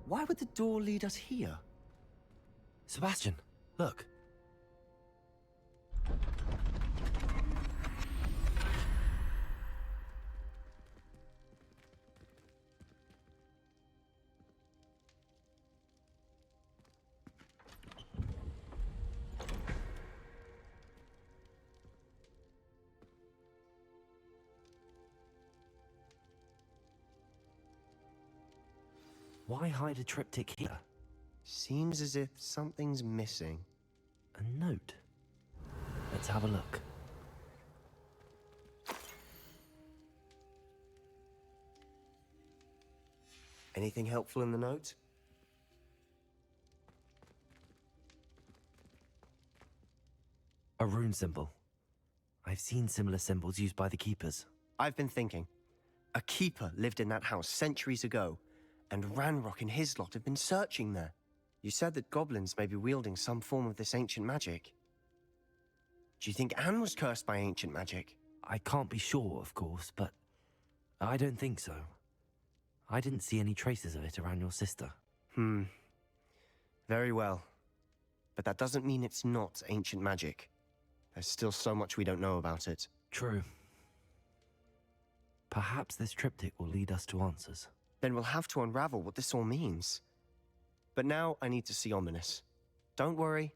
Why would the door lead us here? Sebastian, look. Why hide a triptych here? Seems as if something's missing. A note. Let's have a look. Anything helpful in the note? A rune symbol. I've seen similar symbols used by the keepers. I've been thinking. A keeper lived in that house centuries ago, and Ranrock and his lot have been searching there. You said that goblins may be wielding some form of this ancient magic. Do you think Anne was cursed by ancient magic? I can't be sure, of course, but I don't think so. I didn't see any traces of it around your sister. Very well. But that doesn't mean it's not ancient magic. There's still so much we don't know about it. True. Perhaps this triptych will lead us to answers. Then we'll have to unravel what this all means. But now I need to see Ominous. Don't worry,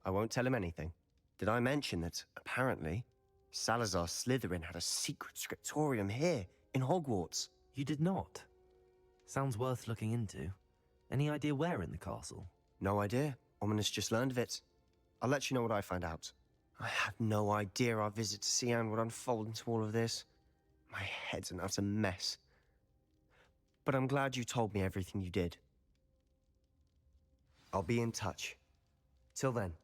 I won't tell him anything. Did I mention that, apparently, Salazar Slytherin had a secret scriptorium here, in Hogwarts? You did not. Sounds worth looking into. Any idea where in the castle? No idea. Ominous just learned of it. I'll let you know what I find out. I had no idea our visit to see Anne would unfold into all of this. My head's an utter mess. But I'm glad you told me everything you did. I'll be in touch. Till then.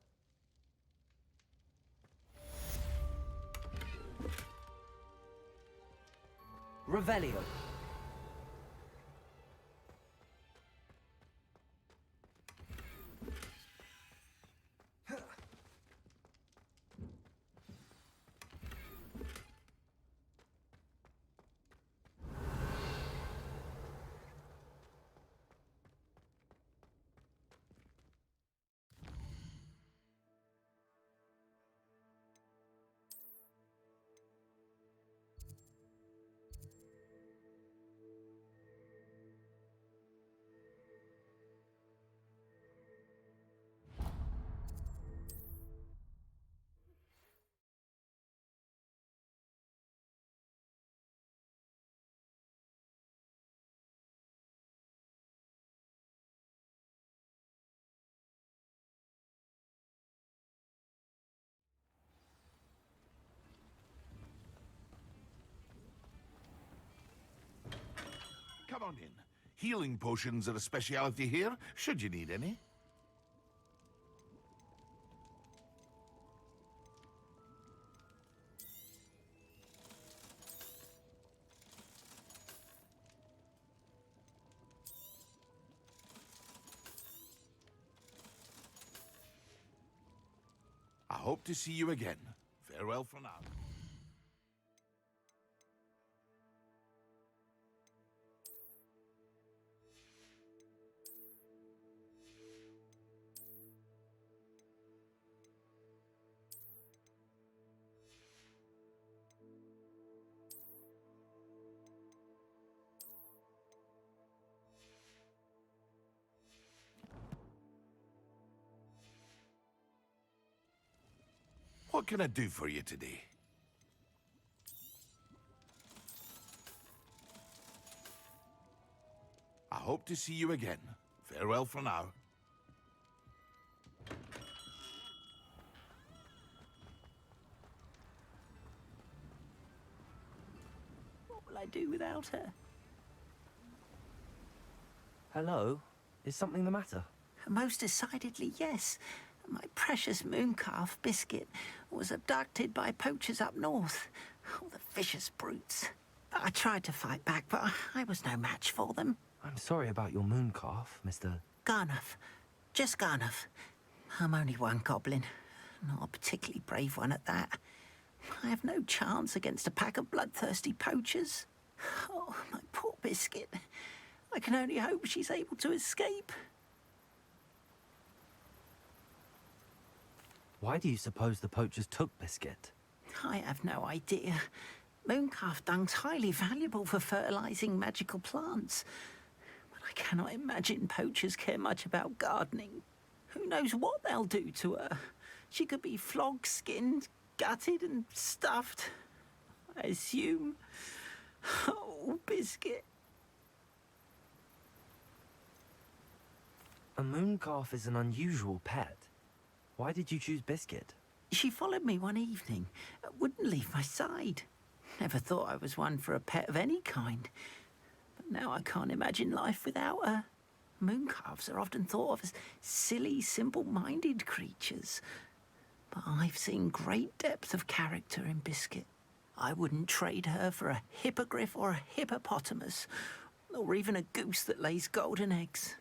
Revelio. Come on in. Healing potions are a speciality here, should you need any. I hope to see you again. Farewell for now. What can I do for you today? I hope to see you again. Farewell for now. What will I do without her? Hello? Is something the matter? Most decidedly, yes. My precious mooncalf, Biscuit, was abducted by poachers up north. Oh, the vicious brutes. I tried to fight back, but I was no match for them. I'm sorry about your mooncalf, Mr. Garnuff. Just Garnuff. I'm only one goblin. Not a particularly brave one at that. I have no chance against a pack of bloodthirsty poachers. Oh, my poor Biscuit. I I can only hope she's able to escape. Why do you suppose the poachers took Biscuit? I have no idea. Mooncalf dung's highly valuable for fertilizing magical plants. But I cannot imagine poachers care much about gardening. Who knows what they'll do to her? She could be flogged, skinned, gutted and stuffed. I assume. Oh, Biscuit. A mooncalf is an unusual pet. Why did you choose Biscuit? She followed me one evening, wouldn't leave my side. Never thought I was one for a pet of any kind. But now I can't imagine life without her. Mooncalves are often thought of as silly, simple-minded creatures. But I've seen great depth of character in Biscuit. I wouldn't trade her for a hippogriff or a hippopotamus, or even a goose that lays golden eggs.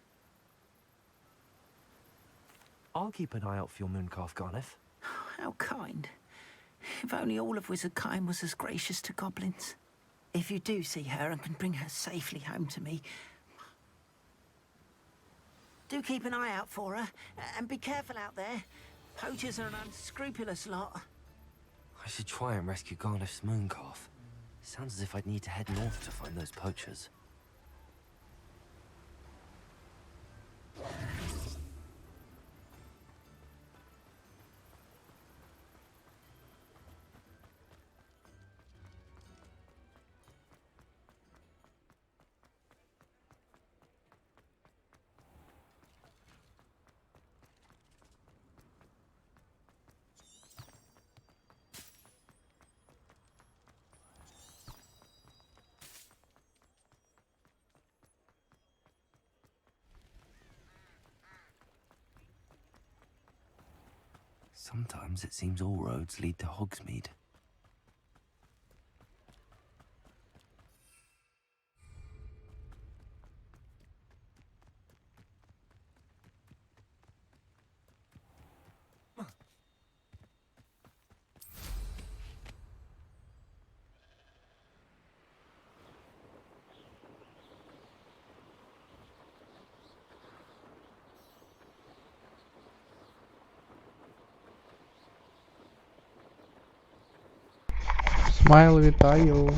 I'll keep an eye out for your mooncalf, Garniff. How kind. If only all of Wizardkine was as gracious to goblins. If you do see her and can bring her safely home to me, do keep an eye out for her, and be careful out there. Poachers are an unscrupulous lot. I should try and rescue Garniff's mooncalf. Sounds as if I'd need to head north to find those poachers. Sometimes it seems all roads lead to Hogsmeade. Смайл, вітаю.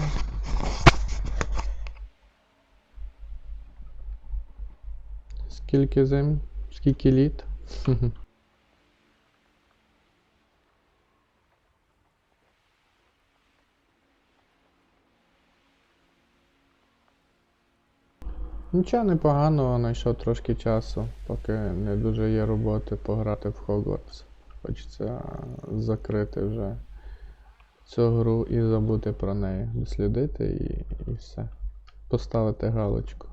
Скільки зим? Скільки літ? Нічого непоганого, знайшов трошки часу, поки не дуже є роботи пограти в Хогвартс. Хочеться закрити вже цю гру і забути про неї, дослідити і все. Поставити галочку.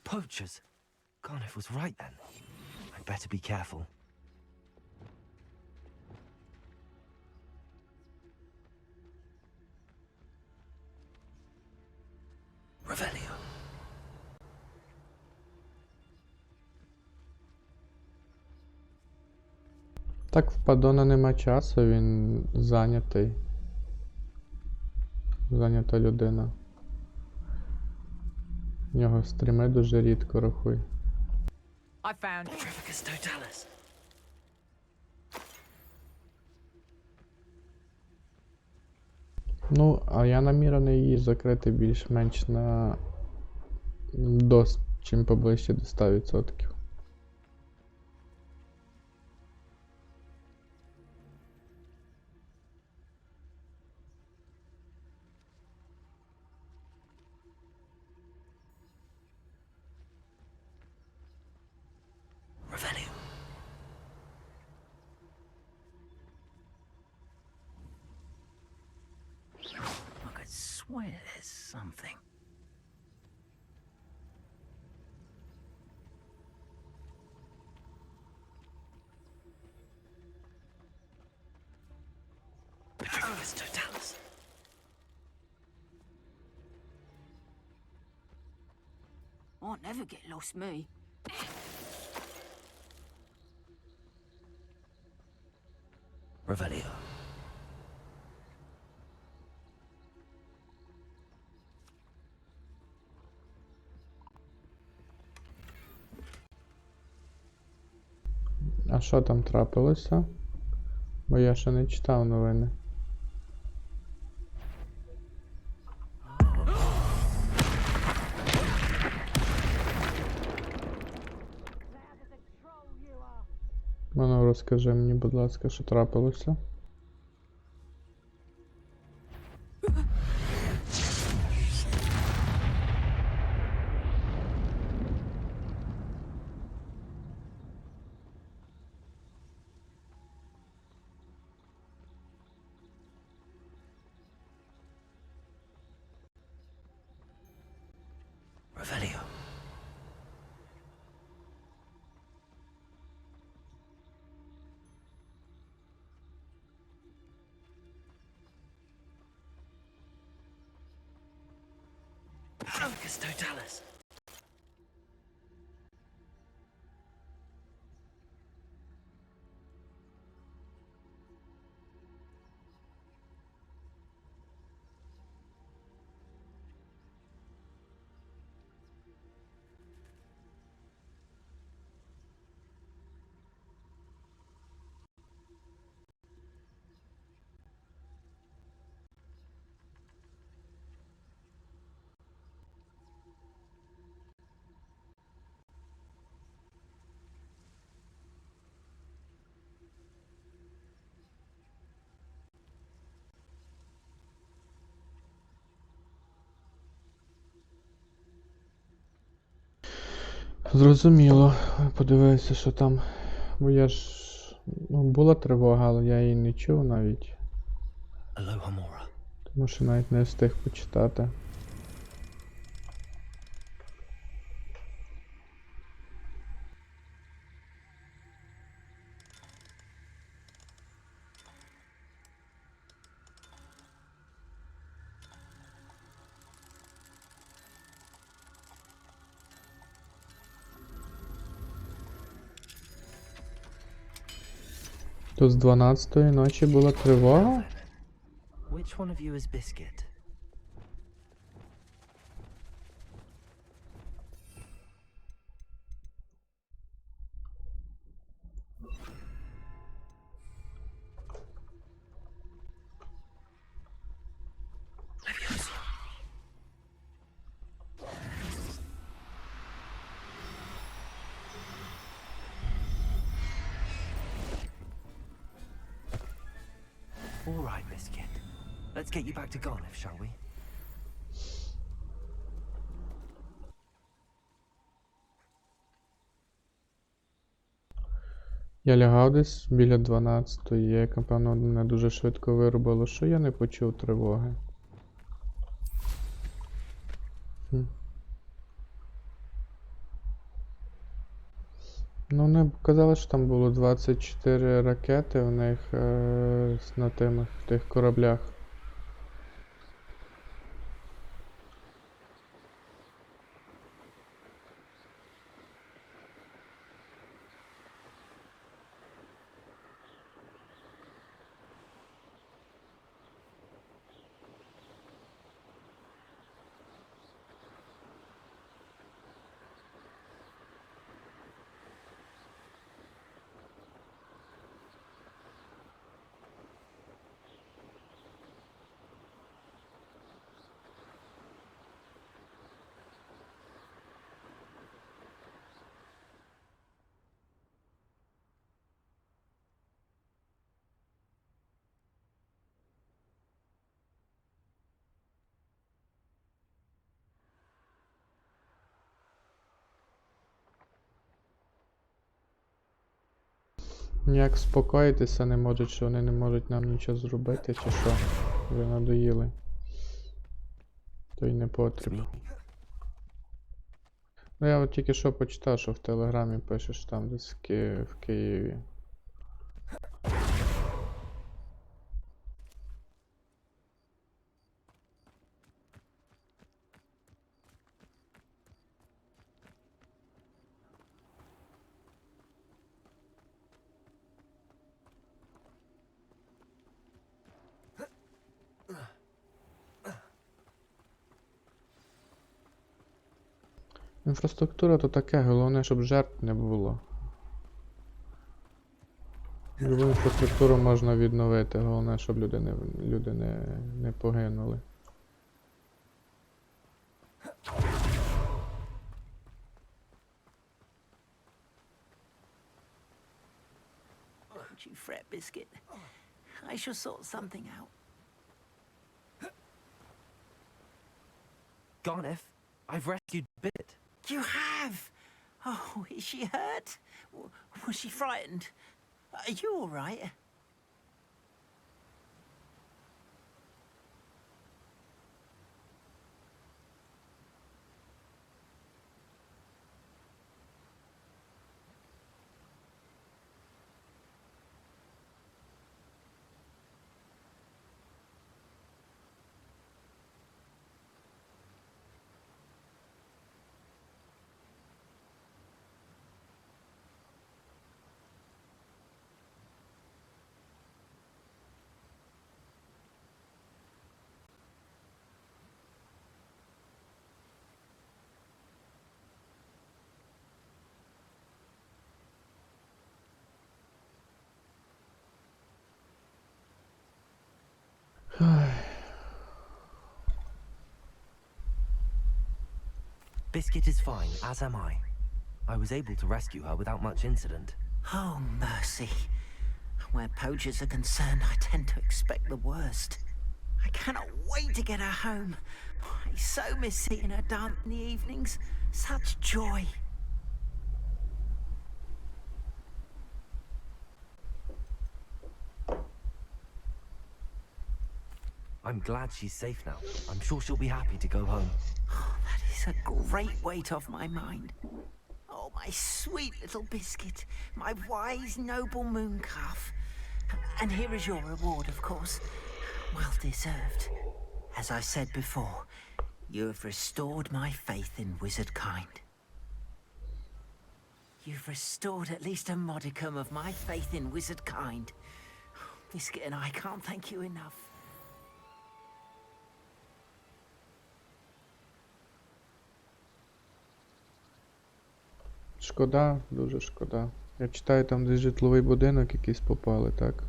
Poachers! Garniff was right then. I'd better be careful. Revelio. Так, в Падона нема часу, він зайнятий. Зайнята людина. В нього стріми дуже рідко, рахуй. I found Petrificus totalis. Ну, а я намірений її закрити більш-менш на чим поближче до 100%. Revelio. I could swear there's something. Petrificus totalis. I'll never get lost, me. Revelio. що там трапилося? Бо я ще не читав новини. Ну, розкажи мені, будь ласка, що трапилося. Revelio. Focus totalis. Зрозуміло. Подивився, що там. Бо я ж. Ну, була тривога, але я її не чув навіть. Alohomora. Тому що навіть не встиг почитати. Тут з 12-ї ночі була тривога? Which one of you is Biscuit? Leviosa. All right, Biscuit. Let's get you back to Garliff, shall we? Я лягав десь біля 12-ї, як, напевно, мене дуже швидко вирубило, що я не почув тривоги. Ну, вони казали, що там було 24 ракети у них на тих кораблях. Ніяк спокоїтися не можуть, що вони не можуть нам нічого зробити, чи що? Вже надоїли. То й не потрібно. Ну я от тільки що почитав, що в Телеграмі пишеш там десь в Києві. Інфраструктура то таке, головне, щоб жертв не було. Любу інфраструктуру можна відновити, головне, щоб люди не погинули. Don't you fret, Biscuit. I shall sort something out. Garneth, I've rescued Bit. You have? Oh, is she hurt? Was she frightened? Are you all right? Biscuit is fine, as am I. I was able to rescue her without much incident. Oh, mercy. Where poachers are concerned, I tend to expect the worst. I cannot wait to get her home. I so miss seeing her dance in the evenings. Such joy. I'm glad she's safe now. I'm sure she'll be happy to go home. Oh, that is a great weight off my mind. Oh, my sweet little Biscuit. My wise, noble moon calf. And here is your reward, of course. Well deserved. As I said before, you have restored my faith in wizard kind. You've restored at least a modicum of my faith in wizard kind. Biscuit and I can't thank you enough. Шкода, дуже шкода. Я читаю, там десь житловий будинок якийсь попали, так?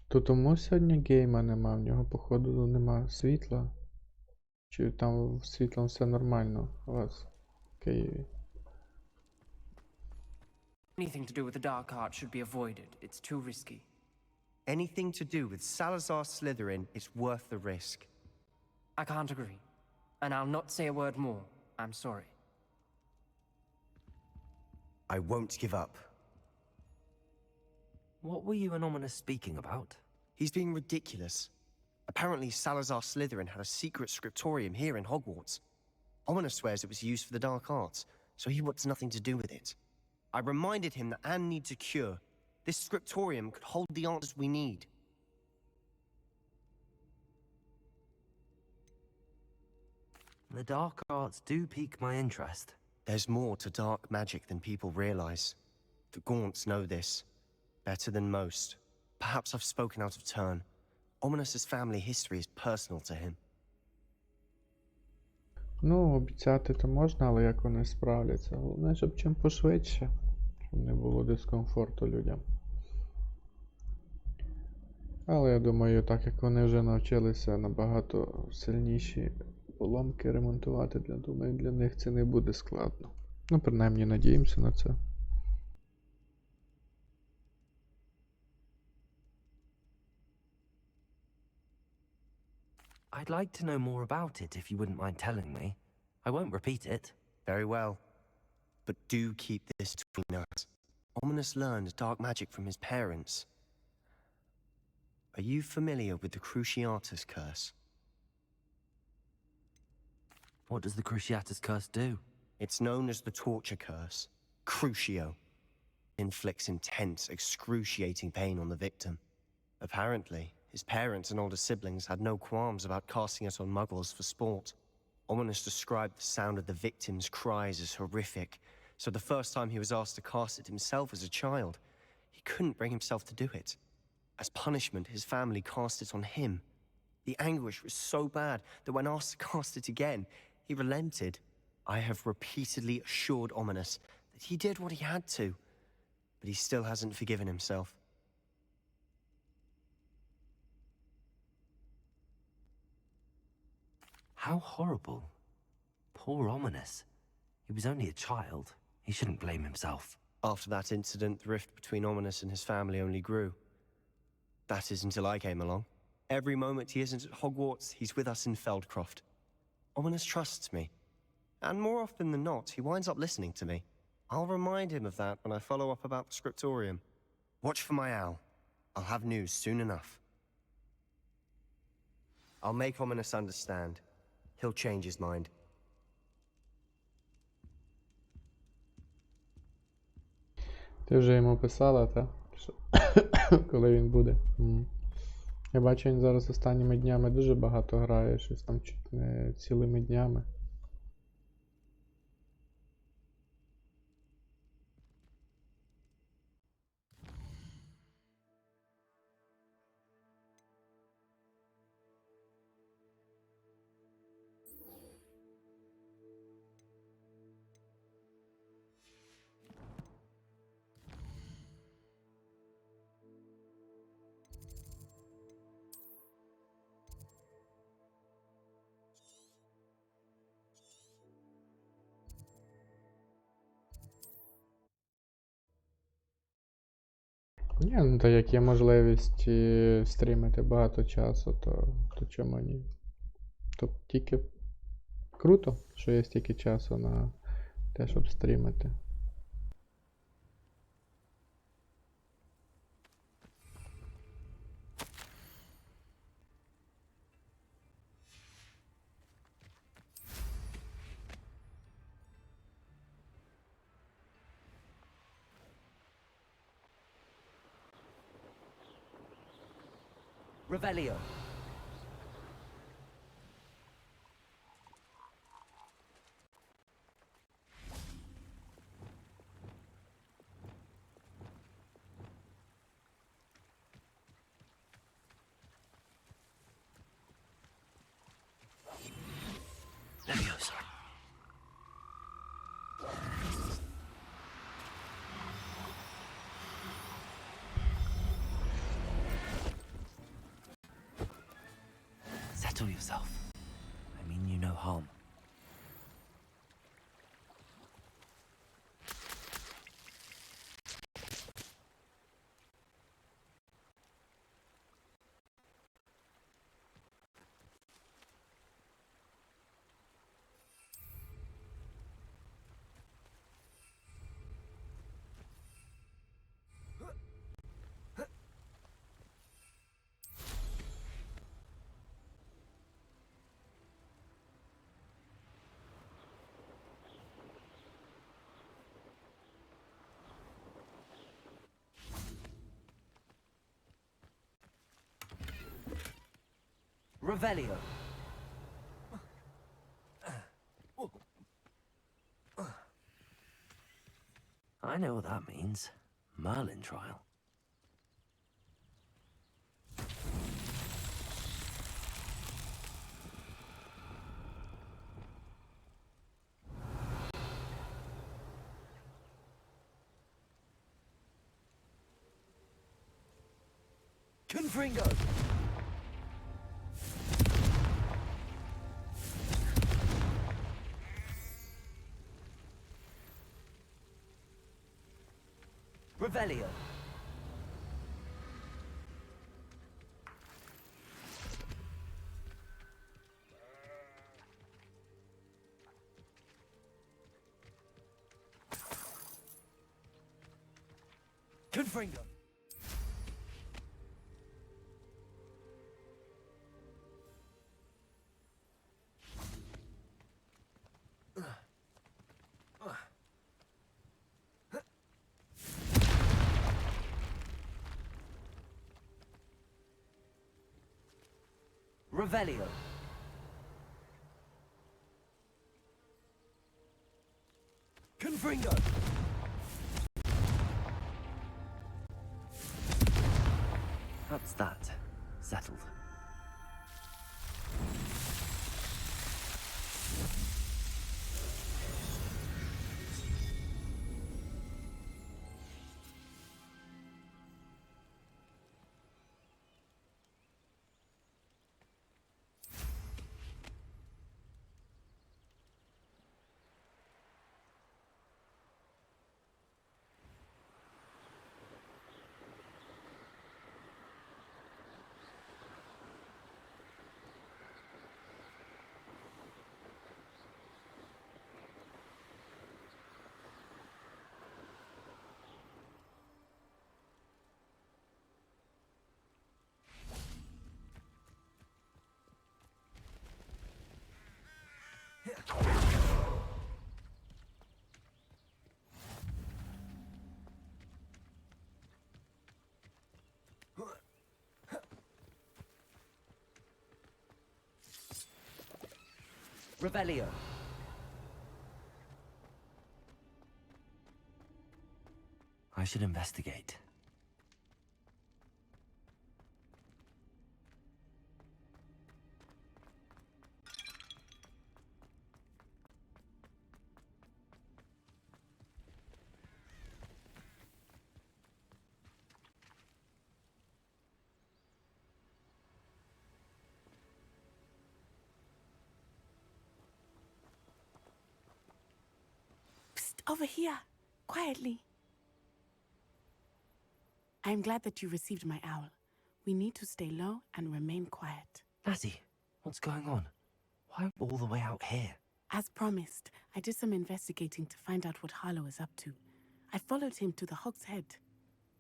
То тому сьогодні гейма нема, в нього походу нема світла. Чи там з світлом все нормально у вас в Києві? Anything to do with the dark art should be avoided. It's too risky. Anything to do with Salazar Slytherin is worth the risk. I can't agree. And I'll not say a word more. I'm sorry. I won't give up. What were you and Ominous speaking about? He's being ridiculous. Apparently Salazar Slytherin had a secret scriptorium here in Hogwarts. Ominous swears it was used for the dark arts, so he wants nothing to do with it. I reminded him that Anne needs a cure. This scriptorium could hold the answers we need. The dark arts do pique my interest. There's more to dark magic than people realize. The Gaunts know this. Better than most. Perhaps I've spoken out of turn. Ominous's family history is personal to him. Ну, обіцяти то можна, але як вони справляться? Головне, щоб чим пошвидше, щоб не було дискомфорту людям. Але я думаю, так як вони вже навчилися набагато сильніші поломки ремонтувати, думаю, для них це не буде складно. Ну, принаймні, надіємося на це. I'd like to know more about it if you wouldn't mind telling me. I won't repeat it. Very well. But do keep this between us. Ominous learned dark magic from his parents. Are you familiar with the Cruciatus Curse? What does the Cruciatus Curse do? It's known as the Torture Curse. Crucio. Inflicts intense, excruciating pain on the victim. Apparently, his parents and older siblings had no qualms about casting it on muggles for sport. Ominous described the sound of the victim's cries as horrific, so the first time he was asked to cast it himself as a child, he couldn't bring himself to do it. As punishment, his family cast it on him. The anguish was so bad that when asked to cast it again, he relented. I have repeatedly assured Ominous that he did what he had to, but he still hasn't forgiven himself. How horrible. Poor Ominous. He was only a child. He shouldn't blame himself. After that incident, the rift between Ominous and his family only grew. That is until I came along. Every moment he isn't at Hogwarts, he's with us in Feldcroft. Ominous trusts me. And more often than not, he winds up listening to me. I'll remind him of that when I follow up about the scriptorium. Watch for my owl. I'll have news soon enough. I'll make Ominous understand. He'll change his mind. Ти вже йому писала, та? Коли він буде. Я бачу, він зараз останніми днями дуже багато грає, щось там чуть не цілими днями. Ні, ну то як є можливість стрімити багато часу, то чому ні? То тільки круто, що є стільки часу на те, щоб стрімити. Revelio. Leviosa. Settle yourself. I mean you no harm. Revelio. I know what that means. Merlin trial. Confringo! Revelio. Confringo. Revelio. Confringo. That's that. Settled. Revelio. I should investigate. Over here, quietly. I am glad that you received my owl. We need to stay low and remain quiet. Natty, what's going on? Why all the way out here? As promised, I did some investigating to find out what Harlow is up to. I followed him to the Hog's Head.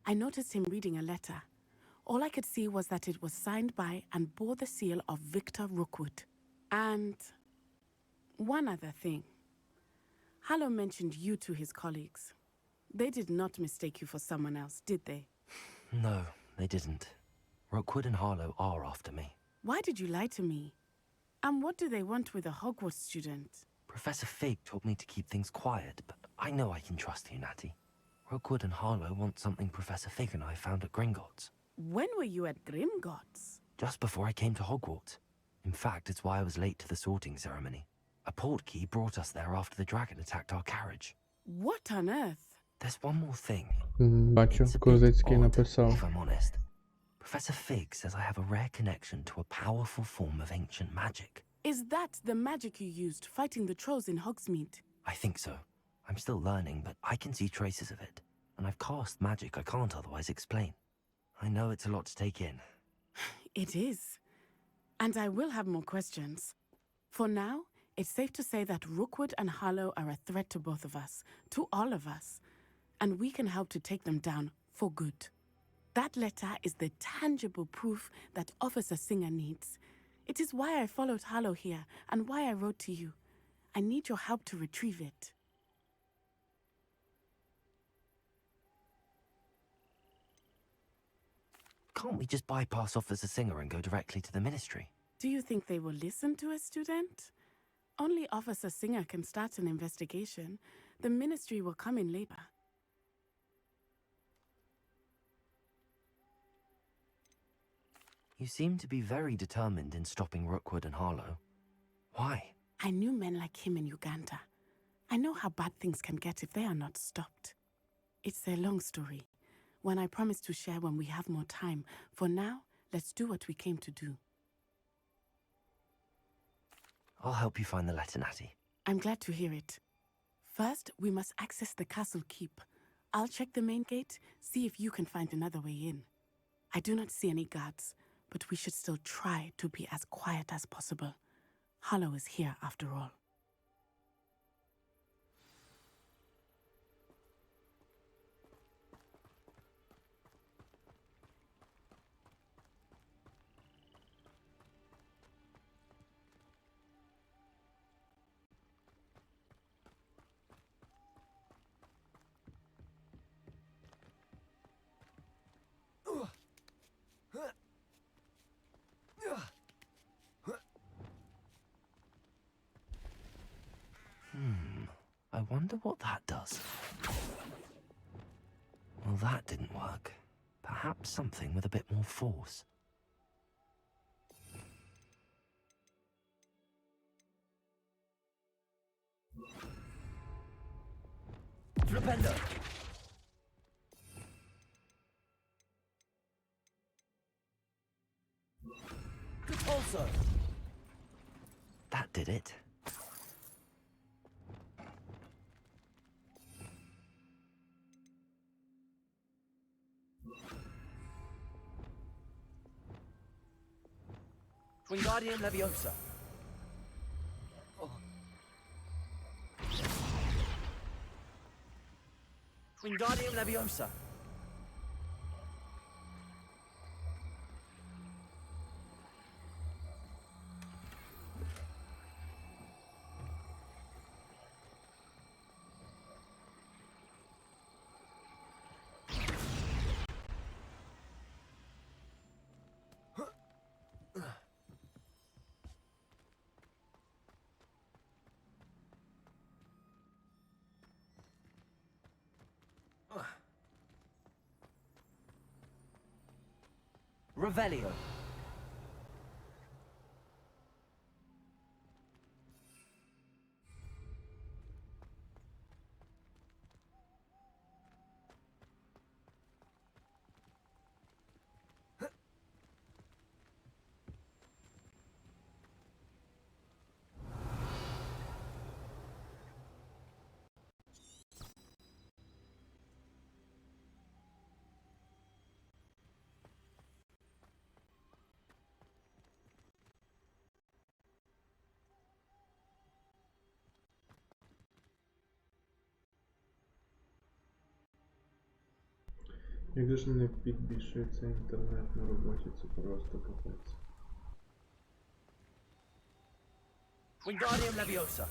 I noticed him reading a letter. All I could see was that it was signed by and bore the seal of Victor Rookwood. And one other thing. Harlow mentioned you to his colleagues. They did not mistake you for someone else, did they? No, they didn't. Rookwood and Harlow are after me. Why did you lie to me? And what do they want with a Hogwarts student? Professor Fig told me to keep things quiet, but I know I can trust you, Natty. Rookwood and Harlow want something Professor Fig and I found at Gringotts. When were you at Grimgotts? Just before I came to Hogwarts. In fact, it's why I was late to the sorting ceremony. A portkey brought us there after the dragon attacked our carriage. What on earth? There's one more thing. Бачу, It's a bit Козицький odd, написав. if I'm honest. Professor Fig says I have a rare connection to a powerful form of ancient magic. Is that the magic you used fighting the trolls in Hogsmeade? I think so. I'm still learning, but I can see traces of it. And I've cast magic I can't otherwise explain. I know it's a lot to take in. It is. And I will have more questions. For now, it's safe to say that Rookwood and Harlow are a threat to both of us, to all of us. And we can help to take them down for good. That letter is the tangible proof that Officer Singer needs. It is why I followed Harlow here and why I wrote to you. I need your help to retrieve it. Can't we just bypass Officer Singer and go directly to the Ministry? Do you think they will listen to a student? Only Officer Singer can start an investigation. The Ministry will come in later. You seem to be very determined in stopping Rookwood and Harlow. Why? I knew men like him in Uganda. I know how bad things can get if they are not stopped. It's a long story, one I promise to share when we have more time. For now, let's do what we came to do. I'll help you find the letter, Natty. I'm glad to hear it. First, we must access the castle keep. I'll check the main gate, see if you can find another way in. I do not see any guards, but we should still try to be as quiet as possible. Harlow is here after all. I wonder what that does. Well, that didn't work. Perhaps something with a bit more force. Flipendo! Also! That did it. Wingardium Leviosa. Wingardium Leviosa. Revelio. Як же ж мене підбільшується інтернет на роботі, це просто капець. Wingardium Leviosa.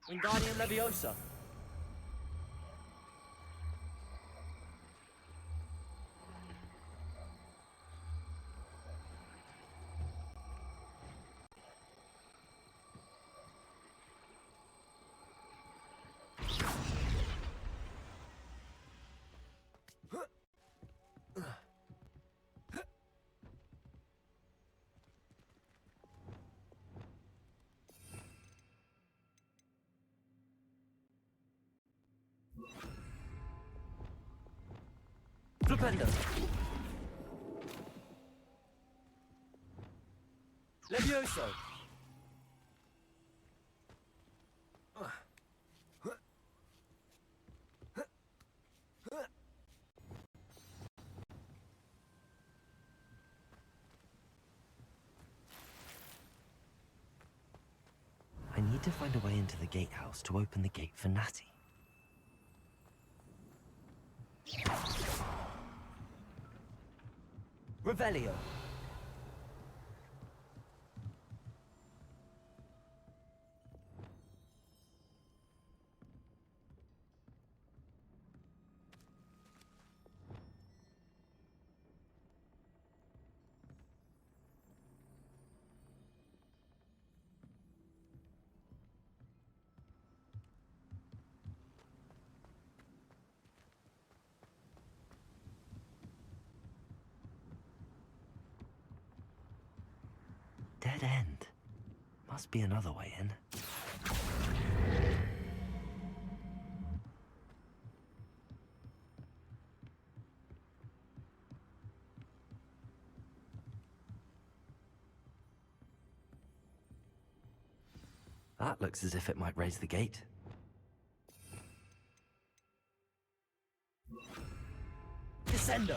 Wingardium Leviosa. Flipendo. Levioso. I need to find a way into the gatehouse to open the gate for Natty. Revelio. dead end. Must be another way in. That looks as if it might raise the gate. Descendo!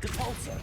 Depulso!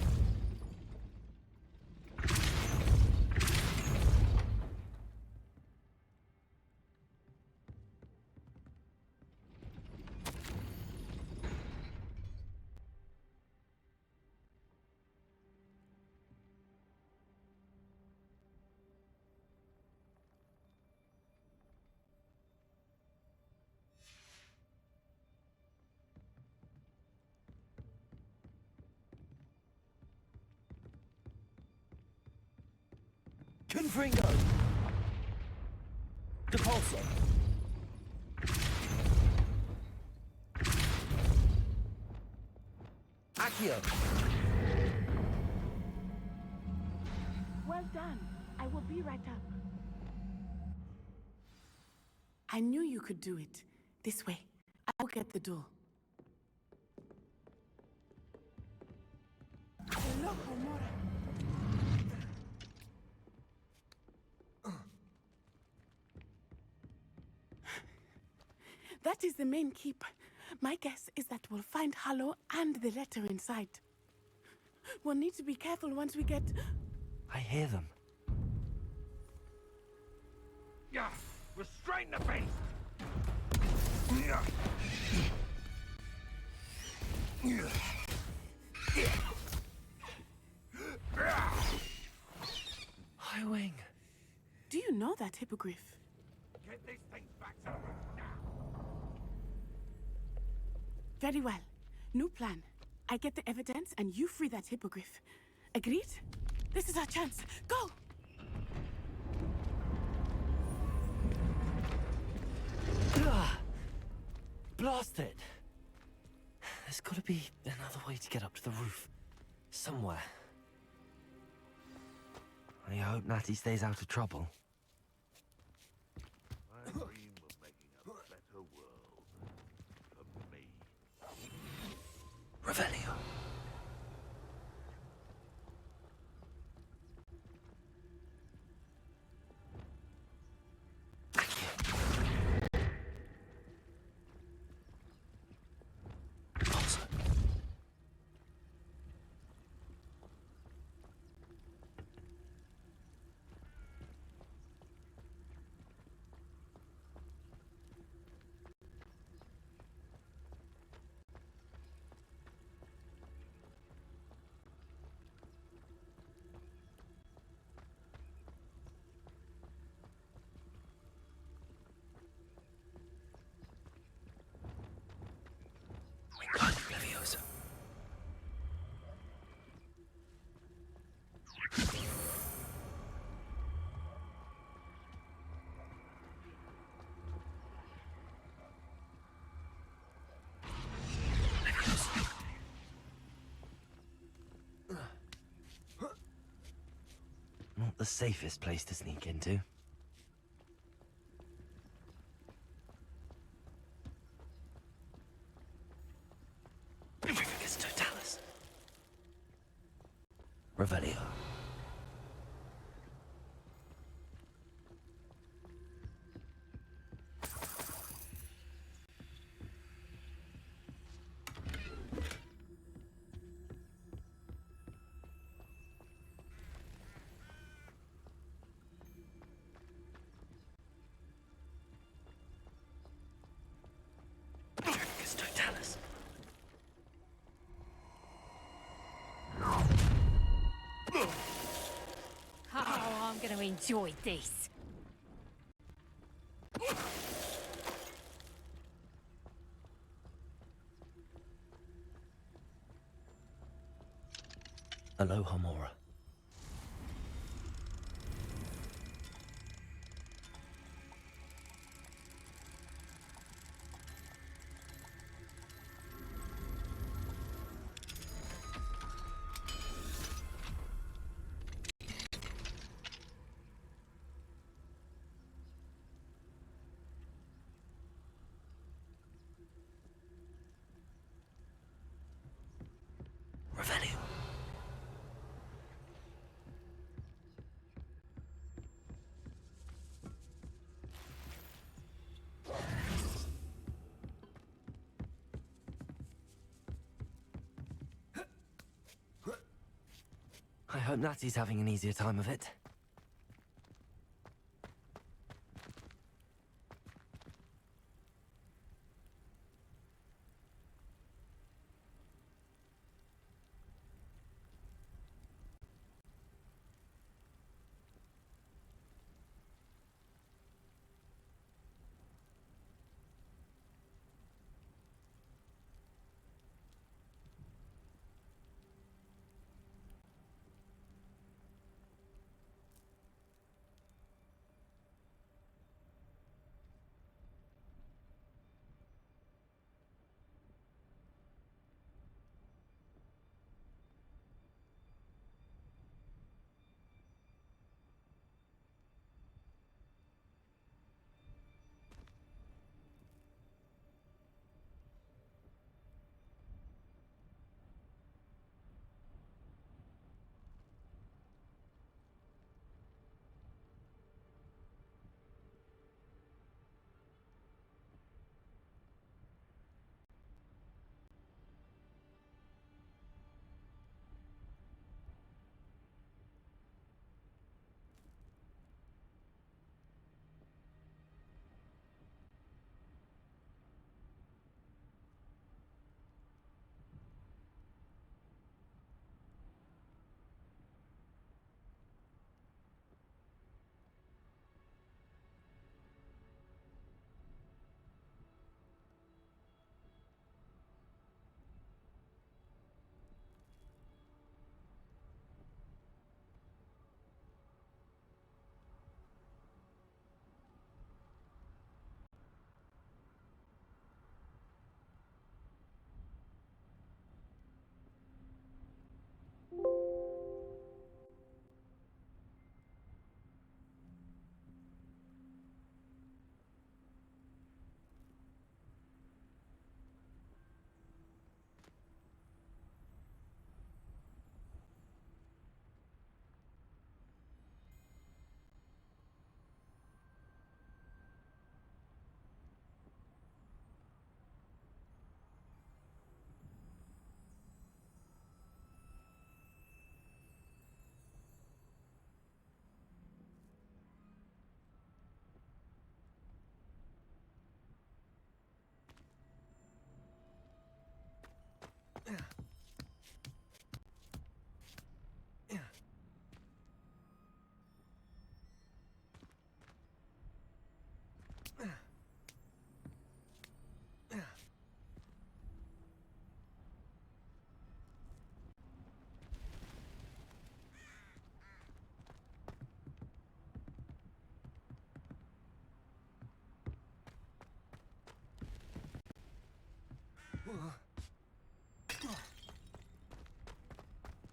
Confringo! Depulso! Accio! Well done. I will be right up. I knew you could do it. This way. I will get the door. Hello, Homora. That is the main keep. My guess is that we'll find Hallow and the letter inside. We'll need to be careful once we get... I hear them. Yeah, restrain the beast! High Wing. Do you know that hippogriff? Get these things back to the roof now! Very well. New plan. I get the evidence and you free that hippogriff. Agreed? This is our chance. Go! Blast it! There's gotta be another way to get up to the roof. Somewhere. I hope Natty stays out of trouble. I dream of making a better world for me. Revelio. Leviosa. Not the safest place to sneak into. Revelio. Totalis. Oh, I'm going to enjoy this. Aloha Mora. I hope Natty's having an easier time of it.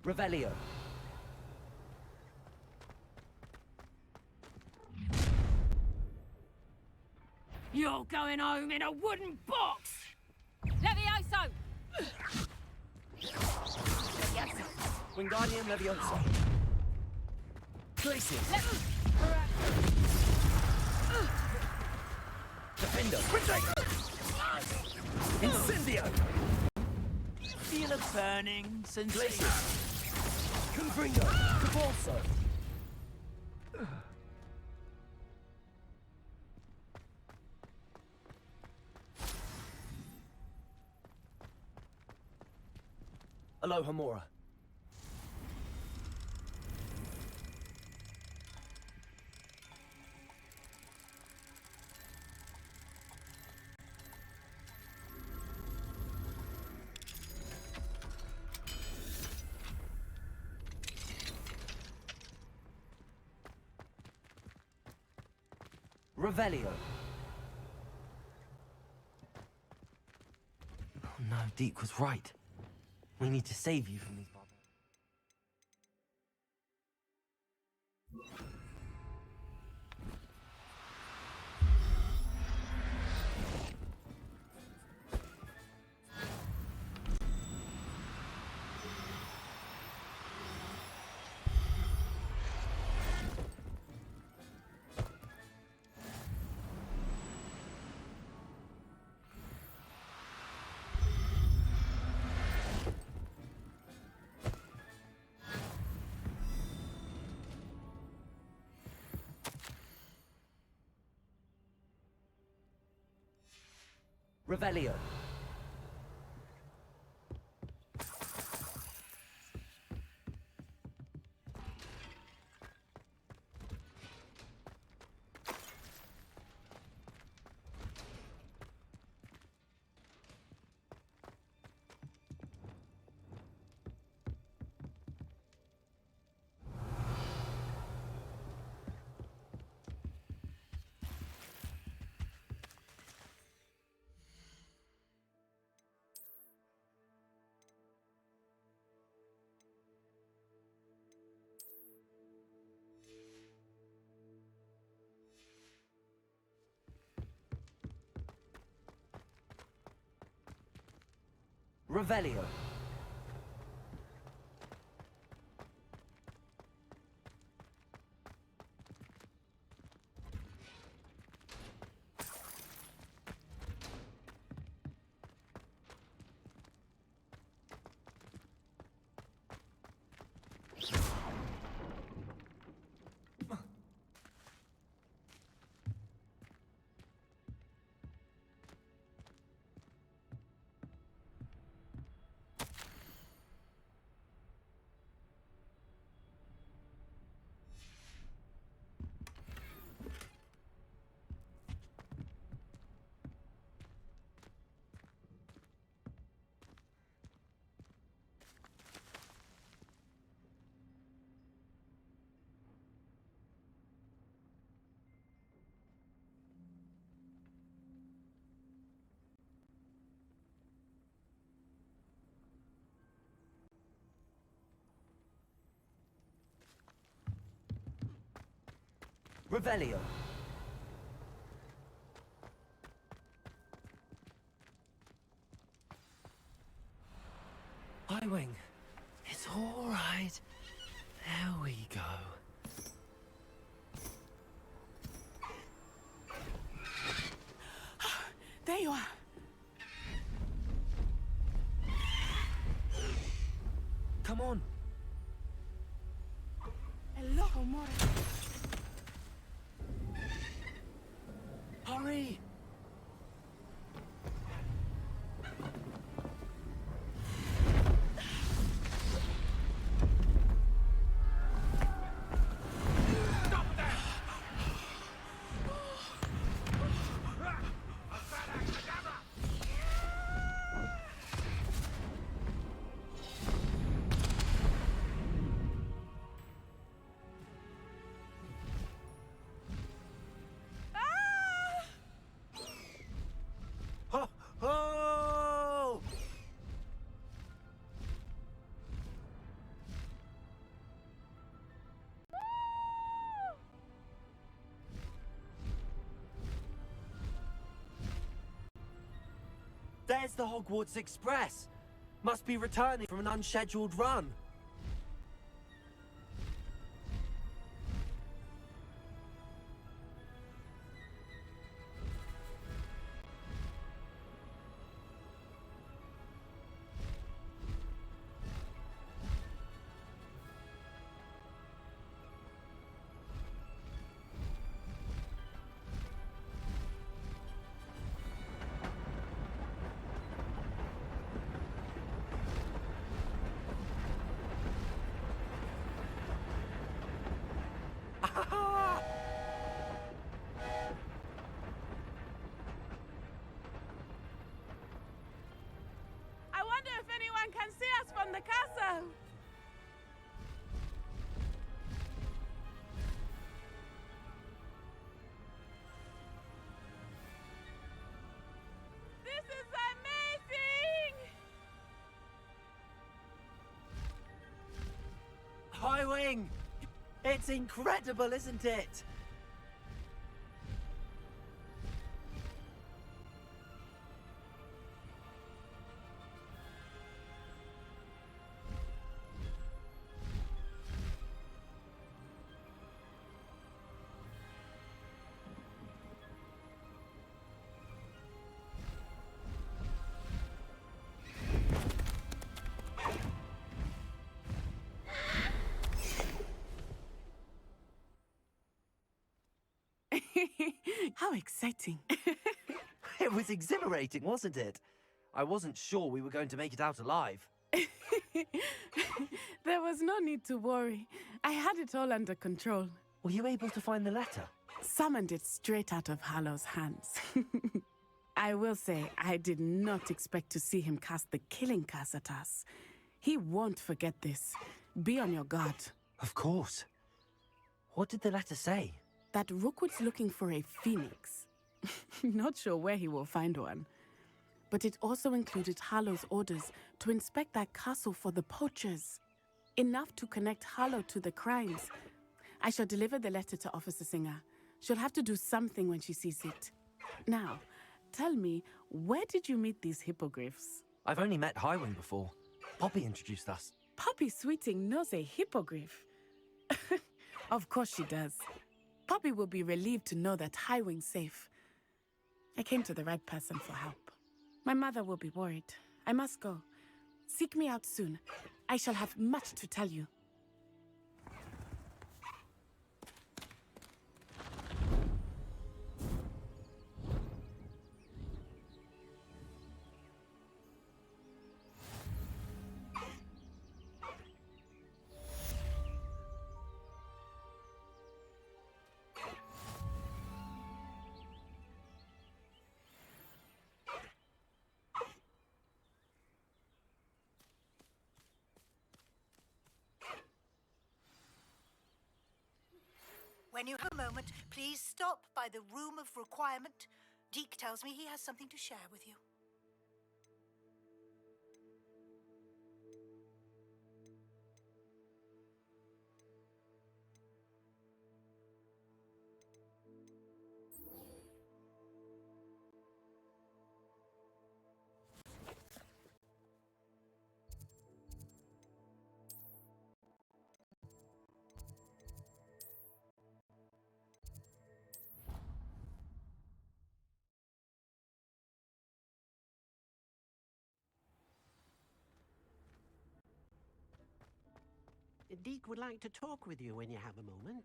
Revelio. You're going home in a wooden box! Levioso! Wingardium Leviosa. Glacius. Defender. Incendio. Feel a burning sensation. Glacius. Confringo. Cabalso. Alohomora. Revelio. Oh no, Deke was right. We need to save you from these barbarians. Revelio. Revelio. Revelio. Highwing. It's all right. There we go. There you are. Come on. Hello, amore. Hurry. Ho, ho! There's the Hogwarts Express. Must be returning from an unscheduled run. I wonder if anyone can see us from the castle. This is amazing! Highwing! It's incredible, isn't it? How exciting. It was exhilarating, wasn't it? I wasn't sure we were going to make it out alive. There was no need to worry. I had it all under control. Were you able to find the letter? Summoned it straight out of Hallow's hands. I will say, I did not expect to see him cast the killing curse at us. He won't forget this. Be on your guard. Of course. What did the letter say? That Rookwood's looking for a phoenix. Not sure where he will find one. But it also included Harlow's orders to inspect that castle for the poachers. Enough to connect Harlow to the crimes. I shall deliver the letter to Officer Singer. She'll have to do something when she sees it. Now, tell me, where did you meet these hippogriffs? I've only met Highwing before. Poppy introduced us. Poppy Sweeting knows a hippogriff. Of course she does. Poppy will be relieved to know that Highwing's safe. I came to the right person for help. My mother will be worried. I must go. Seek me out soon. I shall have much to tell you. When you have a moment, please stop by the Room of Requirement. Deke tells me he has something to share with you. Deke would like to talk with you when you have a moment.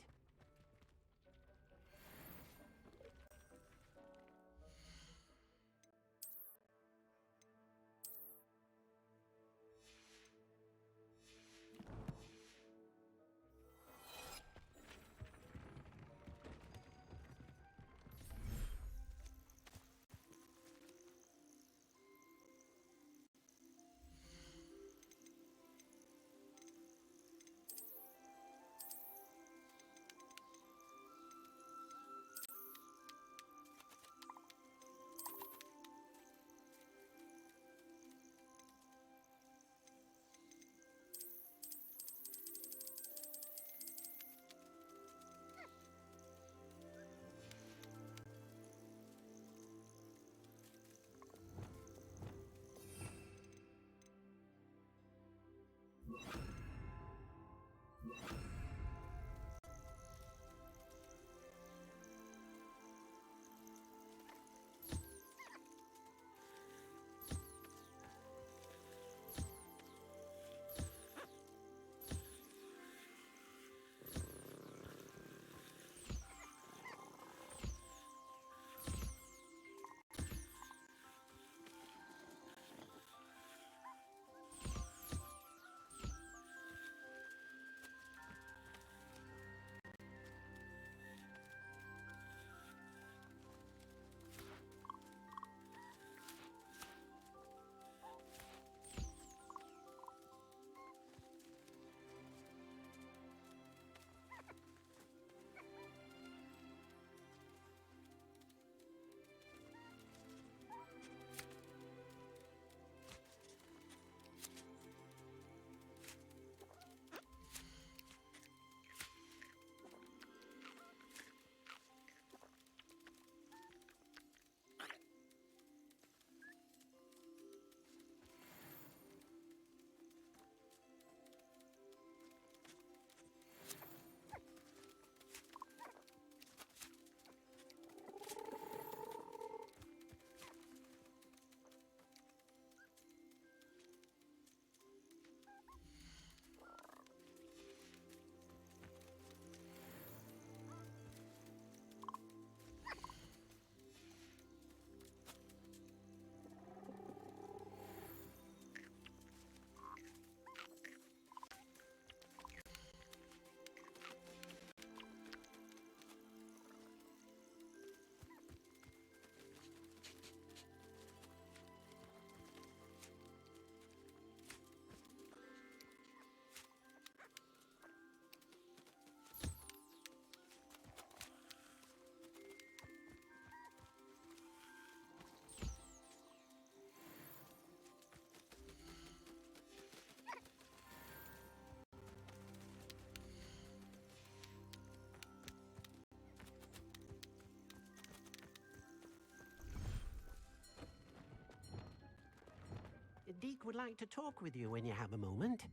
Deke would like to talk with you when you have a moment.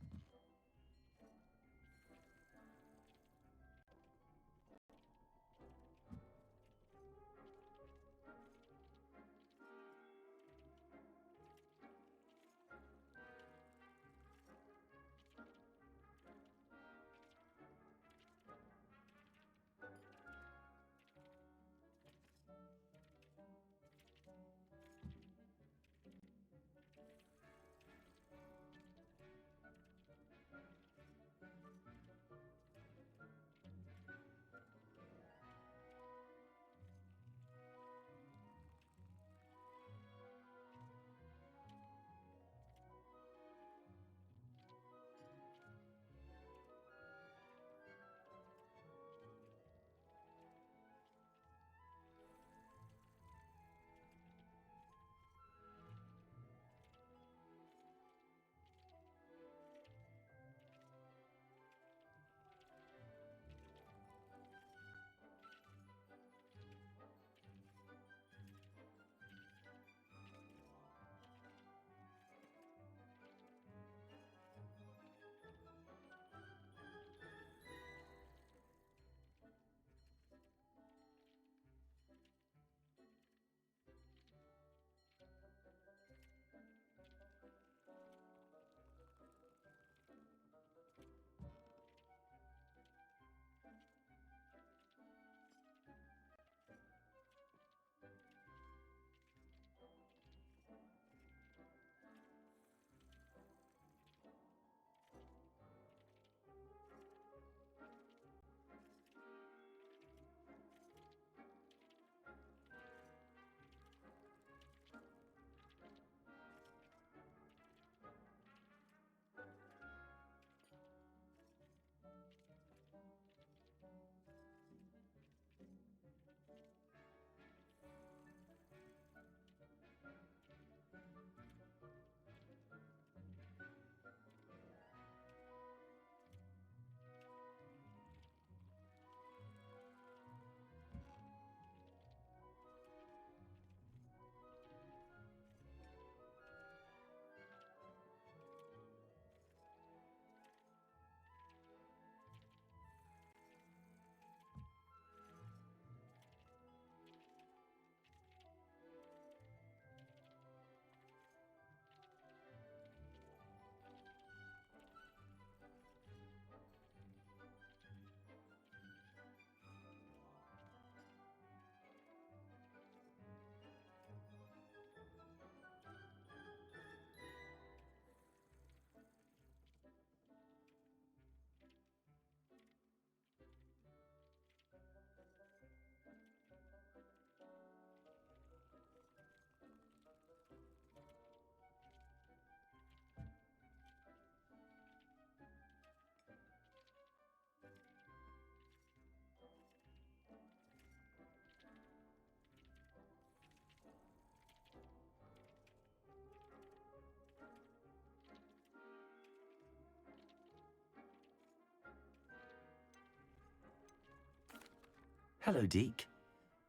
Hello, Deke.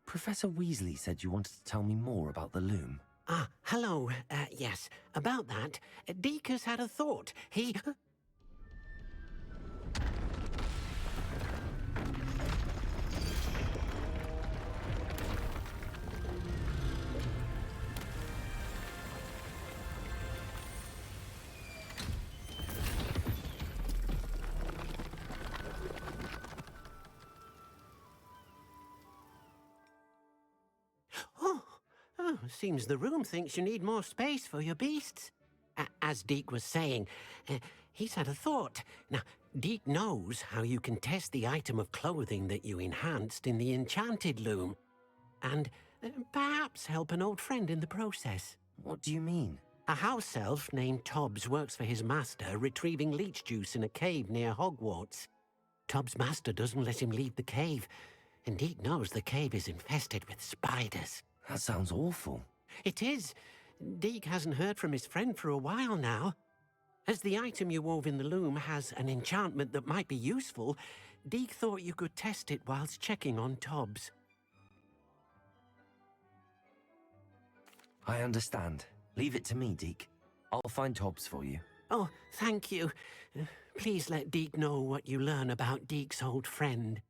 Professor Weasley said you wanted to tell me more about the loom. Ah, hello. Yes, about that. Deke has had a thought. He... Seems the room thinks you need more space for your beasts. As Deke was saying, he's had a thought. Now, Deke knows how you can test the item of clothing that you enhanced in the enchanted loom. And perhaps help an old friend in the process. What do you mean? A house elf named Tobbs works for his master retrieving leech juice in a cave near Hogwarts. Tobbs' master doesn't let him leave the cave, and Deke knows the cave is infested with spiders. That sounds awful. It is. Deke hasn't heard from his friend for a while now. As the item you wove in the loom has an enchantment that might be useful, Deke thought you could test it whilst checking on Tobbs. I understand. Leave it to me, Deke. I'll find Tobbs for you. Oh, thank you. Please let Deke know what you learn about Deke's old friend.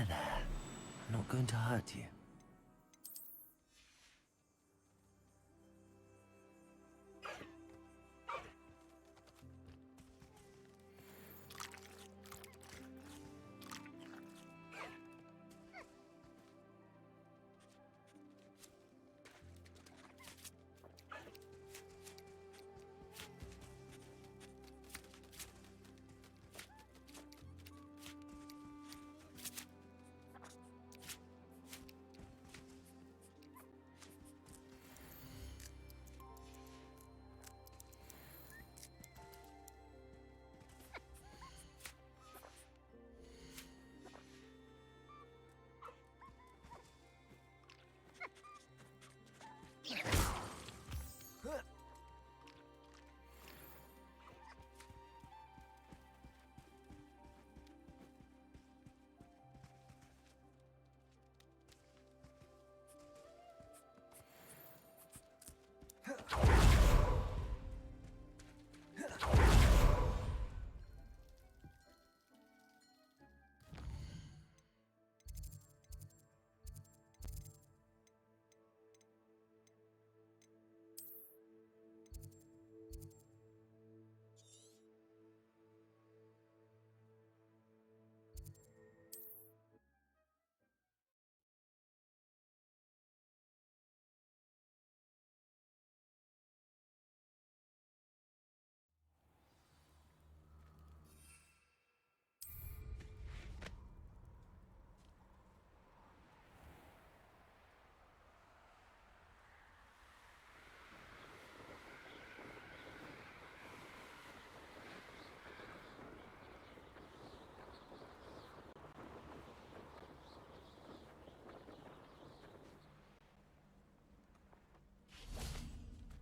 There. I'm not going to hurt you.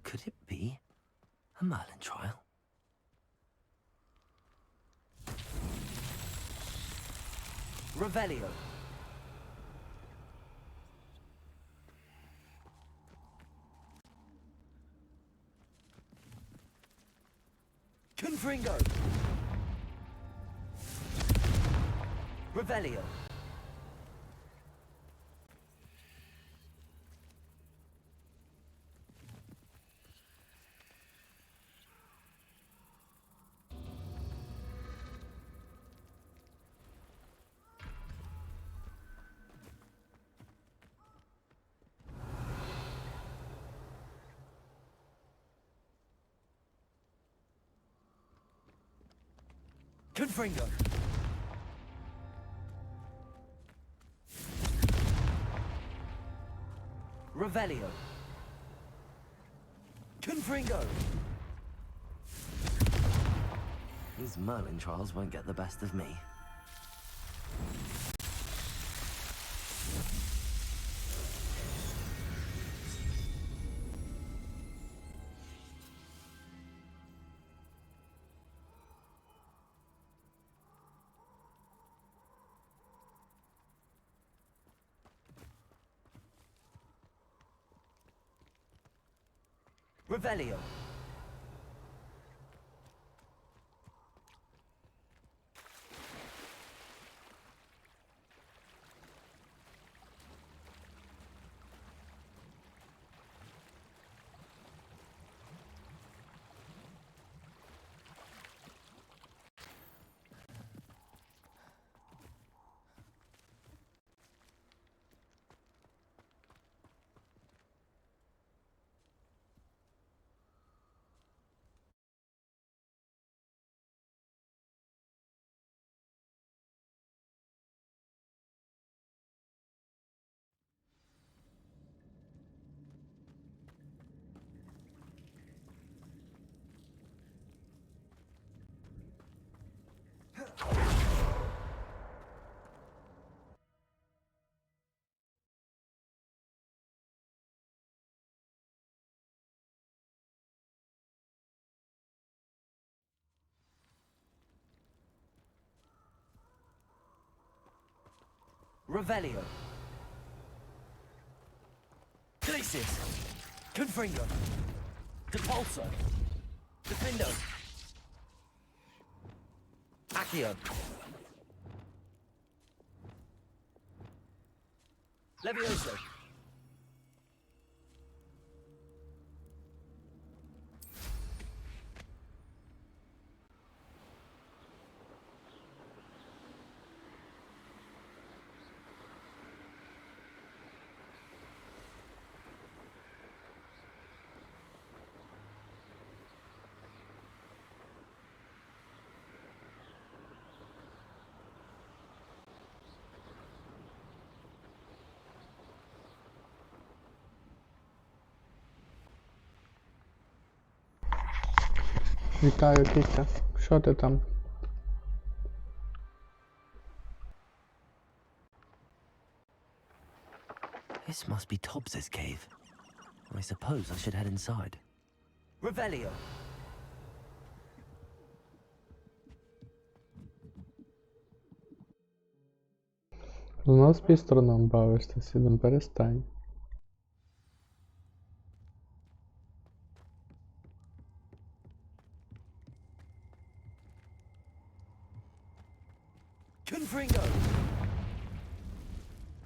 Could it be a Merlin trial? Revelio. Confringo. Revelio. Confringo. Revelio. Confringo. These Merlin trials won't get the best of me. Revelio. Revelio. Glacis. Confringo. Depulso. Defindo. Accio. Levioso. Вітаю, Кітя. Що ти там? This must be Tobbs's cave. I suppose I should head inside. Revelio. Знов з пістроном бавишся, Сідон, перестань. Confringo.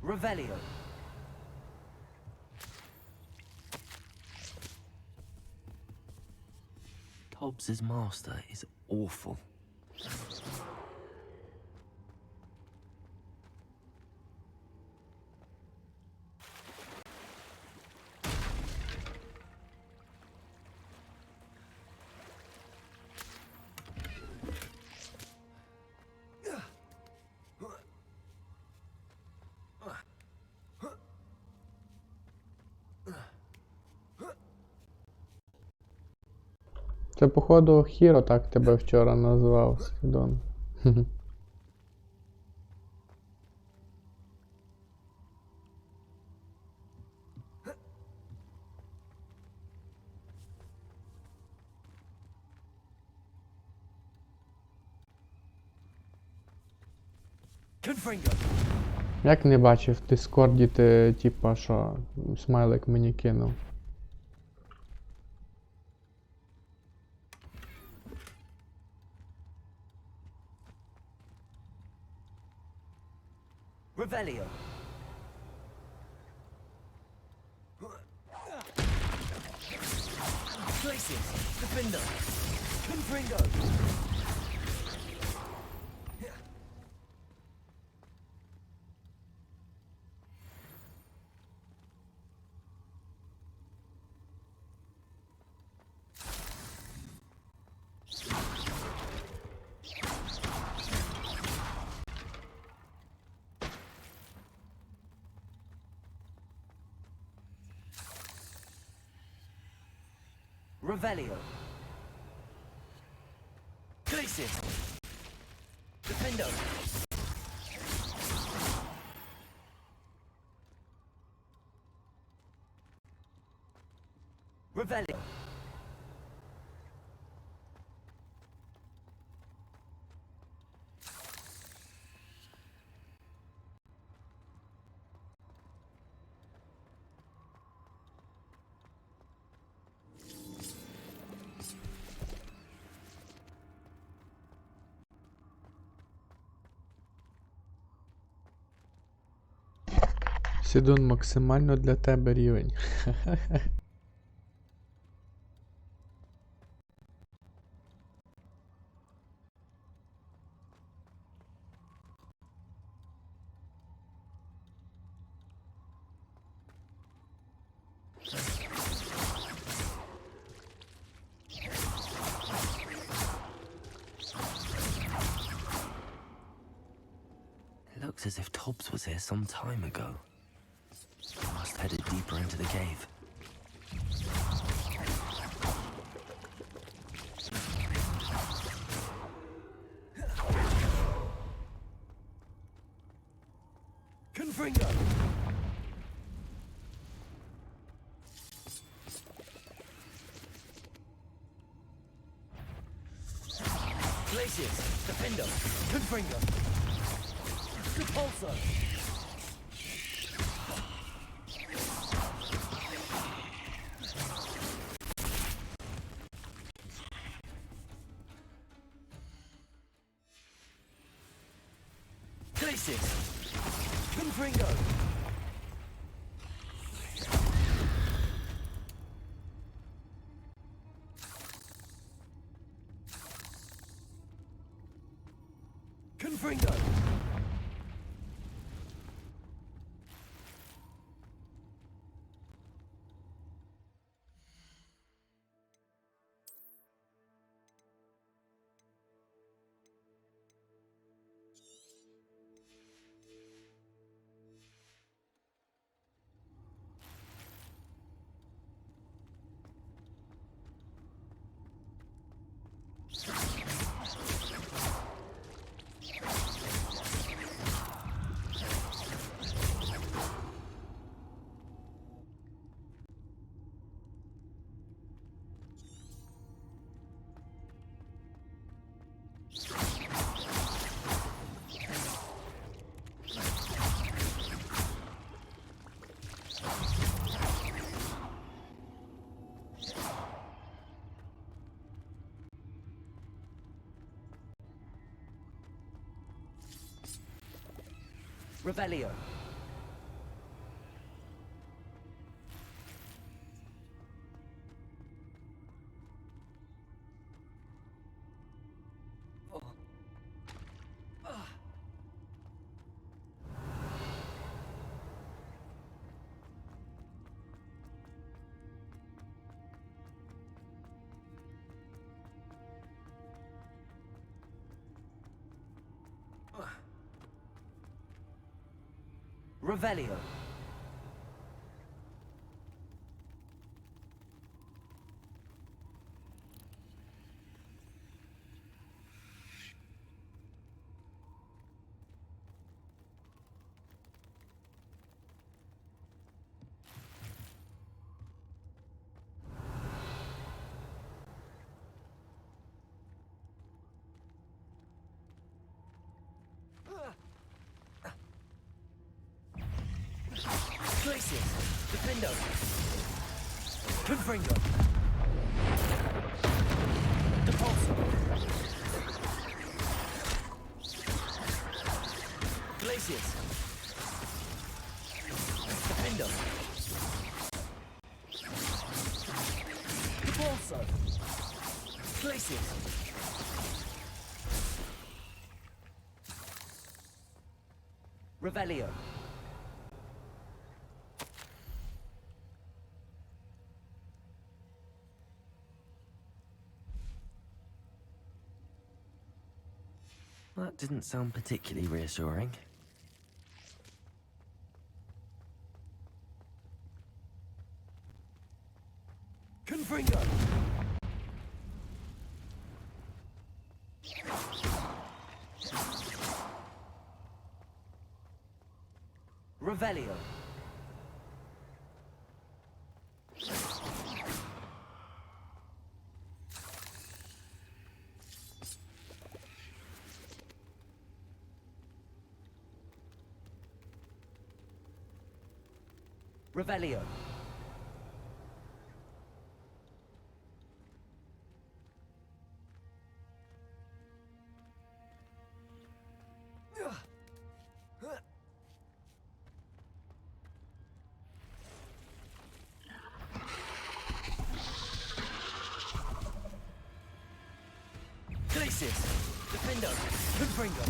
Revelio. Tobbs's master is awful. Це, походу, Хіро так тебе вчора назвав, Сідон. Confringo. Як не бачив, в Дискорді ти, типа, що, смайлик мені кинув. Revelio. Glacis. Defindo. Confringo. Revelio. Glacis. Defindo. Revelio. Сідон, максимально для тебе рівень. Looks as if Tobbs was here some time ago. Must headed deeper into the cave. Confringo. Glacis. Defindo. Confringo. Depulso. Glacius! Confringo! Confringo! Revelio. Revelio. Glacius, Defendo, Confringo, Depulso, Glacius, Defendo, Depulso, Glacius, Revelio. That didn't sound particularly reassuring. Confringo! Revelio. Revelio. Glacius, Defendo, Confringo.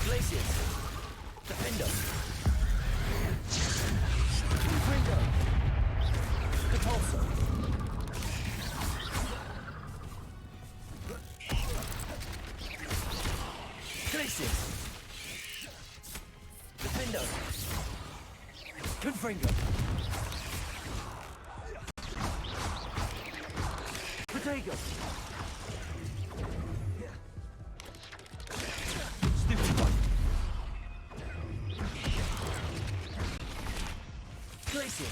Glacius, Defendo, Confringo, Depulso, Glacius, Defendo, Confringo. Protego. Stupefy. Glacier.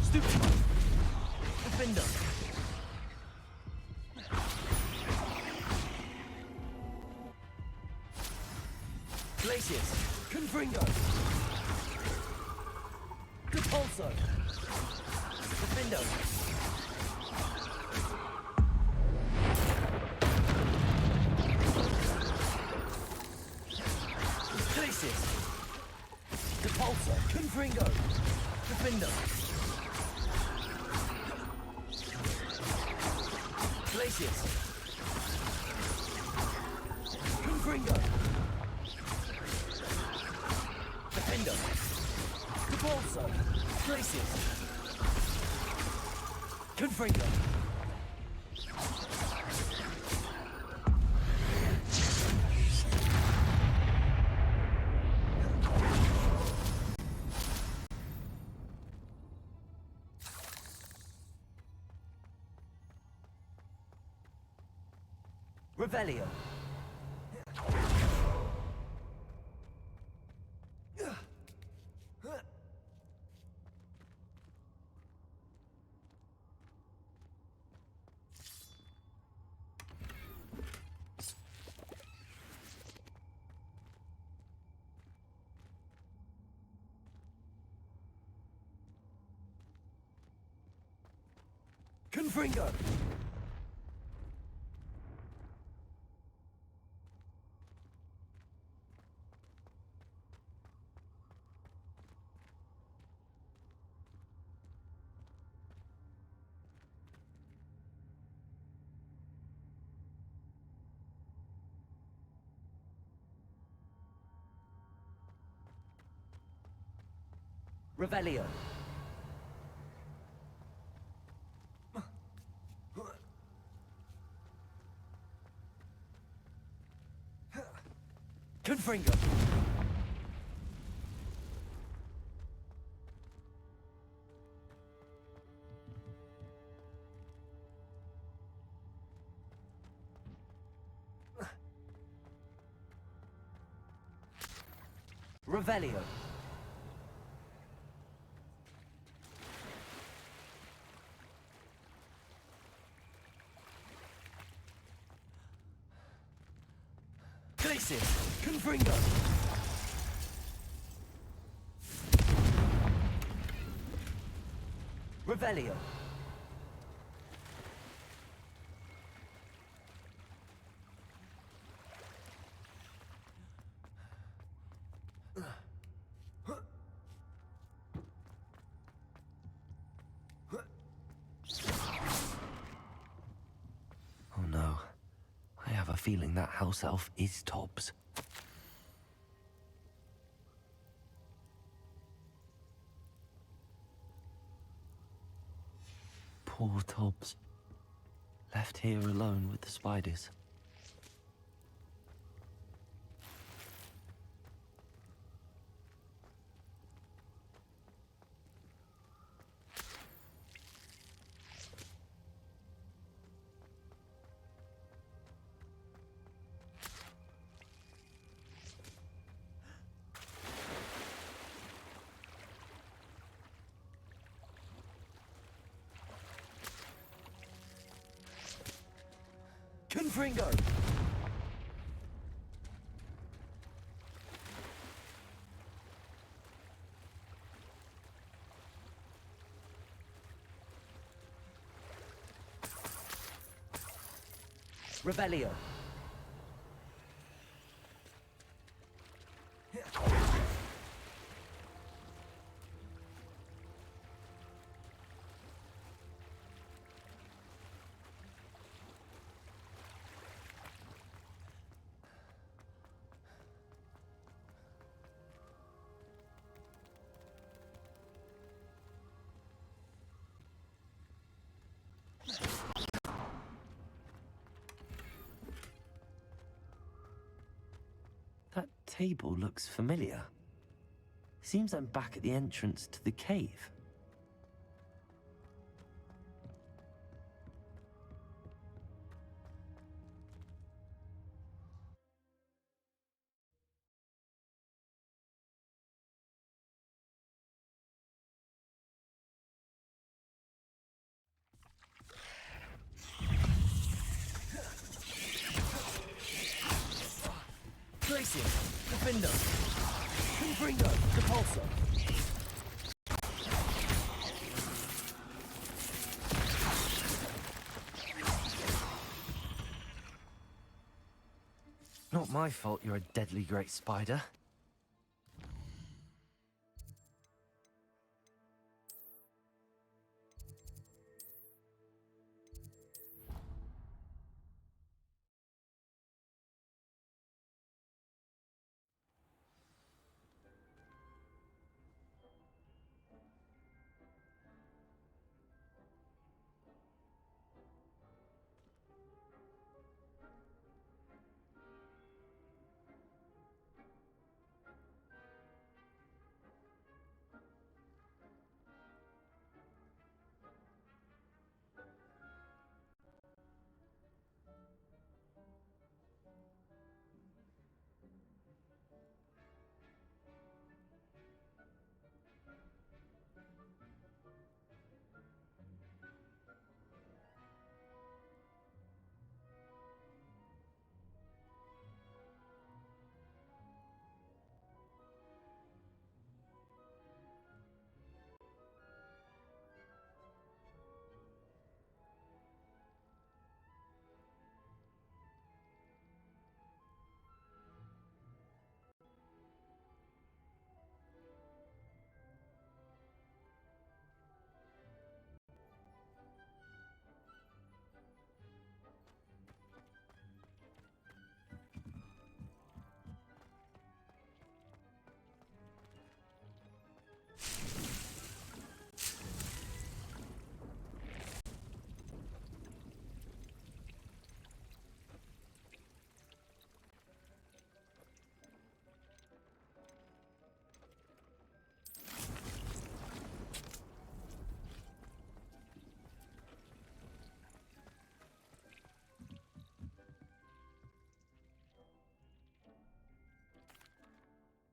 Stupefy. Defender. Glacius. Confringo. Repulso. Defendo. Glacius. Repulso. Confringo. Defendo. Glacius. Confringo. Defendo. Repulso. Glacius. Confringo. Revelio. Confringo. Revelio. Confringo. Revelio. Glacius. Confringo. Revelio. Oh no. I have a feeling that house elf is Tobbs. Poor Tobbs. Left here alone with the spiders. Confringo. Revelio. table looks familiar. Seems I'm back at the entrance to the cave. Glacier, Defender, Confringo, Depulsor. Not my fault you're a deadly great spider.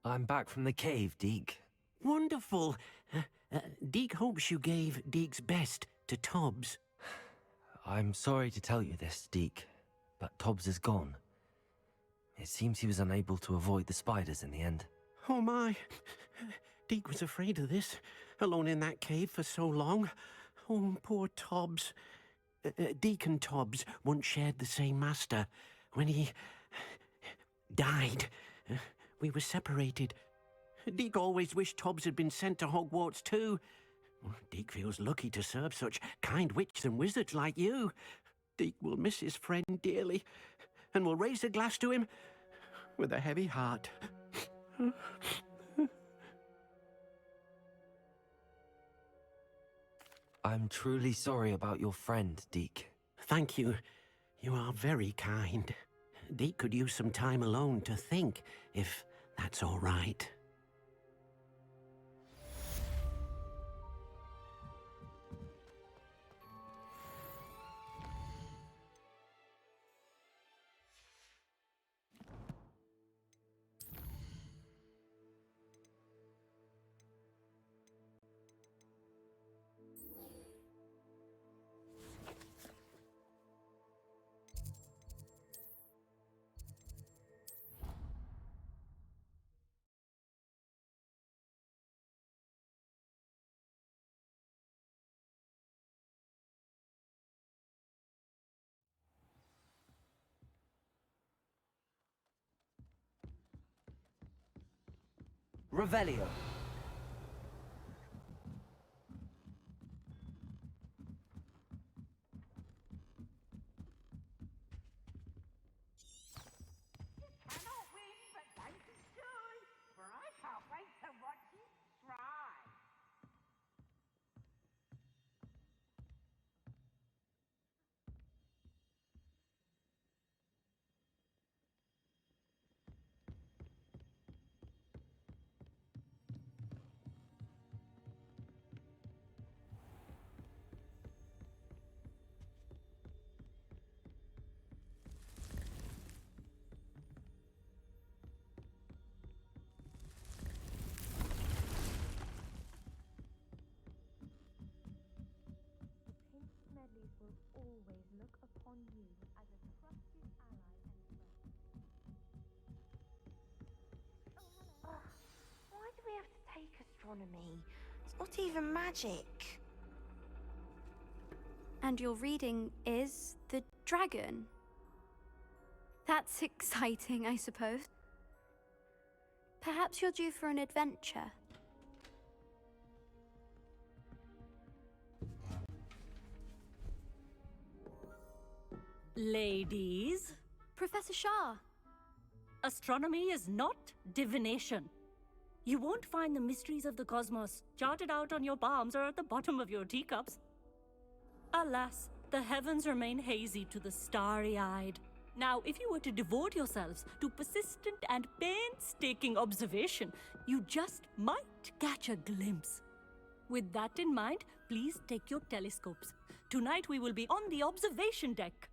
I'm back from the cave, Deke. Wonderful. Deke hopes you gave Deke's best to Tobbs. I'm sorry to tell you this, Deke, but Tobbs is gone. It seems he was unable to avoid the spiders in the end. Oh my. Deke was afraid of this, alone in that cave for so long. Oh, poor Tobbs. Deke and Tobbs once shared the same master. When he died, we were separated. Deke always wished Tobbs had been sent to Hogwarts too. Deke feels lucky to serve such kind witches and wizards like you. Deke will miss his friend dearly, and will raise a glass to him with a heavy heart. I'm truly sorry about your friend, Deke. Thank you. You are very kind. Deke could use some time alone to think, if that's all right. Revelio. Cannot win, but don't be shy, for I can't wait to watch you try. astronomy. It's not even magic. And your reading is the dragon. That's exciting, I suppose. Perhaps you're due for an adventure. Ladies, Professor Shah. astronomy is not divination. You won't find the mysteries of the cosmos charted out on your palms or at the bottom of your teacups. Alas, the heavens remain hazy to the starry-eyed. Now, if you were to devote yourselves to persistent and painstaking observation, you just might catch a glimpse. With that in mind, please take your telescopes. Tonight we will be on the observation deck.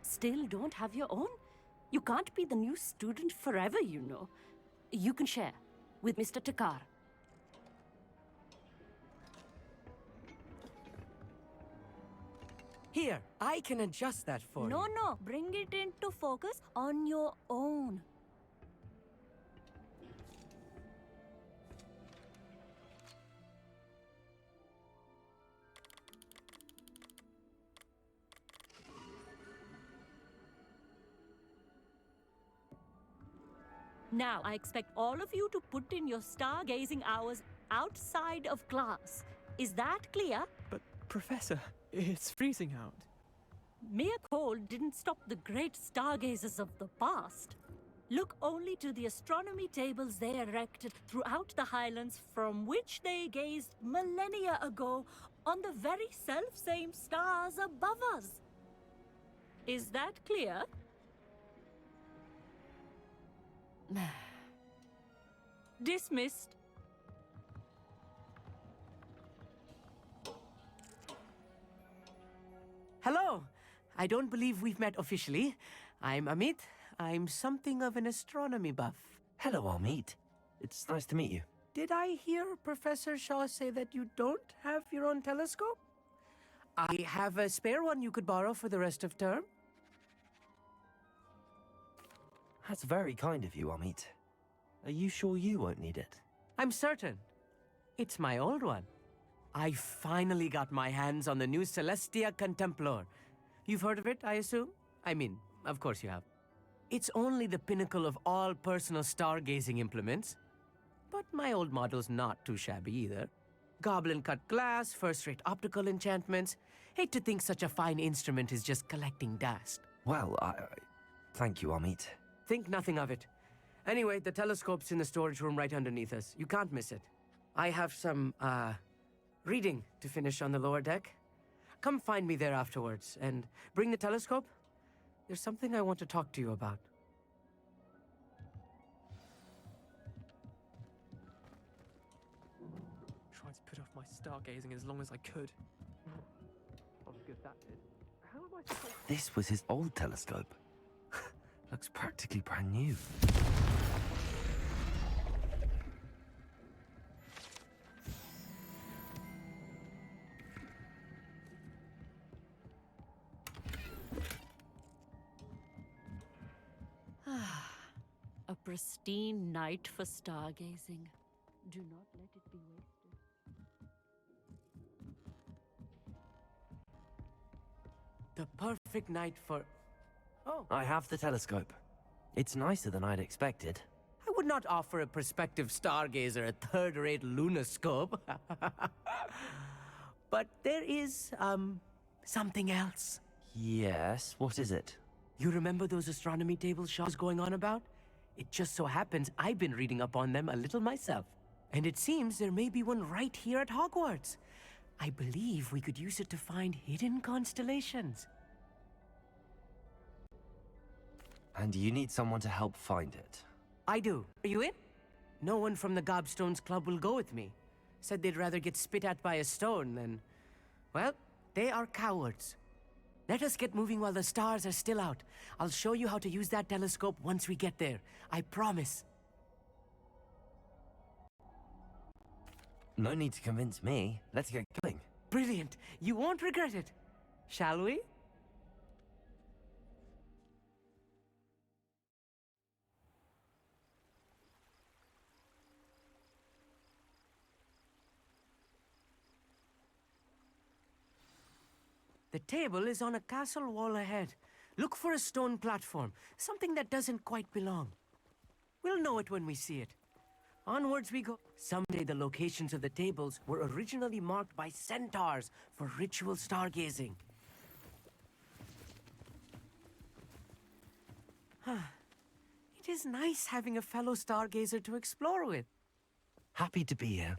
Still don't have your own? You can't be the new student forever, you know. You can share with Mr. Takar. Here, I can adjust that for you. No, bring it into focus on your own. Now, I expect all of you to put in your stargazing hours outside of class. Is that clear? But, Professor, it's freezing out. Mere cold didn't stop the great stargazers of the past. Look only to the astronomy tables they erected throughout the highlands from which they gazed millennia ago on the very self-same stars above us. Is that clear? Dismissed. Hello. I don't believe we've met officially. I'm Amit. I'm something of an astronomy buff. Hello, Amit. It's nice to meet you. Did I hear Professor Shaw say that you don't have your own telescope? I have a spare one you could borrow for the rest of term. That's very kind of you, Amit. Are you sure you won't need it? I'm certain. It's my old one. I finally got my hands on the new Celestia Contemplor. You've heard of it, I assume? I mean, of course you have. It's only the pinnacle of all personal stargazing implements. But my old model's not too shabby either. Goblin-cut glass, first-rate optical enchantments. Hate to think such a fine instrument is just collecting dust. Well, thank you, Amit. Think nothing of it. Anyway, the telescope's in the storage room right underneath us. You can't miss it. I have some, reading to finish on the lower deck. Come find me there afterwards, and bring the telescope. There's something I want to talk to you about. Tried to put off my stargazing as long as I could. Not as good as that did. How am I supposed to... This was his old telescope. Looks practically brand new. A pristine night for stargazing. Do not let it be wasted. The perfect night for... Oh. I have the telescope. It's nicer than I'd expected. I would not offer a prospective stargazer a third-rate lunoscope. But there is, something else. Yes, what is it? You remember those astronomy table shows going on about? It just so happens I've been reading up on them a little myself. And it seems there may be one right here at Hogwarts. I believe we could use it to find hidden constellations. And you need someone to help find it. I do. Are you in? No one from the Gobstones Club will go with me. Said they'd rather get spit at by a stone than... Well, they are cowards. Let us get moving while the stars are still out. I'll show you how to use that telescope once we get there. I promise. No need to convince me. Let's get going. Brilliant. You won't regret it. Shall we? The table is on a castle wall ahead. Look for a stone platform, something that doesn't quite belong. We'll know it when we see it. Onwards we go. Someday the locations of the tables were originally marked by centaurs for ritual stargazing. It is nice having a fellow stargazer to explore with. Happy to be here.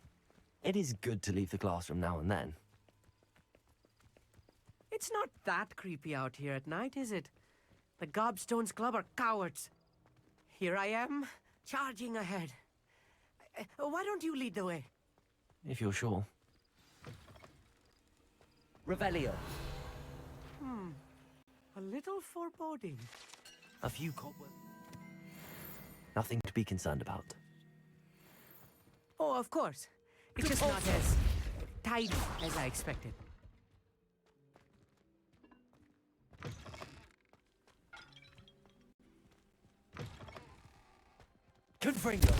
It is good to leave the classroom now and then. It's not that creepy out here at night, is it? The Gobstones Club are cowards. Here I am, charging ahead. Why don't you lead the way? If you're sure. Revelio. A little foreboding. A few cobwebs. Nothing to be concerned about. Oh, of course. It's just not as tidy as I expected. Confringo.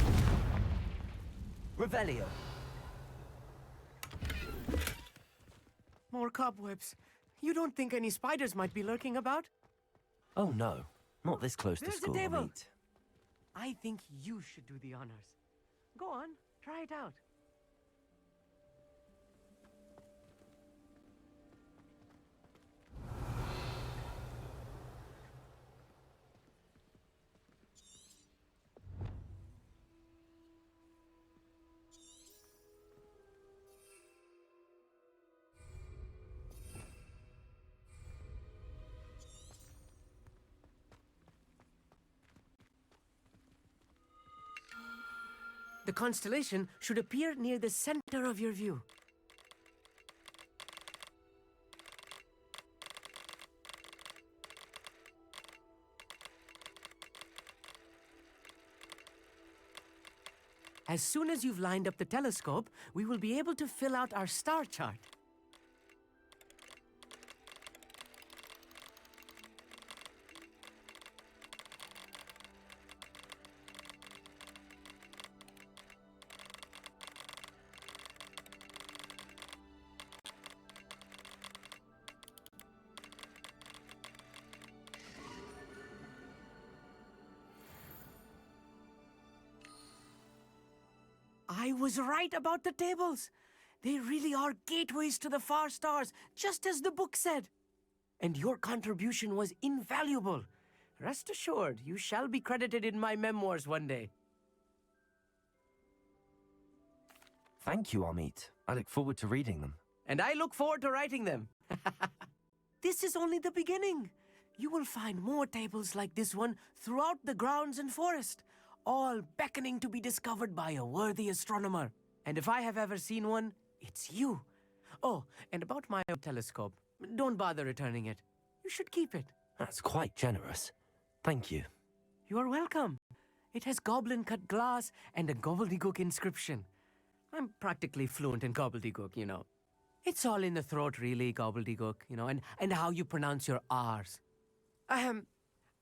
Revelio. More cobwebs. You don't think any spiders might be lurking about? Oh no, not this close to There's the school. table. Meet. I think you should do the honors. Go on, try it out. The constellation should appear near the center of your view. As soon as you've lined up the telescope, we will be able to fill out our star chart. I was right about the tables. They really are gateways to the far stars, just as the book said. And your contribution was invaluable. Rest assured, you shall be credited in my memoirs one day. Thank you, Amit. I look forward to reading them. And I look forward to writing them. This is only the beginning. You will find more tables like this one throughout the grounds and forest, all beckoning to be discovered by a worthy astronomer. And if I have ever seen one, it's you. Oh, and about my own telescope, don't bother returning it. You should keep it. That's quite generous. Thank you. You are welcome. It has goblin-cut glass and a gobbledygook inscription. I'm practically fluent in gobbledygook, you know. It's all in the throat, really, gobbledygook, you know, and how you pronounce your R's.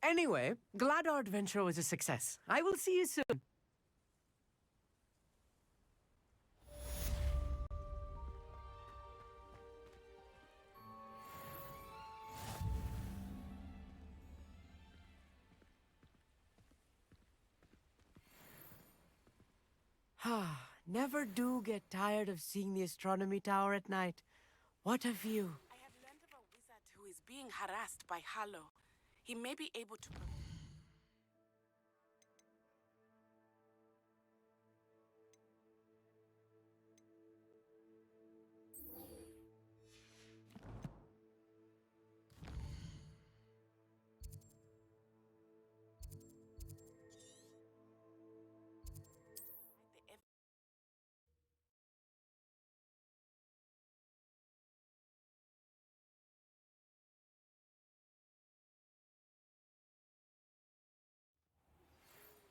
Anyway, glad our adventure was a success. I will see you soon. Never do get tired of seeing the astronomy tower at night. What a view. I have learned of a wizard who is being harassed by Harlow. He may be able to...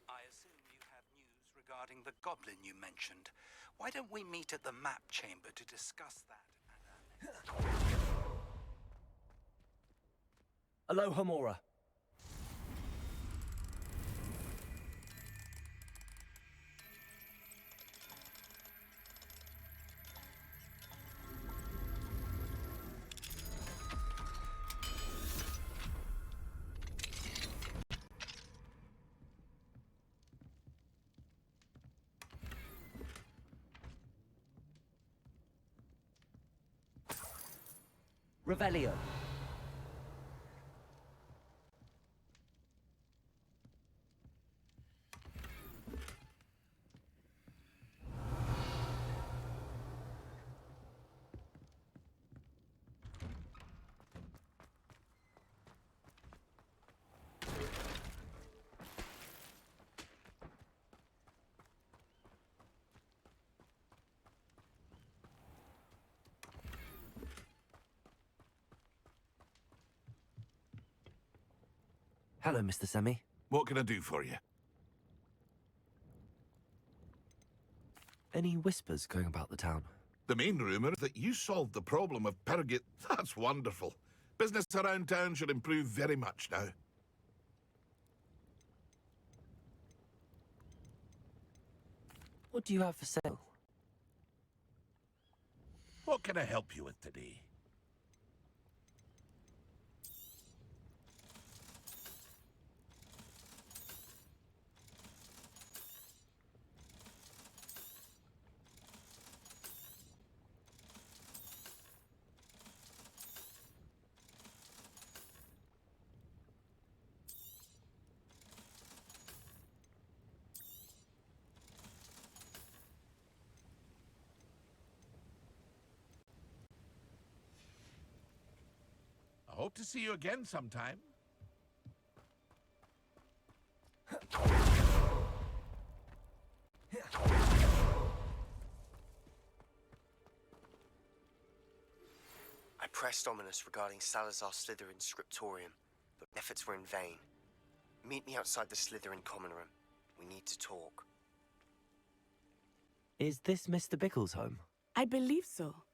I assume you have news regarding the goblin you mentioned. Why don't we meet at the map chamber to discuss that? Aloha, Mora. Revelio. Hello, Mr. Semi. What can I do for you? Any whispers going about the town? The main rumour is that you solved the problem of Pergit. That's wonderful. Business around town should improve very much now. What do you have for sale? What can I help you with today? I hope to see you again sometime. I pressed Ominous regarding Salazar Slytherin's scriptorium, but efforts were in vain. Meet me outside the Slytherin common room. We need to talk. Is this Mr. Bickle's home? I believe so.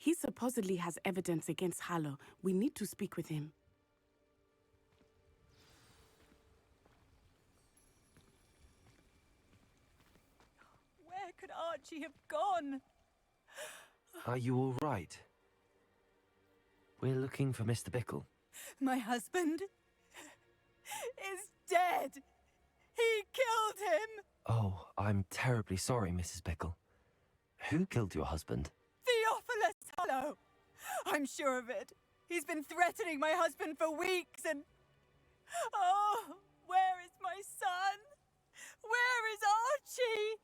He supposedly has evidence against Harlow. We need to speak with him. Where could Archie have gone? Are you all right? We're looking for Mr. Bickle. My husband is dead. He killed him. Oh, I'm terribly sorry, Mrs. Bickle. Who killed your husband? Theophilus Harlow. I'm sure of it. He's been threatening my husband for weeks and... Oh, where is my son? Where is Archie?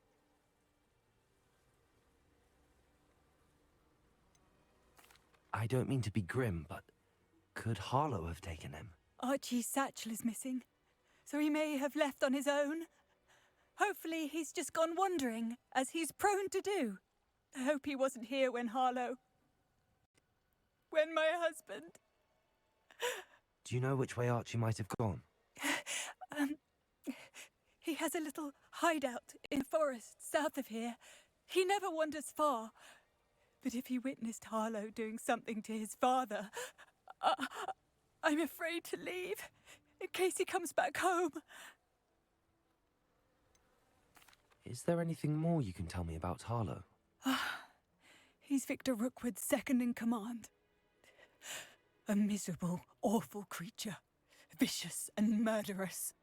I don't mean to be grim, but could Harlow have taken him? Archie's satchel is missing, so he may have left on his own. Hopefully he's just gone wandering, as he's prone to do. I hope he wasn't here when my husband... Do you know which way Archie might have gone? He has a little hideout in the forest south of here. He never wanders far. But if he witnessed Harlow doing something to his father, I'm afraid to leave, in case he comes back home. Is there anything more you can tell me about Harlow? He's Victor Rookwood's second in command. A miserable, awful creature. Vicious and murderous.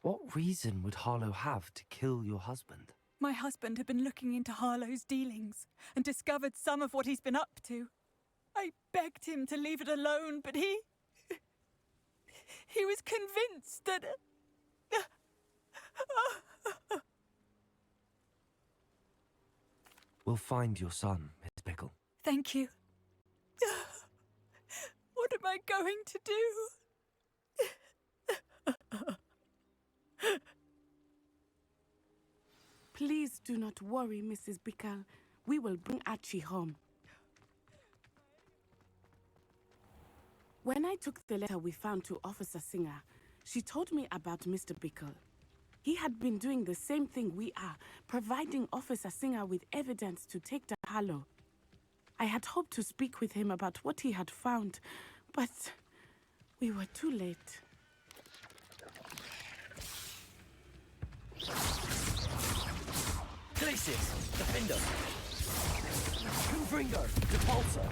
What reason would Harlow have to kill your husband? My husband had been looking into Harlow's dealings and discovered some of what he's been up to. I begged him to leave it alone, but he was convinced that... We'll find your son, Miss Bickle. Thank you. What am I going to do? Please do not worry, Mrs. Bickle. We will bring Archie home. When I took the letter we found to Officer Singer, she told me about Mr. Bickle. He had been doing the same thing we are, providing Officer Singer with evidence to take to Harlow. I had hoped to speak with him about what he had found, but we were too late. Glacius, Defender. Confringer, Repulsor.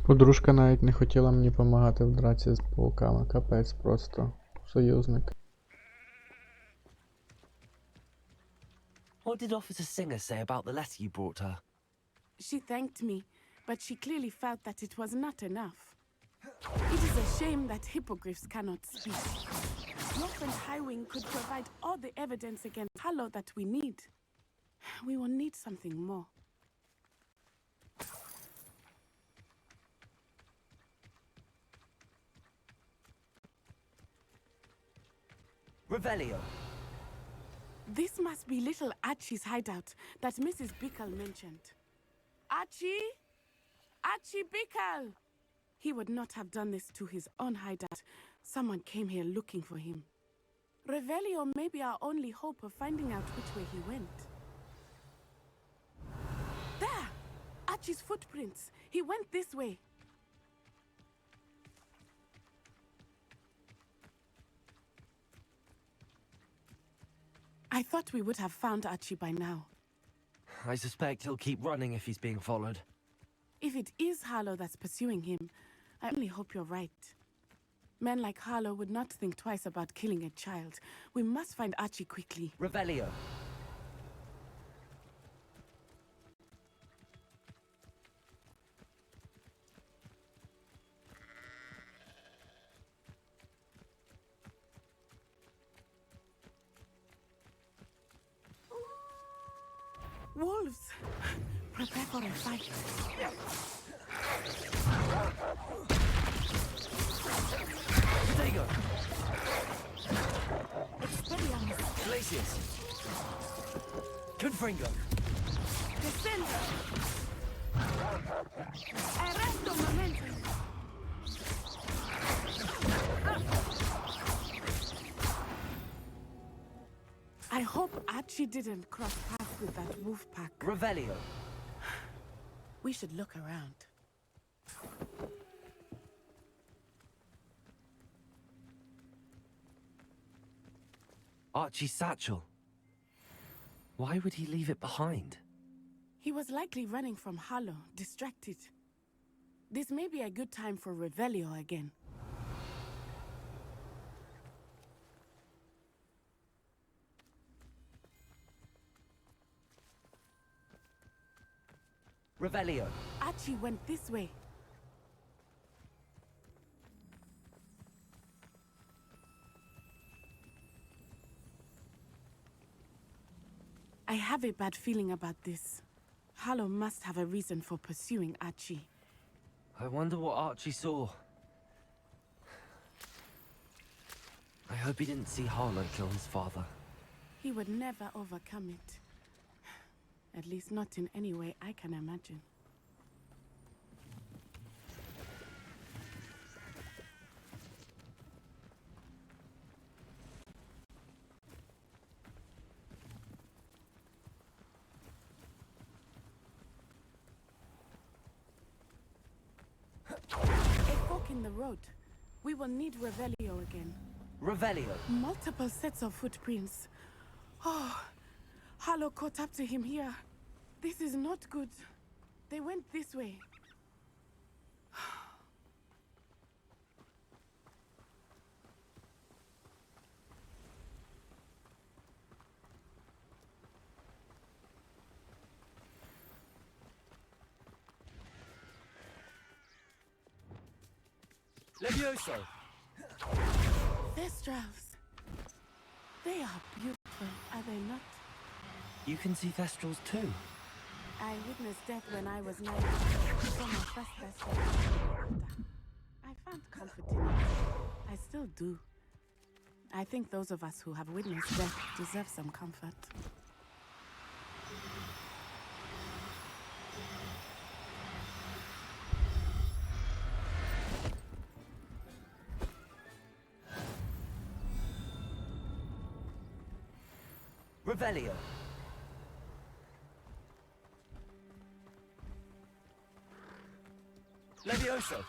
Подружка навіть не хотіла мені допомагати в драці з пауками. Капець просто. Союзник. What did Officer Singer say about the letter you brought her? She thanked me, but she clearly felt that it was not enough. It is a shame that hippogriffs cannot speak. Your friend Highwing could provide all the evidence against Hallow that we need. We will need something more. Revelio. This must be little Archie's hideout that Mrs. Bickle mentioned. Archie? Archie Bickle! He would not have done this to his own hideout. Someone came here looking for him. Revelio may be our only hope of finding out which way he went. There! Archie's footprints. He went this way. I thought we would have found Archie by now. I suspect he'll keep running if he's being followed. If it is Harlow that's pursuing him, I only hope you're right. Men like Harlow would not think twice about killing a child. We must find Archie quickly. Revelio. Wolves! Prepare for a fight. Diego. Expelliarmus. Glacius. Confringo. Descendo. Arresto momentum. I hope Archie didn't cross paths with that wolf pack. Revelio. We should look around. Archie's satchel. Why would he leave it behind? He was likely running from Harlow, distracted. This may be a good time for Revelio again. Revelio. Archie went this way. I have a bad feeling about this. Harlow must have a reason for pursuing Archie. I wonder what Archie saw. I hope he didn't see Harlow kill his father. He would never overcome it. At least not in any way I can imagine. A fork in the road. We will need Revelio again. Revelio. Multiple sets of footprints. Oh, Harlow caught up to him here. This is not good. They went this way. Levioso. Thestrals. They are beautiful, are they not? You can see Thestrals too. I witnessed death when I was 9. It was my first Thestral. I found comfort in it. I still do. I think those of us who have witnessed death deserve some comfort. Revelio. Levioso.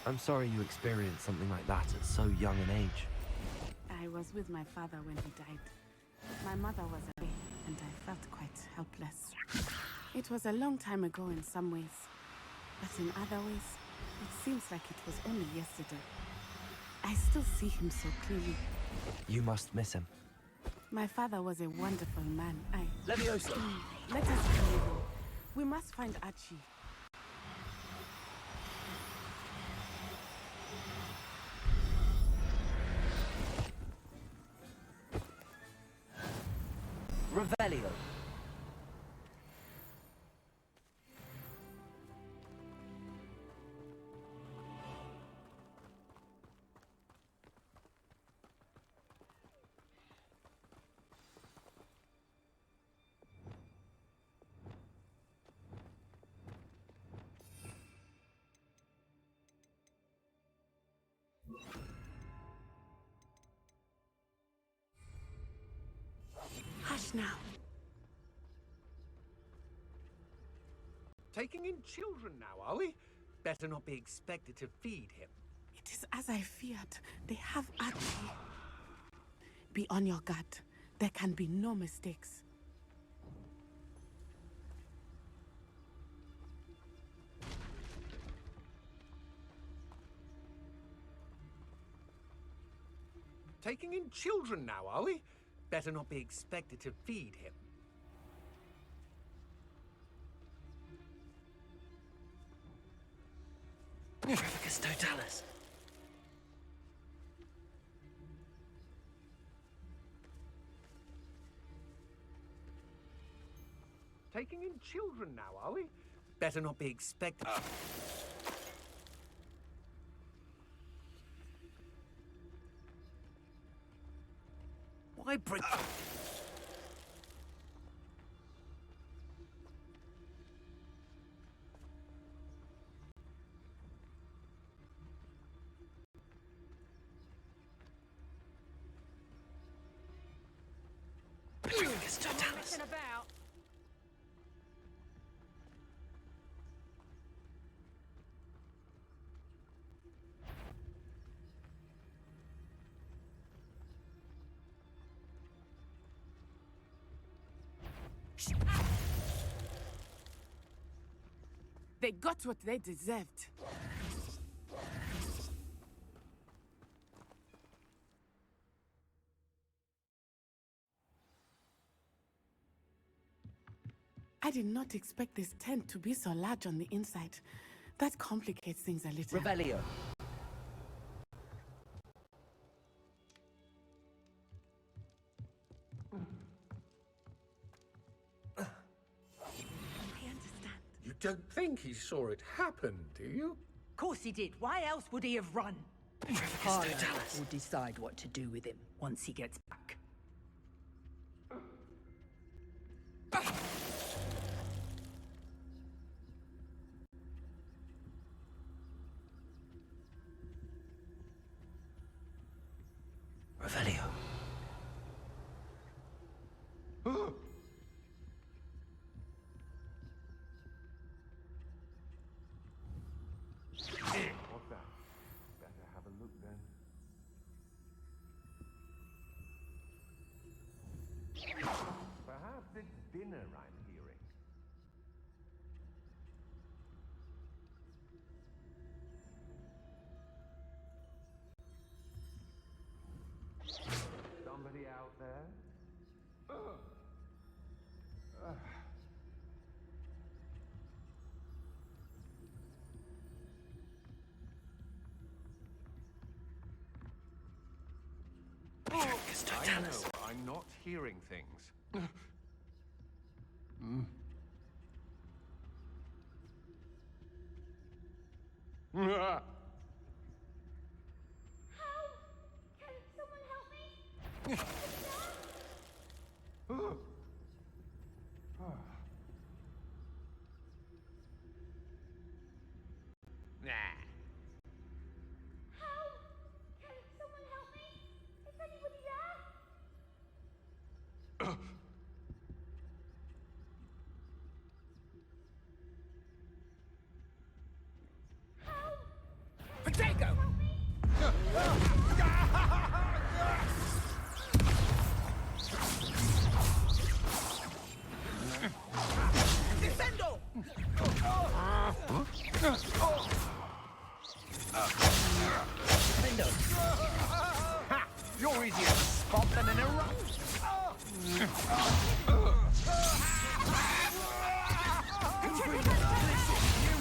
I'm sorry you experienced something like that at so young an age. I was with my father when he died. My mother was away, and I felt quite helpless. It was a long time ago in some ways, but in other ways, it seems like it was only yesterday. I still see him so clearly. You must miss him. My father was a wonderful man. Leviosa! Let us hurry though. We must find Archie. Revelio. Hush now. Taking in children now, are we? Better not be expected to feed him. It is as I feared. They have Archie. Be on your guard. There can be no mistakes. Taking in children now, are we? Better not be expected to feed him. Trafficus totalis. Taking in children now, are we? Better not be expected. Why bring... Trafficus totalis. About. They got what they deserved. I did not expect this tent to be so large on the inside. That complicates things a little. Revelio. You don't think he saw it happen, do you? Of course he did. Why else would he have run? Trafficus totalis. will decide what to do with him once he gets back. Revelio. What's that? Better have a look then. Perhaps it's dinner I'm hearing. Somebody out there? Trafficus I totalis. know, I'm not hearing things. Can someone help me? Nah. Can someone help me? Is anybody there? Potato! Ha! You're easier to spot than in a run.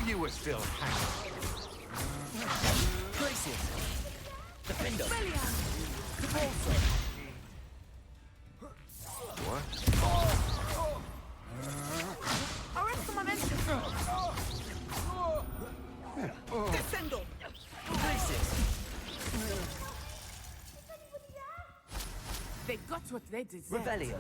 You were still hanging. Gracious! Defender! What? Arrest momentum! Descendo! They got what they deserved. Revelio.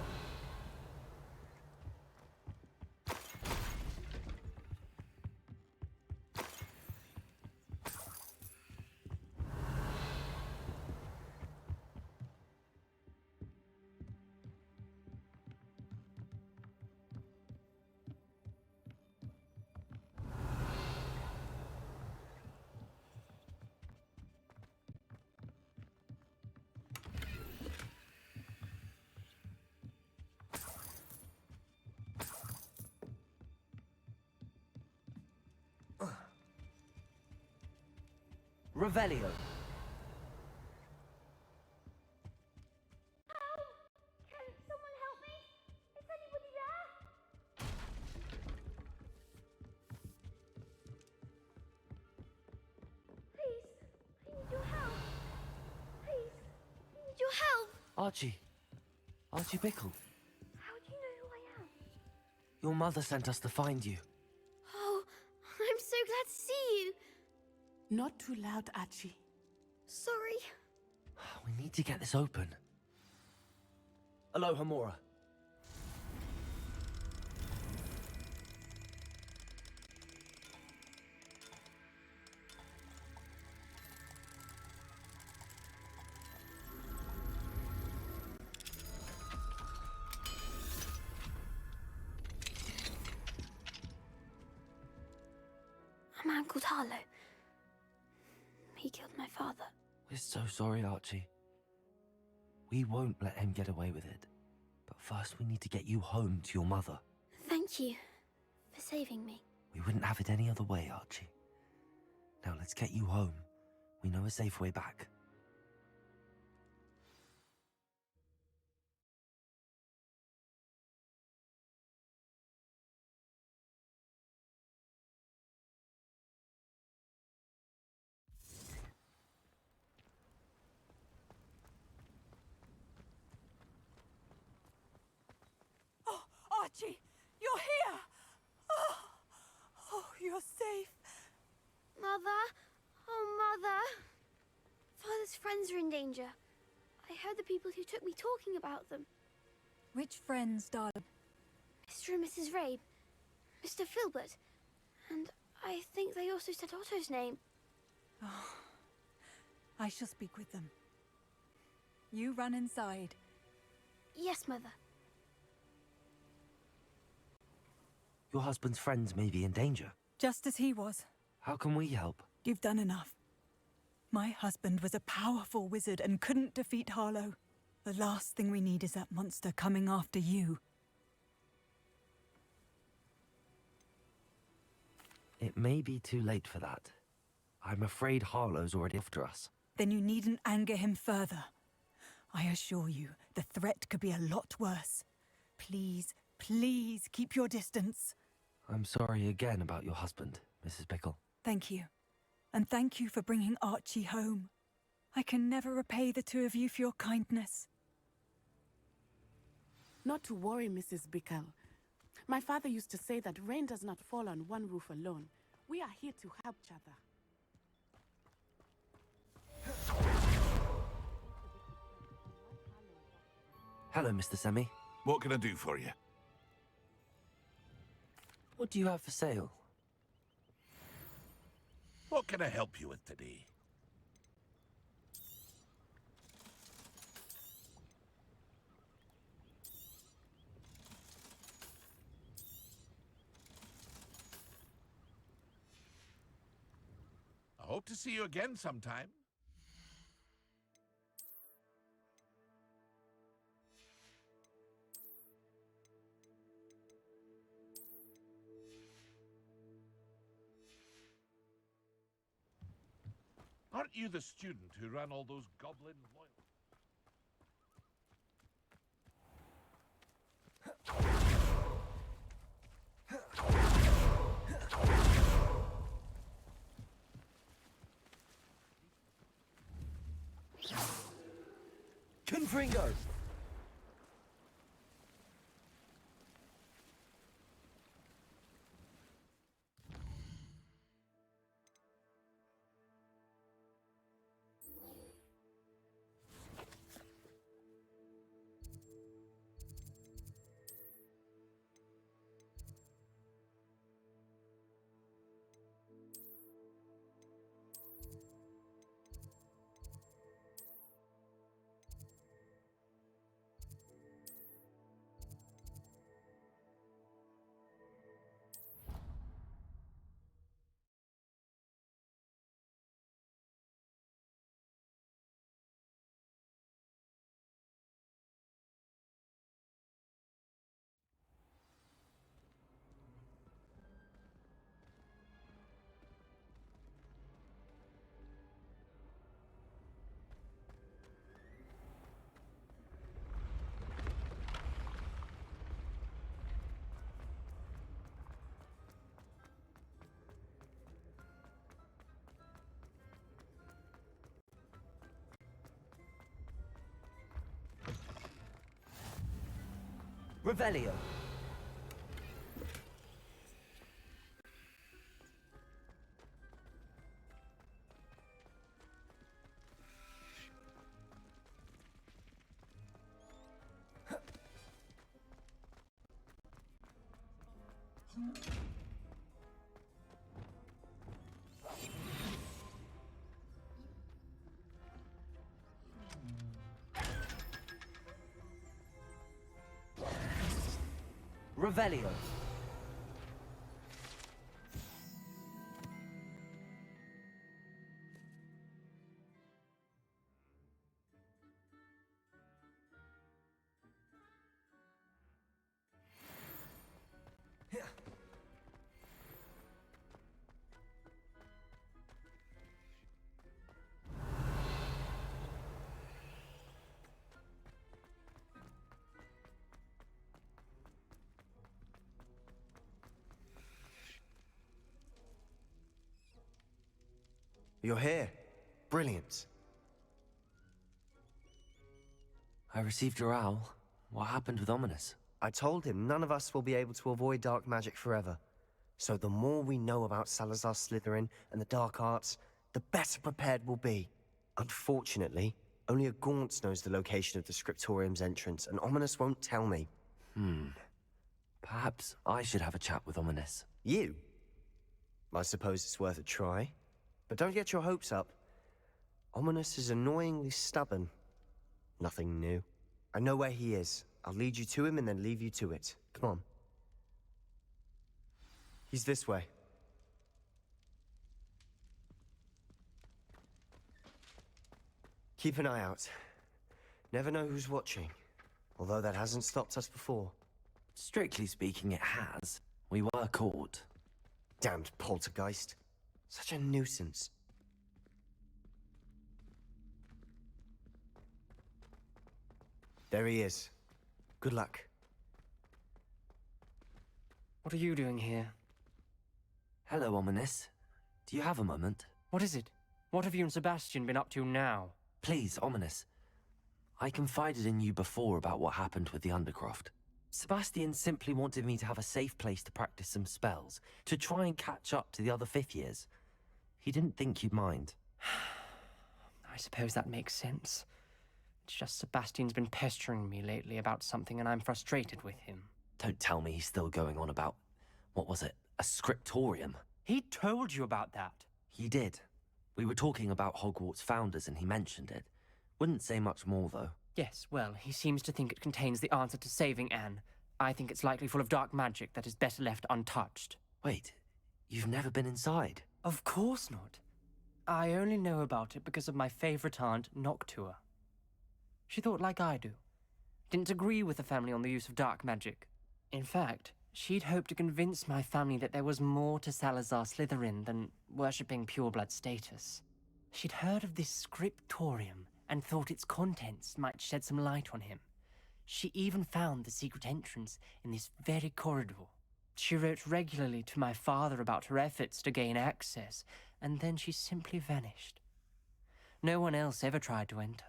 Revelio. Can someone help me? Is anybody there? Please, I need your help. Please, I need your help. Archie. Archie Bickle. How do you know who I am? Your mother sent us to find you. Oh, I'm so glad to see you. Not too loud, Archie. Sorry. We need to get this open. Aloha, Mora. A man called Harlow. He killed my father. We're so sorry, Archie. We won't let him get away with it. But first we need to get you home to your mother. Thank you for saving me. We wouldn't have it any other way, Archie. Now let's get you home. We know a safe way back. Oh, Archie, you're here! Oh, you're safe. Mother? Oh, Mother. Father's friends are in danger. I heard the people who took me talking about them. Which friends, darling? Mr. and Mrs. Rabe, Mr. Filbert, and I think they also said Otto's name. Oh, I shall speak with them. You run inside. Yes, Mother. Your husband's friends may be in danger. Just as he was. How can we help? You've done enough. My husband was a powerful wizard and couldn't defeat Harlow. The last thing we need is that monster coming after you. It may be too late for that. I'm afraid Harlow's already after us. Then you needn't anger him further. I assure you, the threat could be a lot worse. Please, please keep your distance. I'm sorry again about your husband, Mrs. Bickle. Thank you. And thank you for bringing Archie home. I can never repay the two of you for your kindness. Not to worry, Mrs. Bickle. My father used to say that rain does not fall on one roof alone. We are here to help each other. Hello, Mr. Semi. What can I do for you? What do you have for sale? What can I help you with today? I hope to see you again sometime. Aren't you the student who ran all those goblin loyal? Confringo! Revelio. Revelio. You're here. Brilliant. I received your owl. What happened with Ominous? I told him none of us will be able to avoid dark magic forever. So the more we know about Salazar Slytherin and the dark arts, the better prepared we'll be. Unfortunately, only a Gaunt knows the location of the Scriptorium's entrance, and Ominous won't tell me. Perhaps I should have a chat with Ominous. You? I suppose it's worth a try. But don't get your hopes up. Ominous is annoyingly stubborn. Nothing new. I know where he is. I'll lead you to him and then leave you to it. Come on. He's this way. Keep an eye out. Never know who's watching. Although that hasn't stopped us before. Strictly speaking, it has. We were caught. Damned poltergeist. Such a nuisance. There he is. Good luck. What are you doing here? Hello, Ominous. Do you have a moment? What is it? What have you and Sebastian been up to now? Please, Ominous. I confided in you before about what happened with the Undercroft. Sebastian simply wanted me to have a safe place to practice some spells, to try and catch up to the other fifth years. He didn't think you'd mind. I suppose that makes sense. It's just Sebastian's been pestering me lately about something and I'm frustrated with him. Don't tell me he's still going on about, what was it, a scriptorium? He told you about that. He did. We were talking about Hogwarts founders and he mentioned it. Wouldn't say much more, though. Yes, well, he seems to think it contains the answer to saving Anne. I think it's likely full of dark magic that is better left untouched. Wait, you've never been inside? Of course not. I only know about it because of my favourite aunt, Noctua. She thought like I do. Didn't agree with the family on the use of dark magic. In fact, she'd hoped to convince my family that there was more to Salazar Slytherin than worshipping pureblood status. She'd heard of this scriptorium and thought its contents might shed some light on him. She even found the secret entrance in this very corridor. She wrote regularly to my father about her efforts to gain access, and then she simply vanished. No one else ever tried to enter.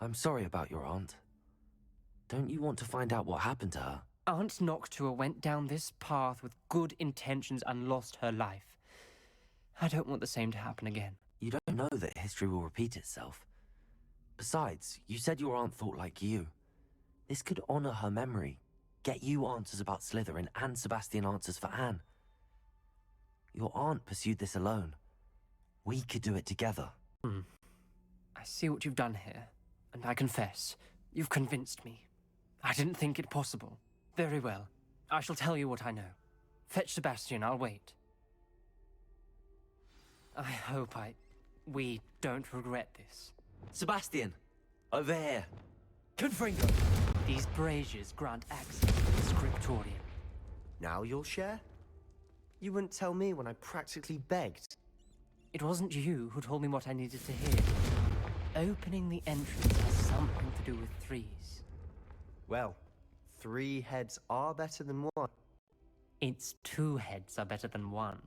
I'm sorry about your aunt. Don't you want to find out what happened to her? Aunt Noctua went down this path with good intentions and lost her life. I don't want the same to happen again. You don't know that history will repeat itself. Besides, you said your aunt thought like you. This could honor her memory, get you answers about Slytherin and Sebastian answers for Anne. Your aunt pursued this alone. We could do it together. I see what you've done here, and I confess, you've convinced me. I didn't think it possible. Very well. I shall tell you what I know. Fetch Sebastian, I'll wait. I hope we don't regret this. Sebastian! Over here! Confringo! These braziers grant access to the scriptorium. Now you'll share? You wouldn't tell me when I practically begged. It wasn't you who told me what I needed to hear. Opening the entrance has something to do with threes. Well, 3 heads are better than 1. It's 2 heads are better than 1.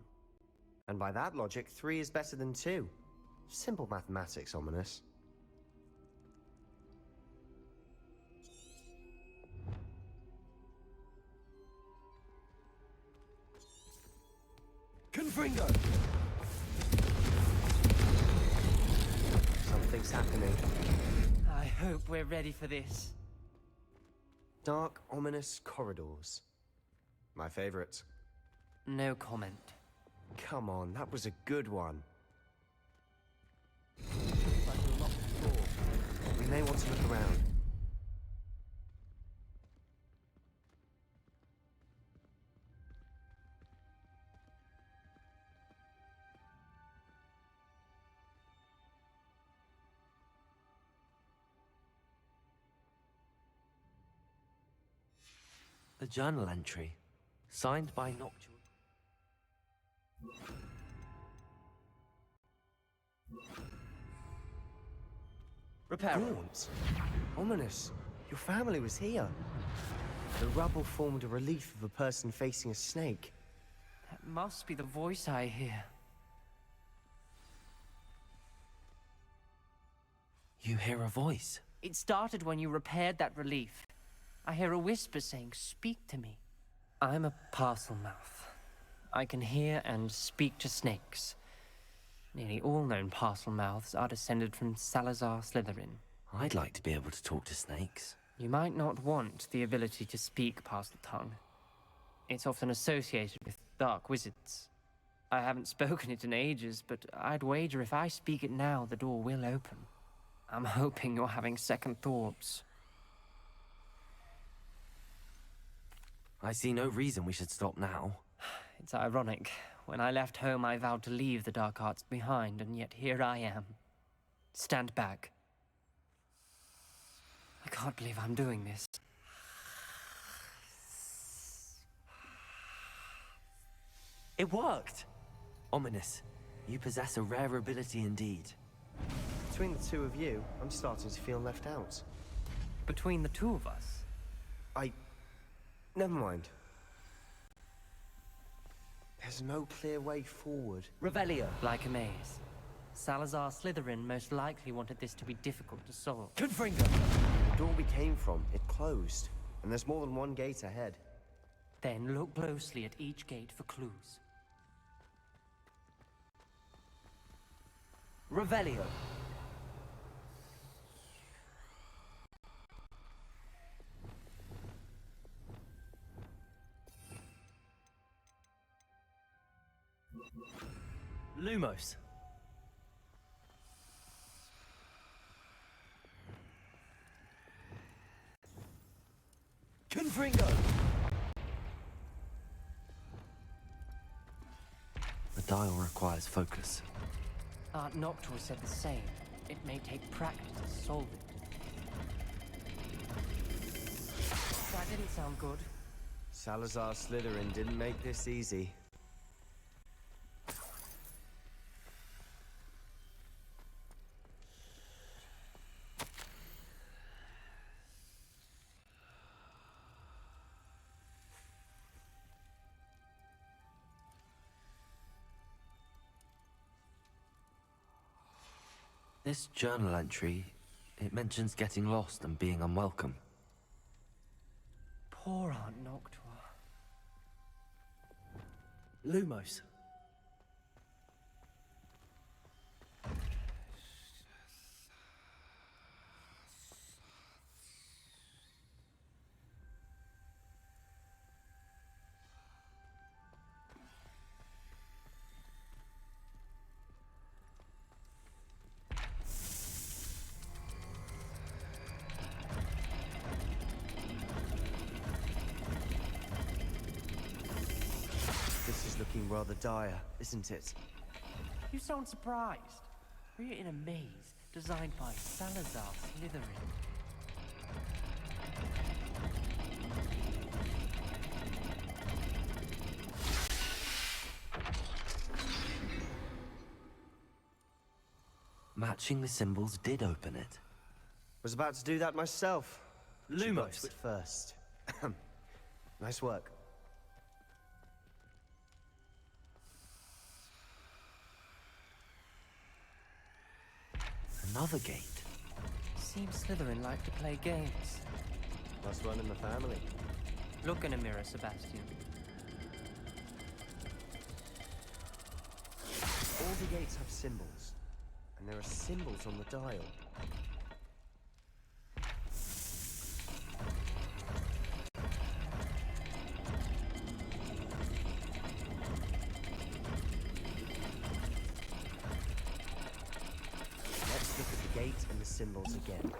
And by that logic, 3 is better than 2. Simple mathematics, Ominous. Confringo! Something's happening. I hope we're ready for this. Dark, ominous corridors. My favorite. No comment. Come on, that was a good one. We may want to look around. A journal entry, signed by Noctua. Repair. Ominous. Your family was here. The rubble formed a relief of a person facing a snake. That must be the voice I hear. You hear a voice? It started when you repaired that relief. I hear a whisper saying, "Speak to me." I'm a parcel mouth. I can hear and speak to snakes. Nearly all known parcel mouths are descended from Salazar Slytherin. I'd like to be able to talk to snakes. You might not want the ability to speak parcel tongue. It's often associated with dark wizards. I haven't spoken it in ages, but I'd wager if I speak it now, the door will open. I'm hoping you're having second thoughts. I see no reason we should stop now. It's ironic. When I left home, I vowed to leave the dark arts behind, and yet here I am. Stand back. I can't believe I'm doing this. It worked! Ominous, you possess a rare ability indeed. Between the 2 of you, I'm starting to feel left out. Between the 2 of us? Never mind. There's no clear way forward. Revelio. Like a maze. Salazar Slytherin most likely wanted this to be difficult to solve. Confringo! The door we came from, it closed. And there's more than 1 gate ahead. Then look closely at each gate for clues. Revelio. Lumos. Confringo. The dial requires focus. Aunt Noctua said the same. It may take practice to solve it. That didn't sound good. Salazar Slytherin didn't make this easy. This journal entry, it mentions getting lost and being unwelcome. Poor Aunt Noctua. Lumos. This is looking rather dire, isn't it? You sound surprised. We're in a maze designed by Salazar Slytherin. Matching the symbols did open it. Was about to do that myself. But you got Lumos. to it first. Nice work. Another gate. Seems Slytherin like to play games. Must run in the family. Look in a mirror, Sebastian. All the gates have symbols, and there are symbols on the dial. Let's look at the gate and the symbols again.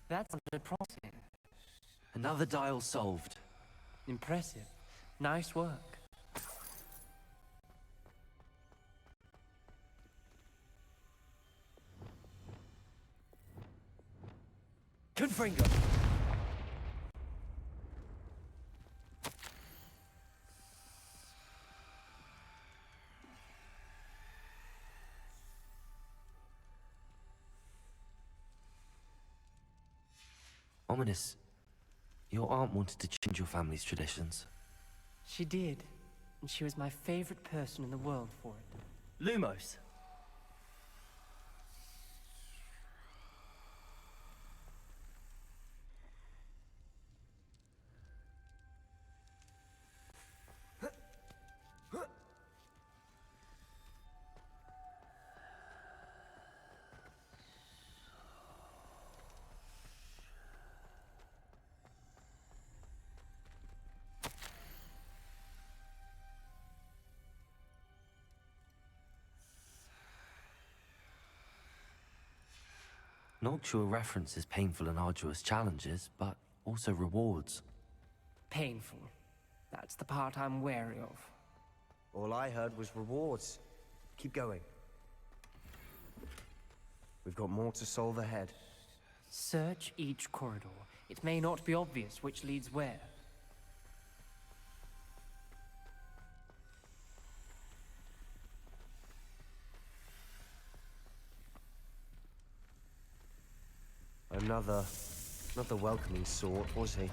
That's sounded promising. Another dial solved. Impressive. Nice work. Confringo. Ominous. Your aunt wanted to change your family's traditions. She did, and she was my favorite person in the world for it. Lumos. Noctua references painful and arduous challenges, but also rewards. Painful. That's the part I'm wary of. All I heard was rewards. Keep going. We've got more to solve ahead. Search each corridor. It may not be obvious which leads where. Not the welcoming sort, was he?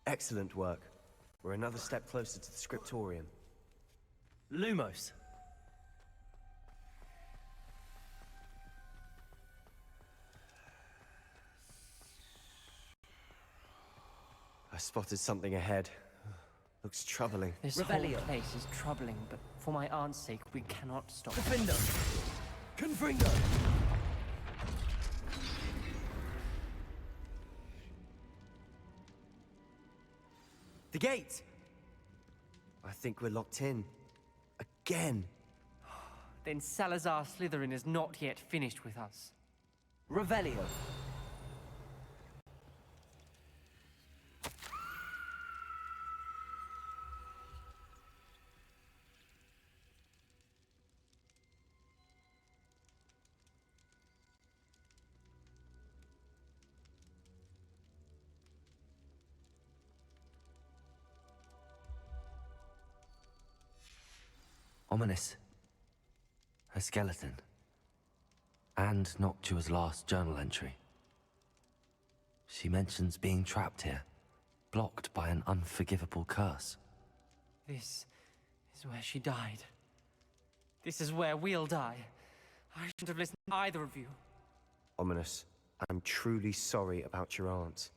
Excellent work. We're another step closer to the scriptorium. Lumos. I spotted something ahead. Looks troubling. This whole place is troubling, but for my aunt's sake, we cannot stop. Defender. Confringo. The gate! I think we're locked in. Again. Then Salazar Slytherin is not yet finished with us. Revelio. Ominous. A skeleton. And Noctua's last journal entry. She mentions being trapped here, blocked by an unforgivable curse. This is where she died. This is where we'll die. I shouldn't have listened to either of you. Ominous, I'm truly sorry about your aunt.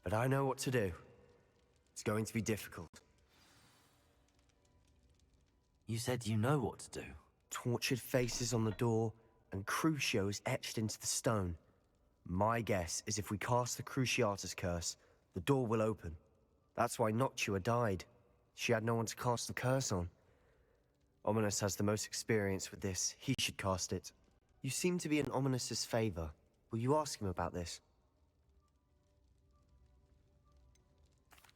But I know what to do. It's going to be difficult. You said you know what to do. Tortured faces on the door, and Crucios etched into the stone. My guess is if we cast the Cruciatus curse, the door will open. That's why Noctua died. She had no one to cast the curse on. Ominous has the most experience with this. He should cast it. You seem to be in Ominous's favor. Will you ask him about this?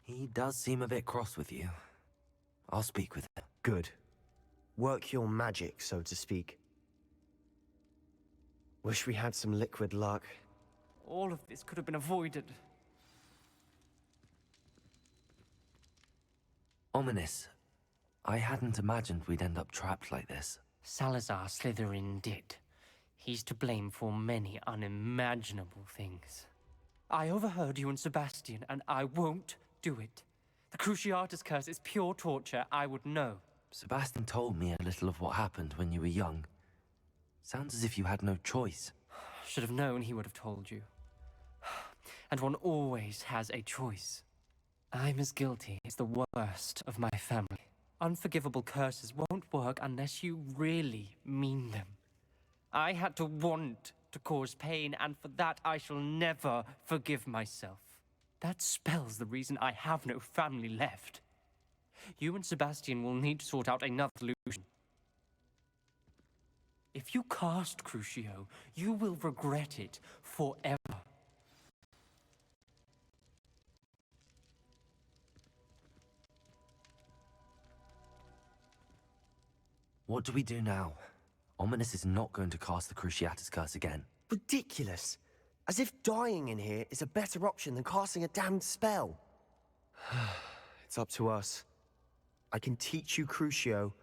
He does seem a bit cross with you. I'll speak with him. Good. Work your magic, so to speak. Wish we had some liquid luck. All of this could have been avoided. Ominous. I hadn't imagined we'd end up trapped like this. Salazar Slytherin did. He's to blame for many unimaginable things. I overheard you and Sebastian, and I won't do it. The Cruciatus curse is pure torture. I would know. Sebastian told me a little of what happened when you were young. Sounds as if you had no choice. Should have known he would have told you. And one always has a choice. I'm as guilty as the worst of my family. Unforgivable curses won't work unless you really mean them. I had to want to cause pain, and for that I shall never forgive myself. That spells the reason I have no family left. You and Sebastian will need to sort out another solution. If you cast Crucio, you will regret it forever. What do we do now? Ominous is not going to cast the Cruciatus curse again. Ridiculous. As if dying in here is a better option than casting a damned spell. It's up to us. I can teach you Crucio,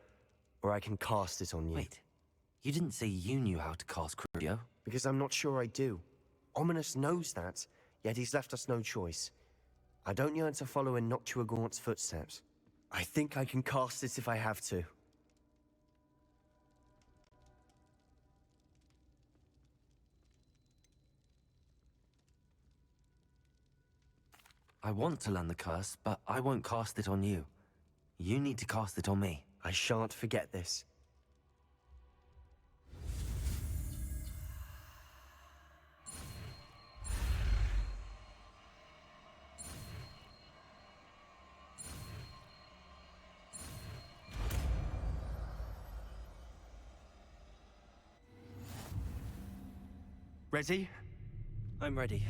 or I can cast it on you. Wait, you didn't say you knew how to cast Crucio? Because I'm not sure I do. Ominous knows that, yet he's left us no choice. I don't yearn to follow in Noctua Gaunt's footsteps. I think I can cast it if I have to. I want to learn the curse, but I won't cast it on you. You need to cast it on me. I shan't forget this. Ready? I'm ready.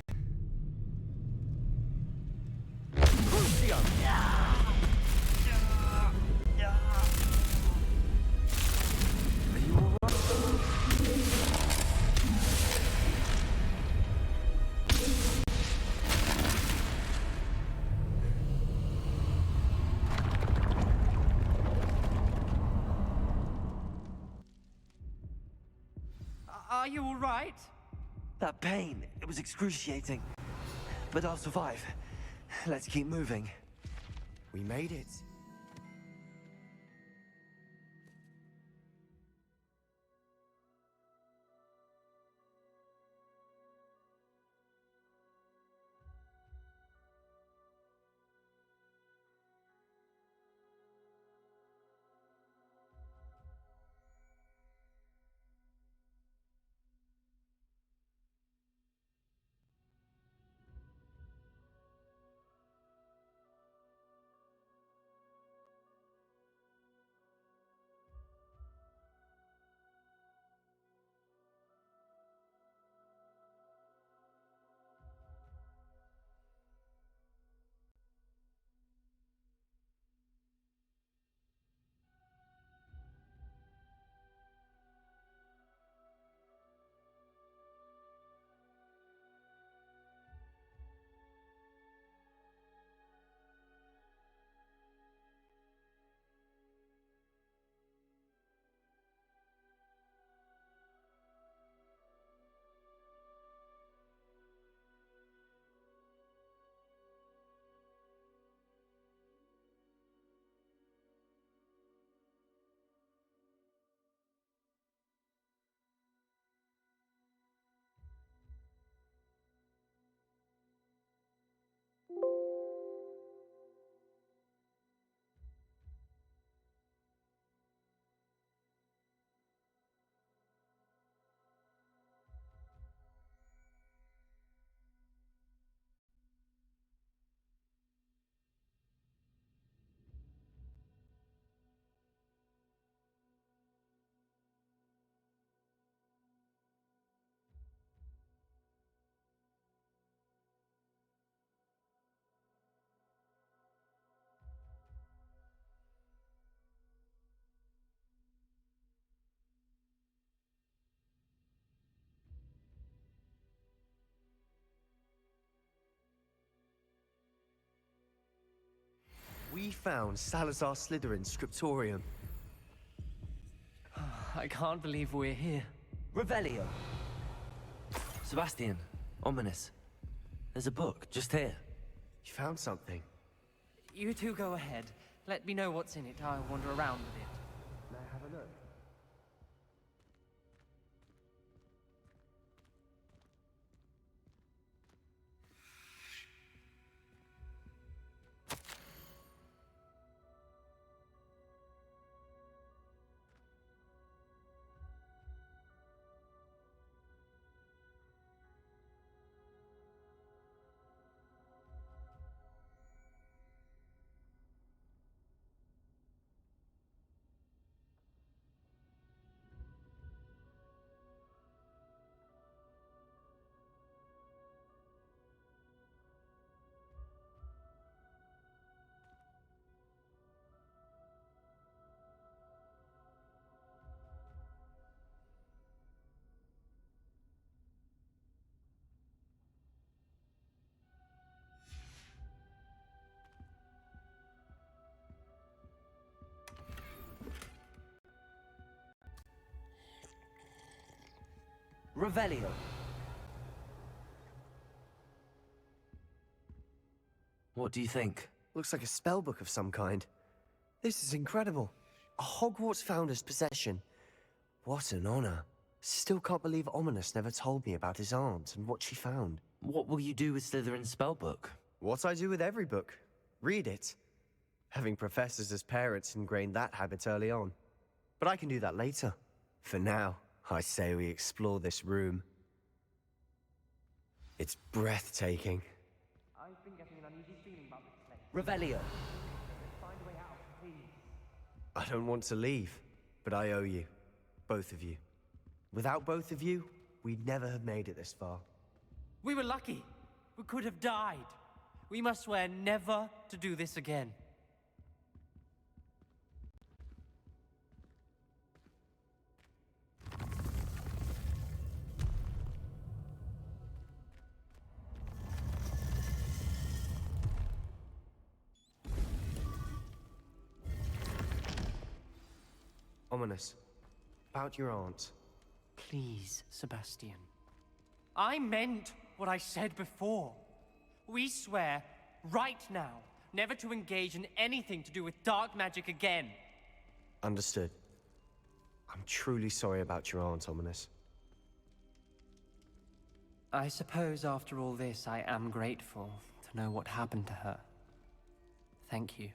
Are you all right? That pain, it was excruciating. But I'll survive. Let's keep moving. We made it. We found Salazar Slytherin's scriptorium. I can't believe we're here. Revelio. Sebastian, ominous. There's a book just here. You found something? You two go ahead. Let me know what's in it. I'll wander around with it. May I have a look? Revelio. What do you think? Looks like a spell book of some kind. This is incredible. A Hogwarts founder's possession. What an honor. Still can't believe Ominous never told me about his aunt and what she found. What will you do with Slytherin's spellbook? What I do with every book. Read it. Having professors as parents ingrained that habit early on. But I can do that later. For now, I say we explore this room. It's breathtaking. I've been getting an uneasy feeling about this place. Revelio. Find a way out, please. I don't want to leave, but I owe you. Both of you. Without both of you, we'd never have made it this far. We were lucky. We could have died. We must swear never to do this again. Ominous. About your aunt. Please, Sebastian. I meant what I said before. We swear, right now, never to engage in anything to do with dark magic again. Understood. I'm truly sorry about your aunt, Ominous. I suppose after all this, I am grateful to know what happened to her. Thank you.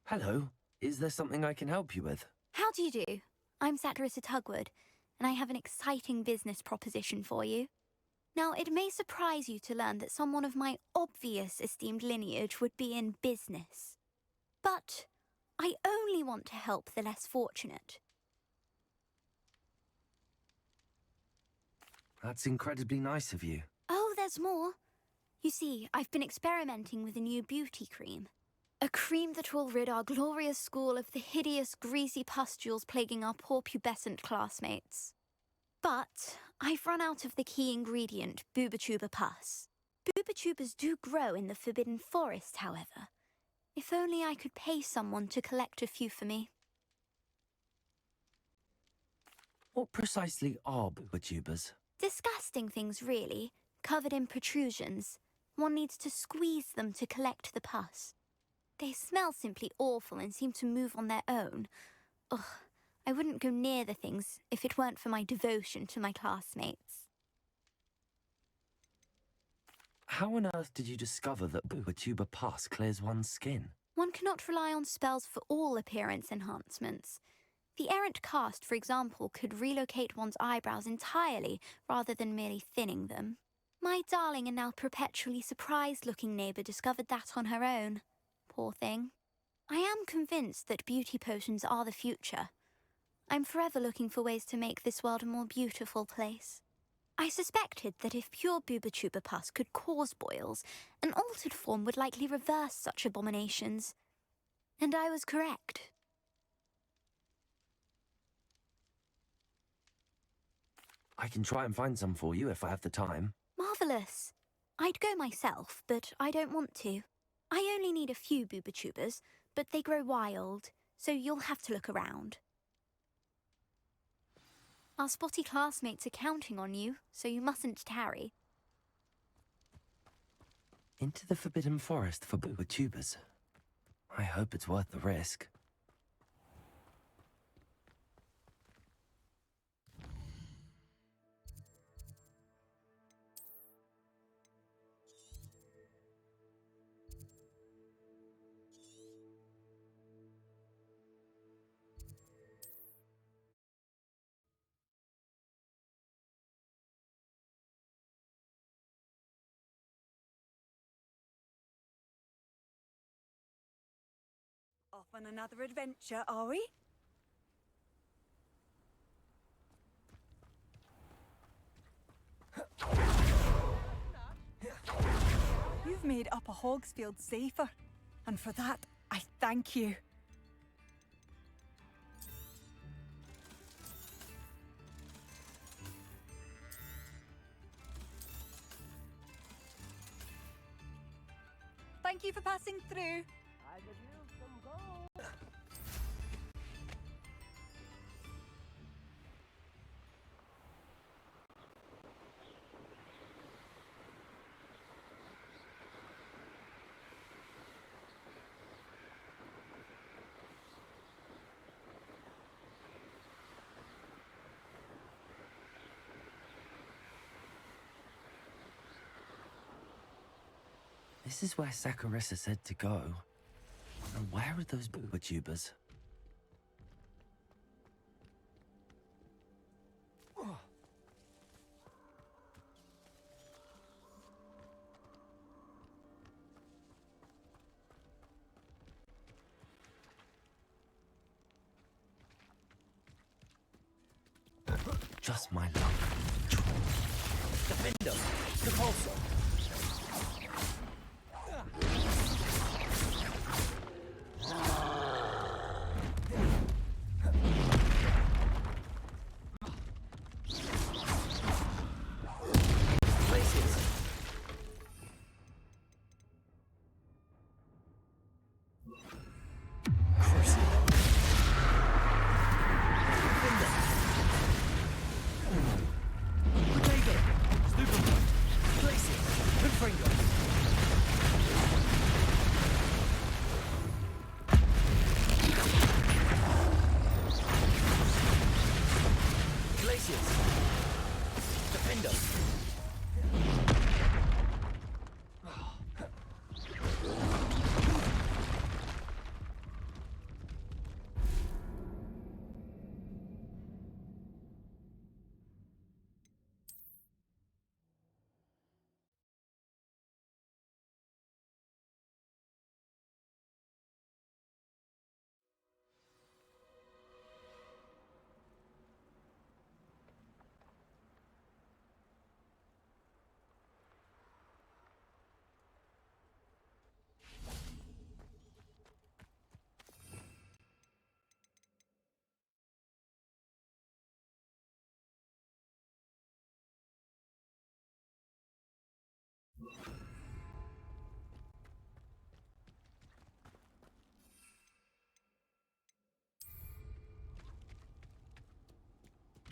Hello. Is there something I can help you with? How do you do? I'm Satirissa Tugwood, and I have an exciting business proposition for you. Now, it may surprise you to learn that someone of my obvious esteemed lineage would be in business. But I only want to help the less fortunate. That's incredibly nice of you. Oh, there's more. You see, I've been experimenting with a new beauty cream. A cream that will rid our glorious school of the hideous, greasy pustules plaguing our poor pubescent classmates. But I've run out of the key ingredient, booba-tuber pus. Booba-tubers do grow in the Forbidden Forest, however. If only I could pay someone to collect a few for me. What precisely are booba-tubers? Disgusting things, really, covered in protrusions. One needs to squeeze them to collect the pus. They smell simply awful and seem to move on their own. Ugh, I wouldn't go near the things if it weren't for my devotion to my classmates. How on earth did you discover that booba-tuber pus clears one's skin? One cannot rely on spells for all appearance enhancements. The errant cast, for example, could relocate one's eyebrows entirely rather than merely thinning them. My darling and now perpetually surprised-looking neighbour discovered that on her own. Poor thing. I am convinced that beauty potions are the future. I'm forever looking for ways to make this world a more beautiful place. I suspected that if pure booba-tuber pus could cause boils, an altered form would likely reverse such abominations. And I was correct. I can try and find some for you if I have the time. Marvellous. I'd go myself, but I don't want to. I only need a few booba-tubers, but they grow wild, so you'll have to look around. Our spotty classmates are counting on you, so you mustn't tarry. Into the Forbidden Forest for booba-tubers. I hope it's worth the risk. Off on another adventure, are we? You've made Upper Hogsfield safer, and for that, I thank you. Thank you for passing through. I could use some gold. This is where Satirissa said to go. And where are those booba-tubers? Just my luck. Defender! Repulsor! Places!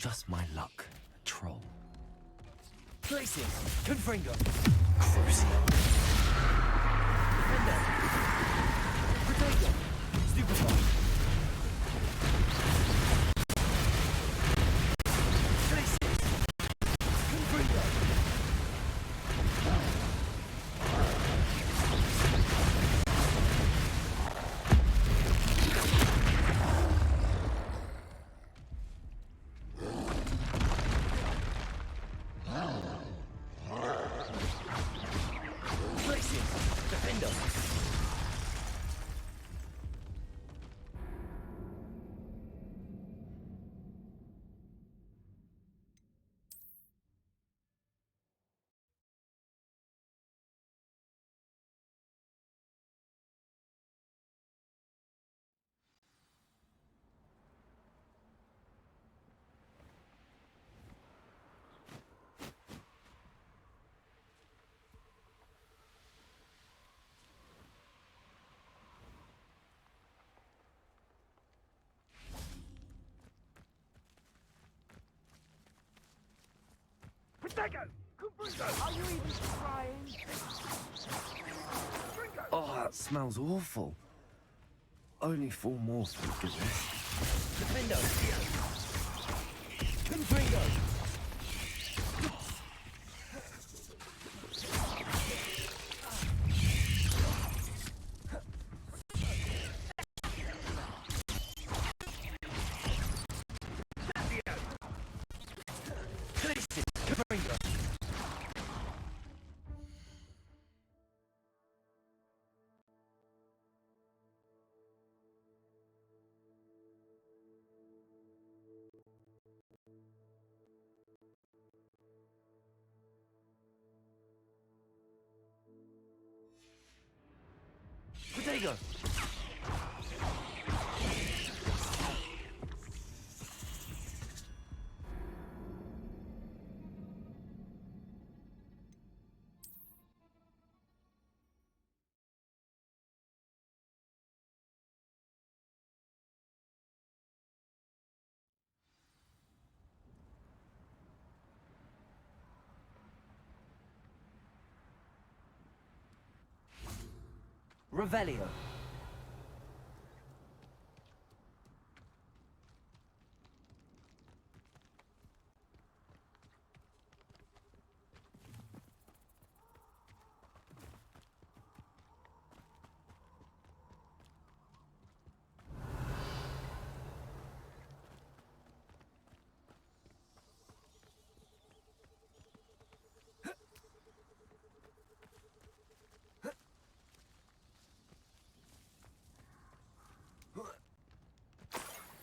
Just my luck. A troll. Places. Confringo. Crucio. Defender. Protego. Stupefy. Places. Confringo. Places. Defender. Protego! Confringo! Are you even trying? Oh, that smells awful. Only 4 more, thank goodness. Defender. Confringo. Places. Confringo. Protego. Revelio.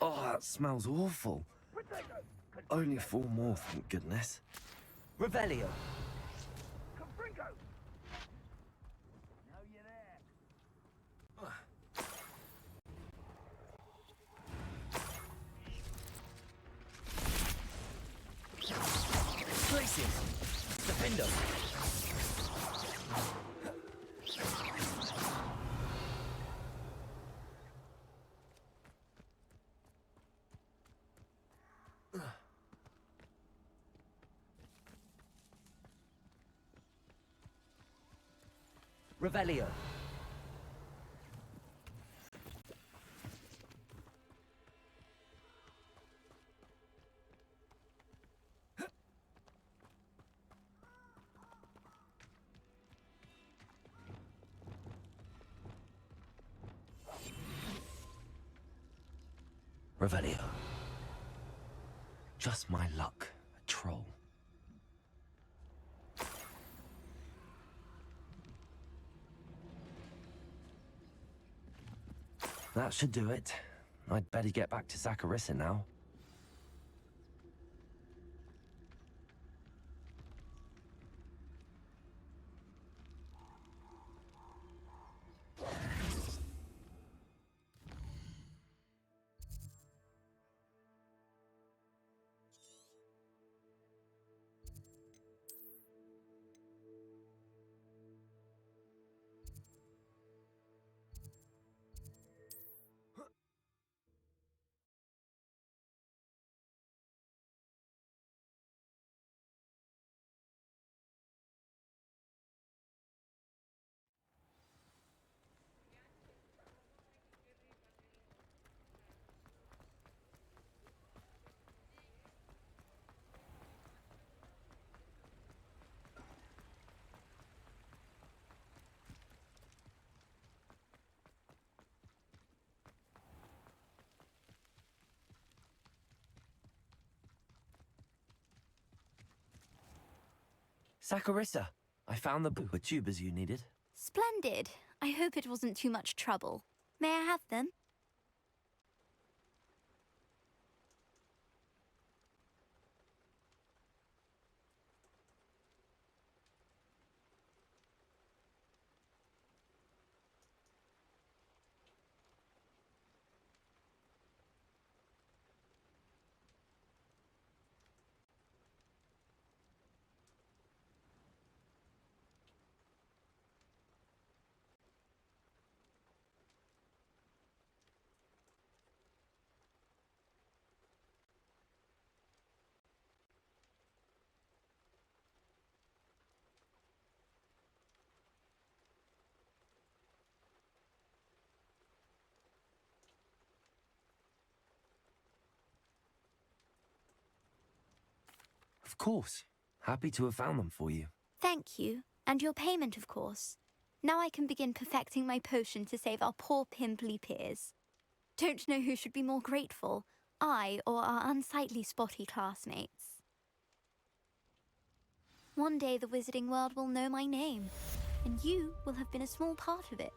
Oh, that smells awful. Only 4 more, thank goodness. Revelio. Confringo! Know you there. Places. Defender. Revelio. Revelio. Just my luck. A troll. That should do it. I'd better get back to Zakarissa now. Saccharissa, I found the tubers you needed. Splendid. I hope it wasn't too much trouble. May I have them? Of course. Happy to have found them for you. Thank you. And your payment, of course. Now I can begin perfecting my potion to save our poor pimply peers. Don't know who should be more grateful, I or our unsightly spotty classmates. One day the wizarding world will know my name, and you will have been a small part of it.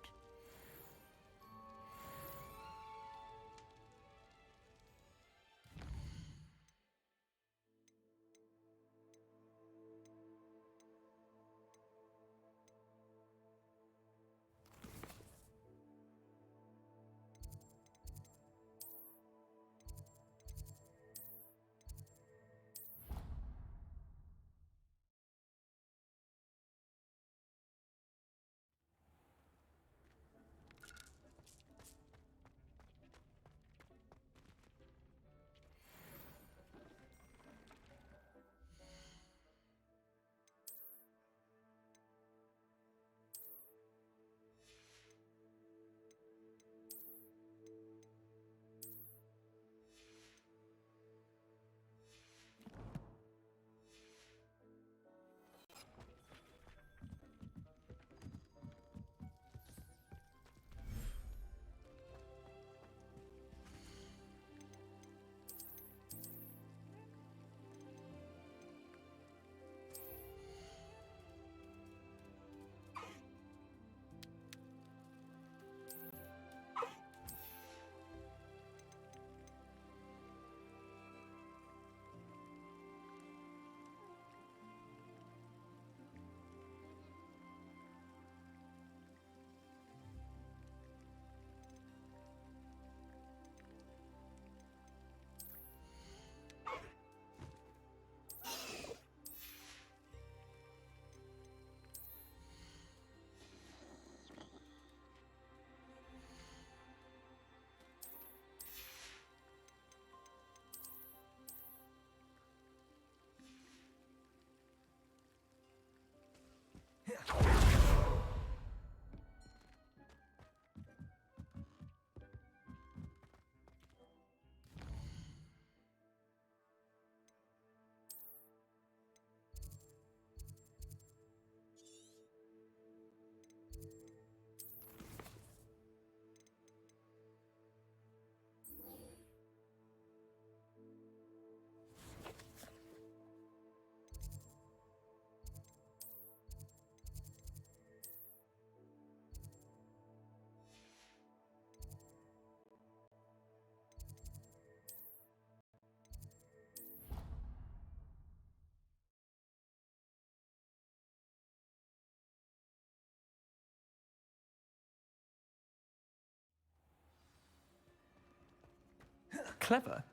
Clever?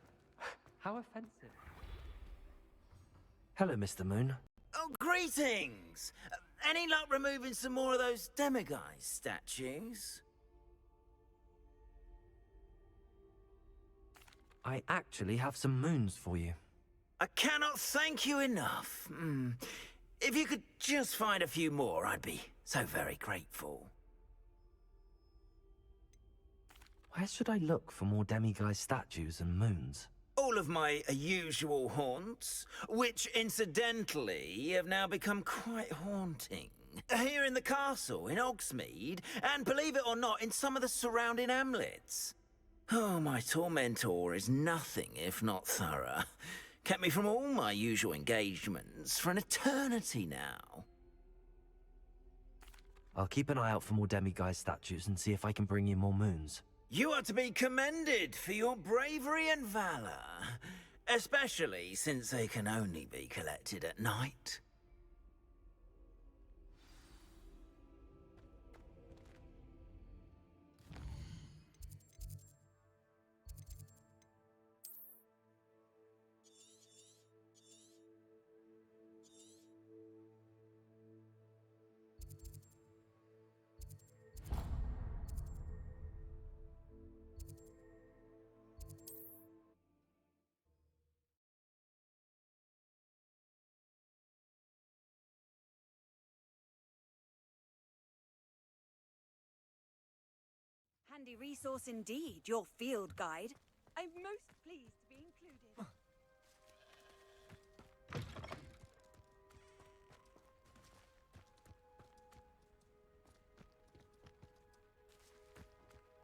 How offensive. Hello, Mr. Moon. Oh, greetings! Any luck removing some more of those demiguise statues? I actually have some moons for you. I cannot thank you enough. If you could just find a few more, I'd be so very grateful. Where should I look for more demiguise statues and moons? All of my usual haunts, which incidentally have now become quite haunting. Here in the castle, in Hogsmeade, and believe it or not, in some of the surrounding hamlets. Oh, my tormentor is nothing if not thorough. Kept me from all my usual engagements for an eternity now. I'll keep an eye out for more demiguise statues and see if I can bring you more moons. You are to be commended for your bravery and valor, especially since they can only be collected at night. Handy resource indeed, your field guide. I'm most pleased to be included.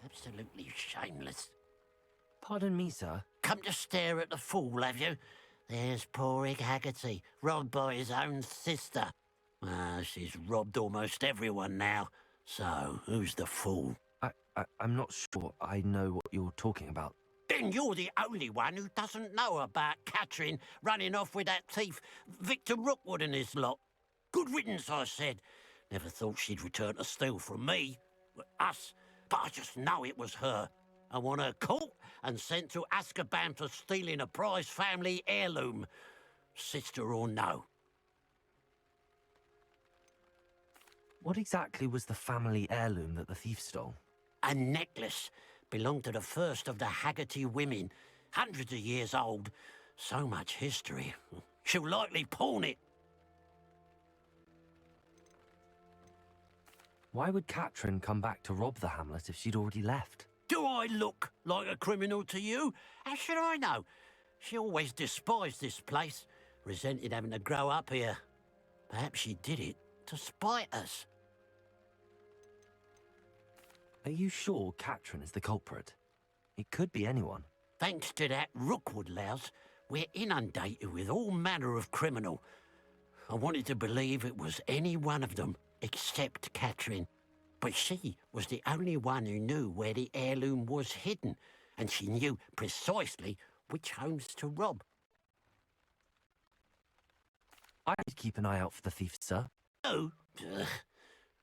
Absolutely shameless. Pardon me, sir. Come to stare at the fool, have you? There's poor Ig Haggerty, robbed by his own sister. She's robbed almost everyone now. So, who's the fool? I'm not sure I know what you're talking about. Then you're the only one who doesn't know about Catherine running off with that thief, Victor Rookwood and his lot. Good riddance, I said. Never thought she'd return to steal from me. Us. But I just know it was her. I want her caught and sent to Azkaban for stealing a prize family heirloom. Sister or no. What exactly was the family heirloom that the thief stole? A necklace. Belonged to the first of the Haggerty women. Hundreds of years old. So much history. She'll likely pawn it. Why would Catherine come back to rob the hamlet if she'd already left? Do I look like a criminal to you? How should I know? She always despised this place. Resented having to grow up here. Perhaps she did it to spite us. Are you sure Catherine is the culprit? It could be anyone. Thanks to that Rookwood louse, we're inundated with all manner of criminal. I wanted to believe it was any one of them, except Catherine. But she was the only one who knew where the heirloom was hidden, and she knew precisely which homes to rob. I'd keep an eye out for the thief, sir. Oh,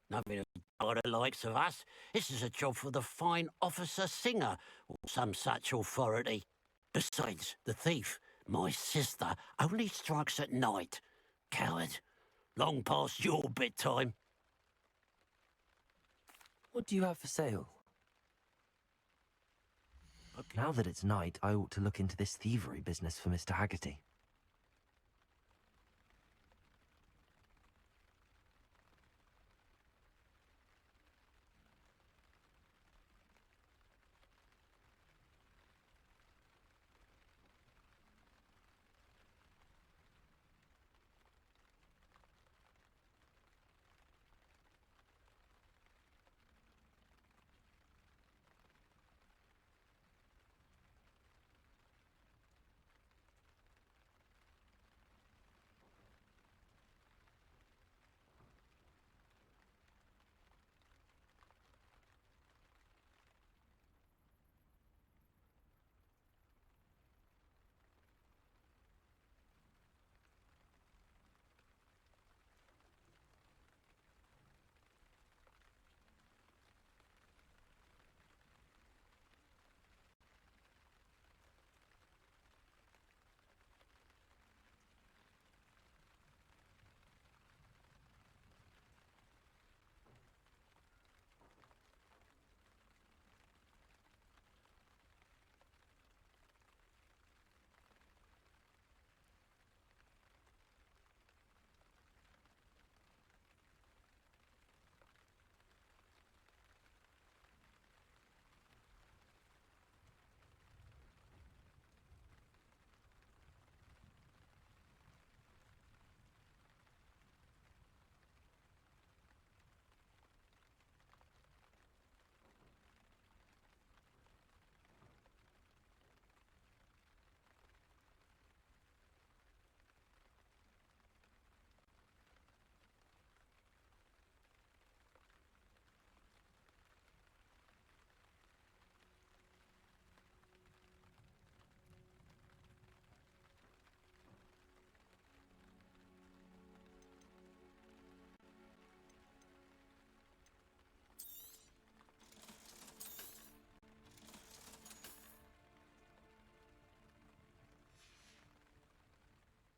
nothing by the likes of us. This is a job for the fine officer Singer, or some such authority. Besides, the thief, my sister, only strikes at night. Coward. Long past your bedtime. What do you have for sale? Now that it's night, I ought to look into this thievery business for Mr. Haggerty.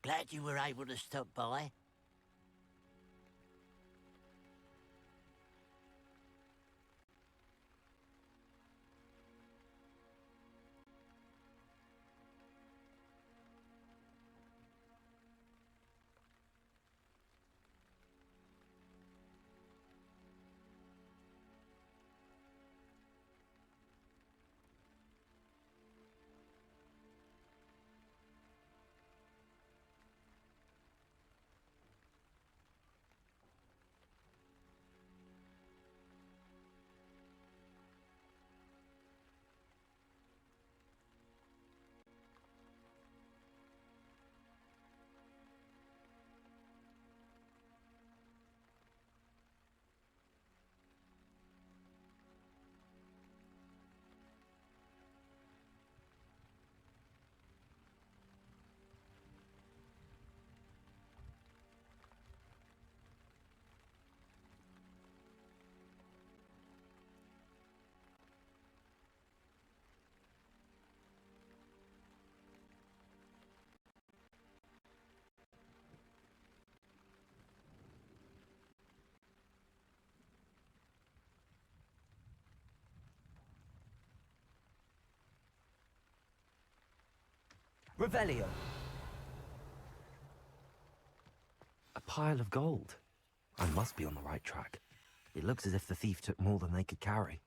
Glad you were able to stop by. Revelio. A pile of gold. I must be on the right track. It looks as if the thief took more than they could carry.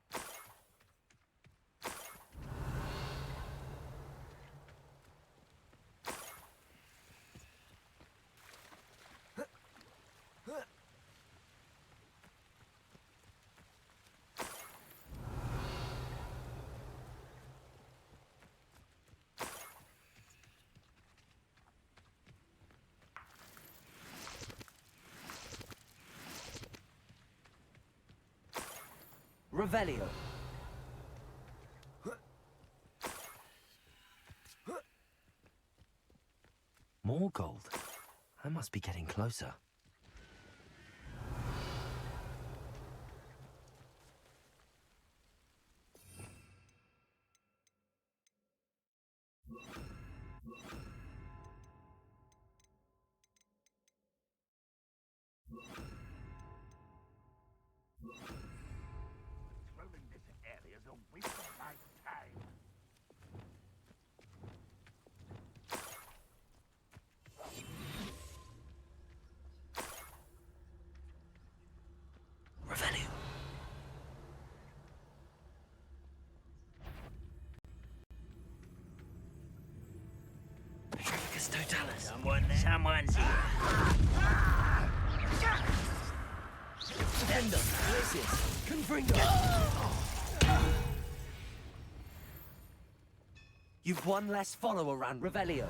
Revelio. More gold. I must be getting closer. Someone's here. Defender, Glacius, Confringo. You've one less follower around Revelio.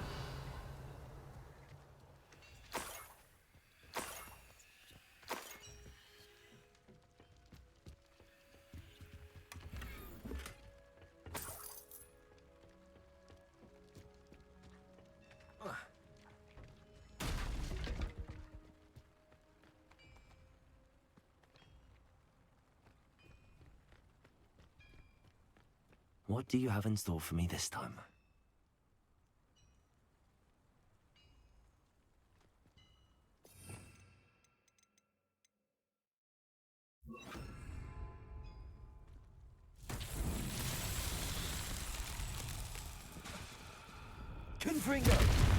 What do you have in store for me this time? Confringo!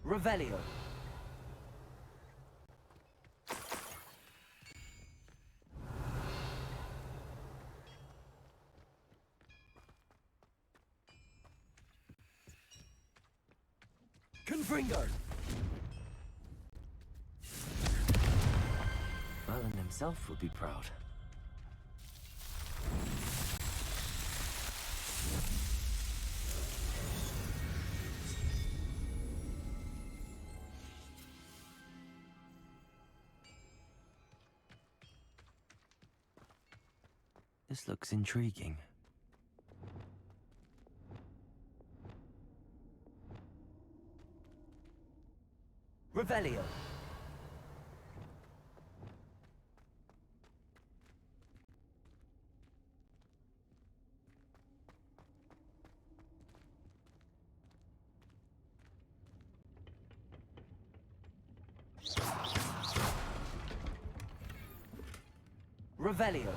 Revelio. Confringo. Merlin himself would be proud. This looks intriguing. Revelio. Revelio.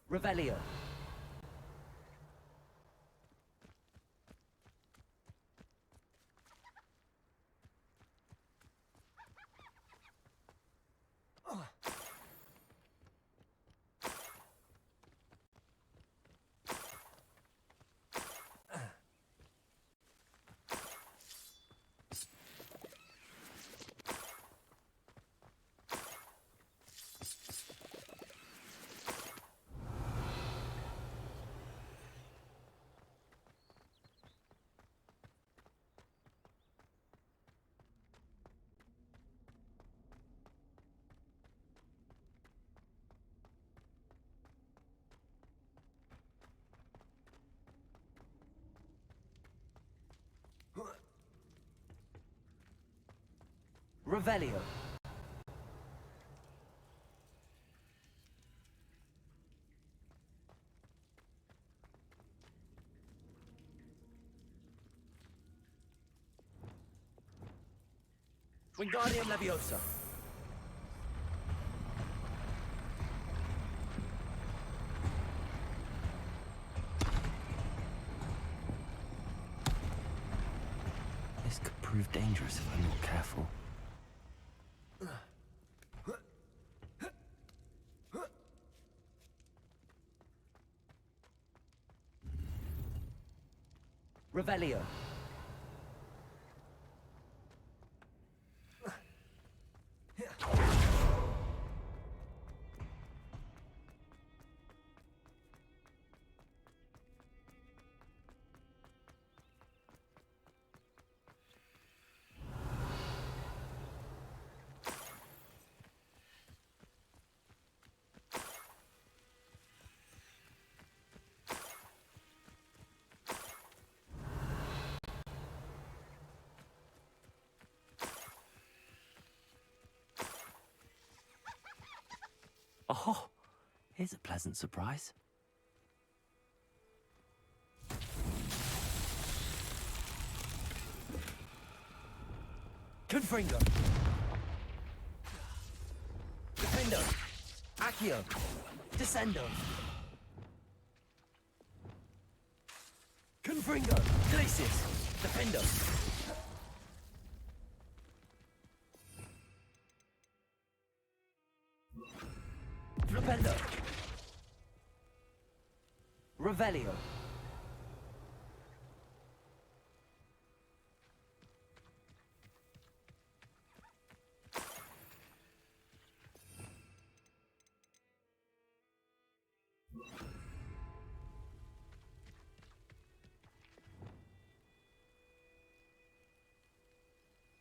Revelio. Revelio. Wingardium Leviosa. This could prove dangerous if I'm not careful. Revelio. Oh, here's a pleasant surprise. Confringo. Defendo. Accio. Descendo. Confringo. Glacis. Defendo. Flipendo. Revelio.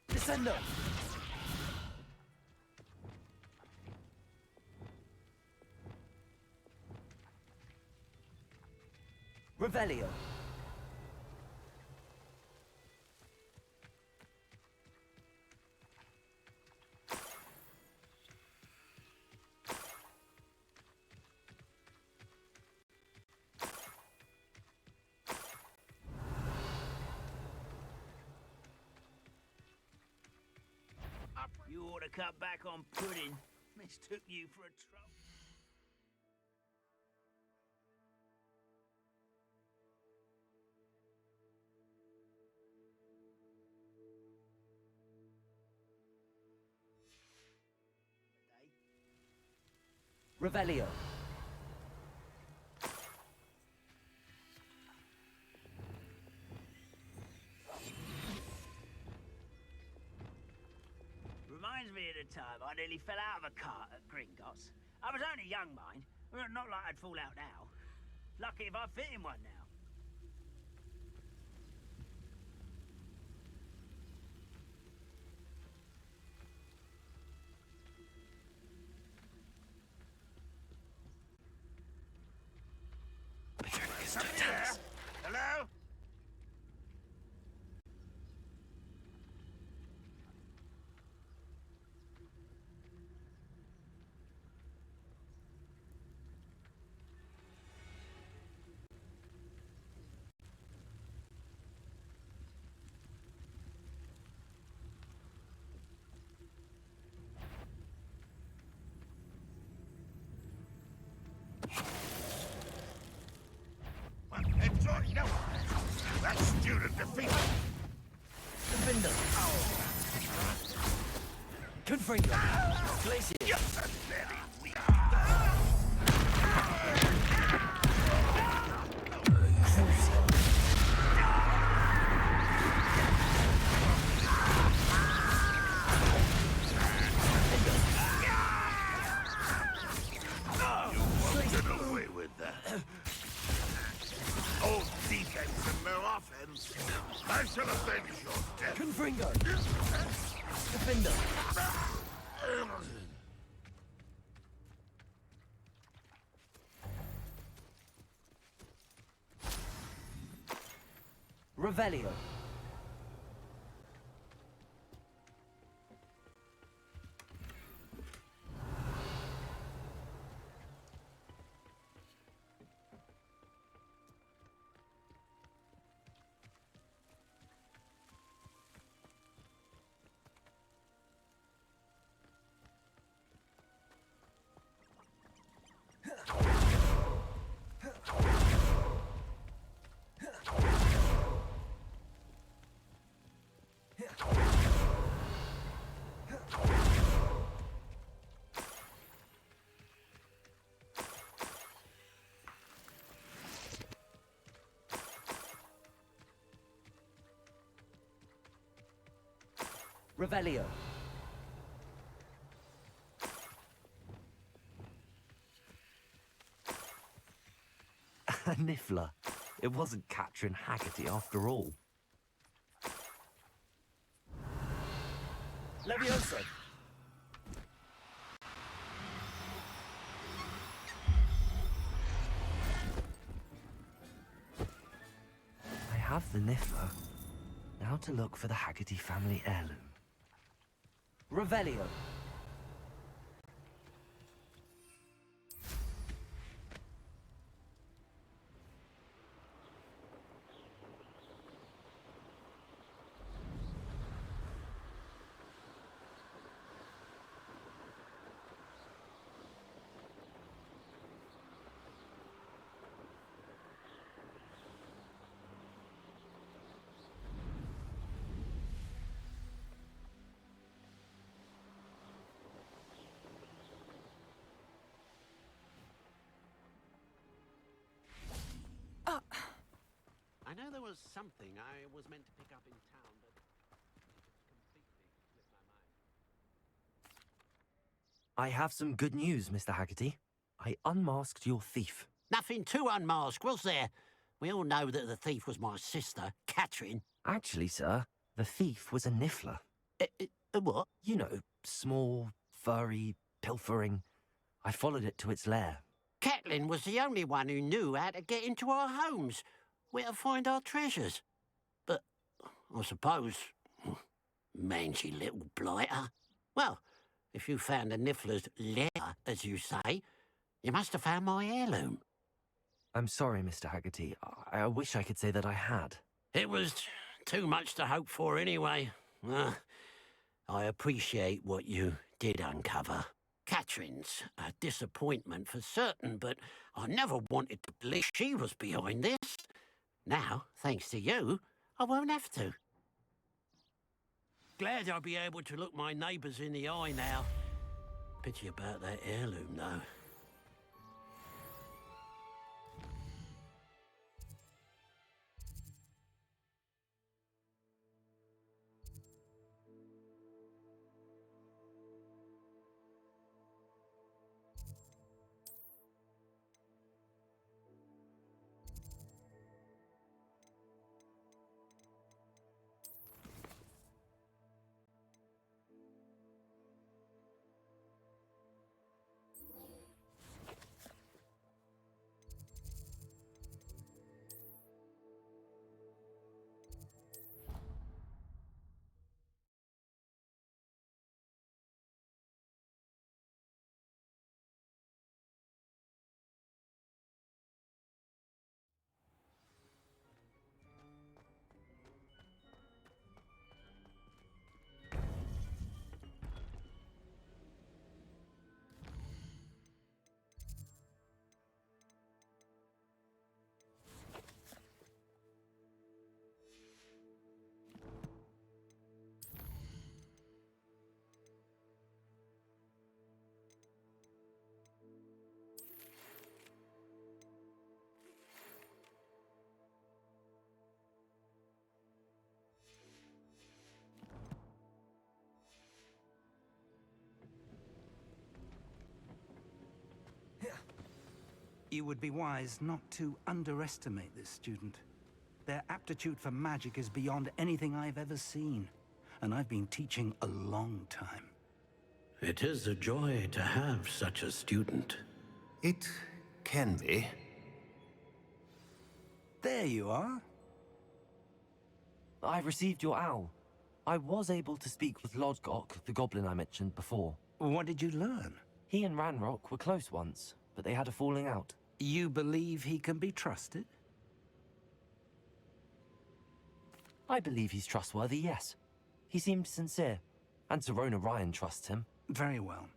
Descendo. Revelio. You ought to cut back on pudding. Mistook you for a troll. Revelio. Reminds me of the time I nearly fell out of a cart at Gringotts. I was only young, mind. Not like I'd fall out now. Lucky if I fit in one now. Somebody there? Hello? Enjoy, no. That student defeated. Defender. Confringo. Glacier. Yes, and very weak. You won't get away with that. Old defense and no offense. I shall avenge your death. Confringo. Defender. Revelio. Revelio. A Niffler. It wasn't Catrin Haggerty after all. Levioso. I have the Niffler. Now to look for the Haggerty family heirloom. Revelio. I know there was something I was meant to pick up in town, but completely slipped my mind. I have some good news, Mr. Haggerty. I unmasked your thief. Nothing to unmask, was there? We all know that the thief was my sister, Catrin. Actually, sir, the thief was a Niffler. A what? You know, small, furry, pilfering. I followed it to its lair. Catelyn was the only one who knew how to get into our homes, where to find our treasures. But I suppose, mangy little blighter. Well, if you found the Niffler's lair, as you say, you must have found my heirloom. I'm sorry, Mr. Haggerty. I wish I could say that I had. It was too much to hope for anyway. I appreciate what you did uncover. Catrin's a disappointment for certain, but I never wanted to believe she was behind this. Now, thanks to you, I won't have to. Glad I'll be able to look my neighbours in the eye now. Pity about that heirloom, though. You would be wise not to underestimate this student. Their aptitude for magic is beyond anything I've ever seen, and I've been teaching a long time. It is a joy to have such a student. It can be. There you are. I received your owl. I was able to speak with Lodgok, the goblin I mentioned before. What did you learn? He and Ranrock were close once, but they had a falling out. You believe he can be trusted? I believe he's trustworthy, yes. He seemed sincere, and Serona Ryan trusts him. Very well.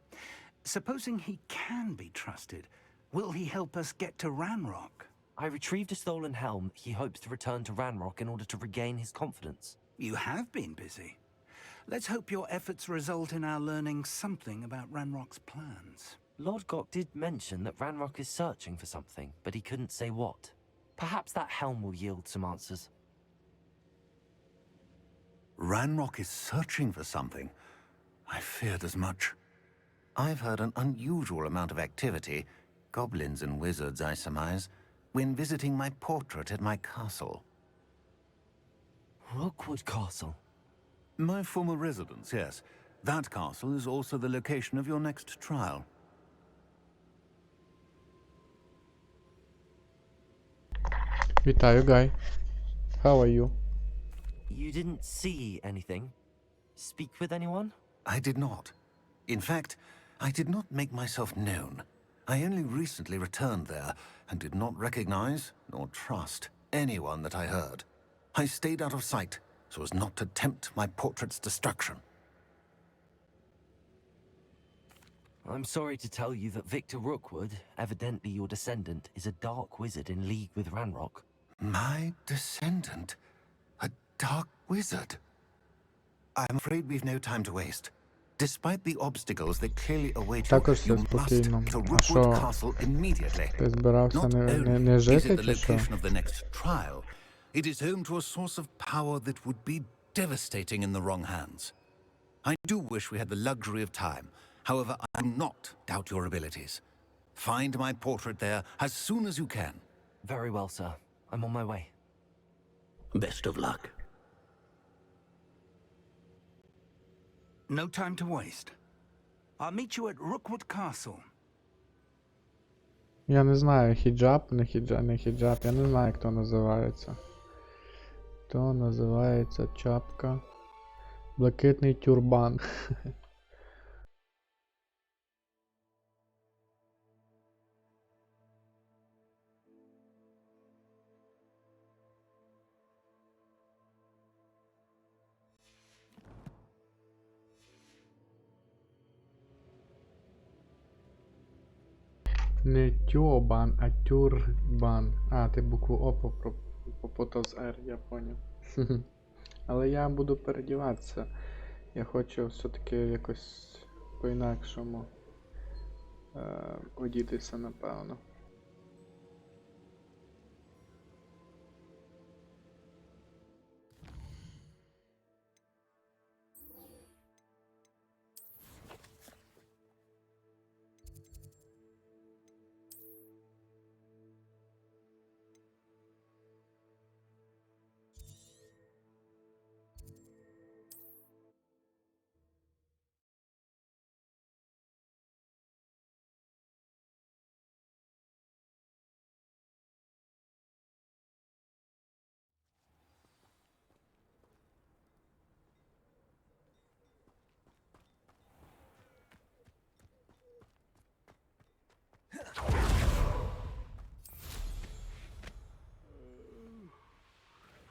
Supposing he can be trusted, will he help us get to Ranrock? I retrieved a stolen helm. He hopes to return to Ranrock in order to regain his confidence. You have been busy. Let's hope your efforts result in our learning something about Ranrock's plans. Lodgok did mention that Ranrock is searching for something, but he couldn't say what. Perhaps that helm will yield some answers. Ranrock is searching for something. I feared as much. I've heard an unusual amount of activity, goblins and wizards, I surmise, when visiting my portrait at my castle. Rookwood Castle? My former residence, yes. That castle is also the location of your next trial. Вітаю, Guy. How are you? You didn't see anything? Speak with anyone? I did not. In fact, I did not make myself known. I only recently returned there and did not recognize nor trust anyone that I heard. I stayed out of sight so as not to tempt my portrait's destruction. I'm sorry to tell you that Victor Rookwood, evidently your descendant, is a dark wizard in league with Ranrock. My descendant? A dark wizard? I'm afraid we've no time to waste. Despite the obstacles that clearly await you, Також you все must спокійно. to А Rookwood що, Castle immediately. ти збирався Not не only is жити, it the чи що? location of the next trial, it is home to a source of power that would be devastating in the wrong hands. I do wish we had the luxury of time. However, I do not doubt your abilities. Find my portrait there as soon as you can. Very well, sir. I'm on my way. Best of luck. No time to waste. I'll meet you at Rookwood Castle. Я не знаю, хіджаб, не хіджаб, я не знаю, як то називається. То називається чапка. Блакитний тюрбан. Не тюрбан, а тюрбан. А, ти букву О попутав з Р, я поняв. Але я буду передіватися. Я хочу все-таки якось по-інакшому одітися, напевно.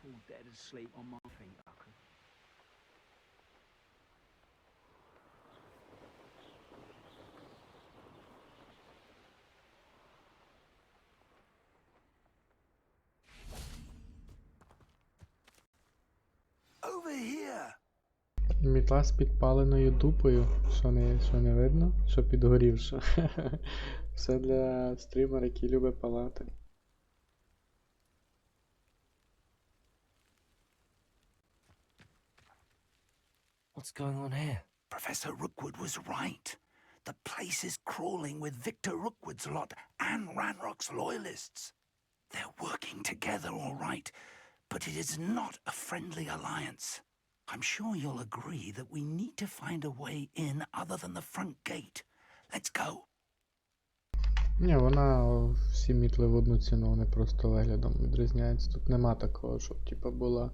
Fall dead asleep on my feet, Uncle. Over here! Мітла з підпаленою дупою. Що не видно? Що підгорівша. Все для стрімера, який любить палати. What's going on here? Professor Rookwood was right. The place is crawling with Victor Rookwood's lot and Ranrock's loyalists. They're working together, all right, but it is not a friendly alliance. I'm sure you'll agree that we need to find a way in other than the front gate. Let's go. Ні, вона всі мітли в одну ціну, вони просто виглядом відрізняються. Тут нема такого, щоб типу була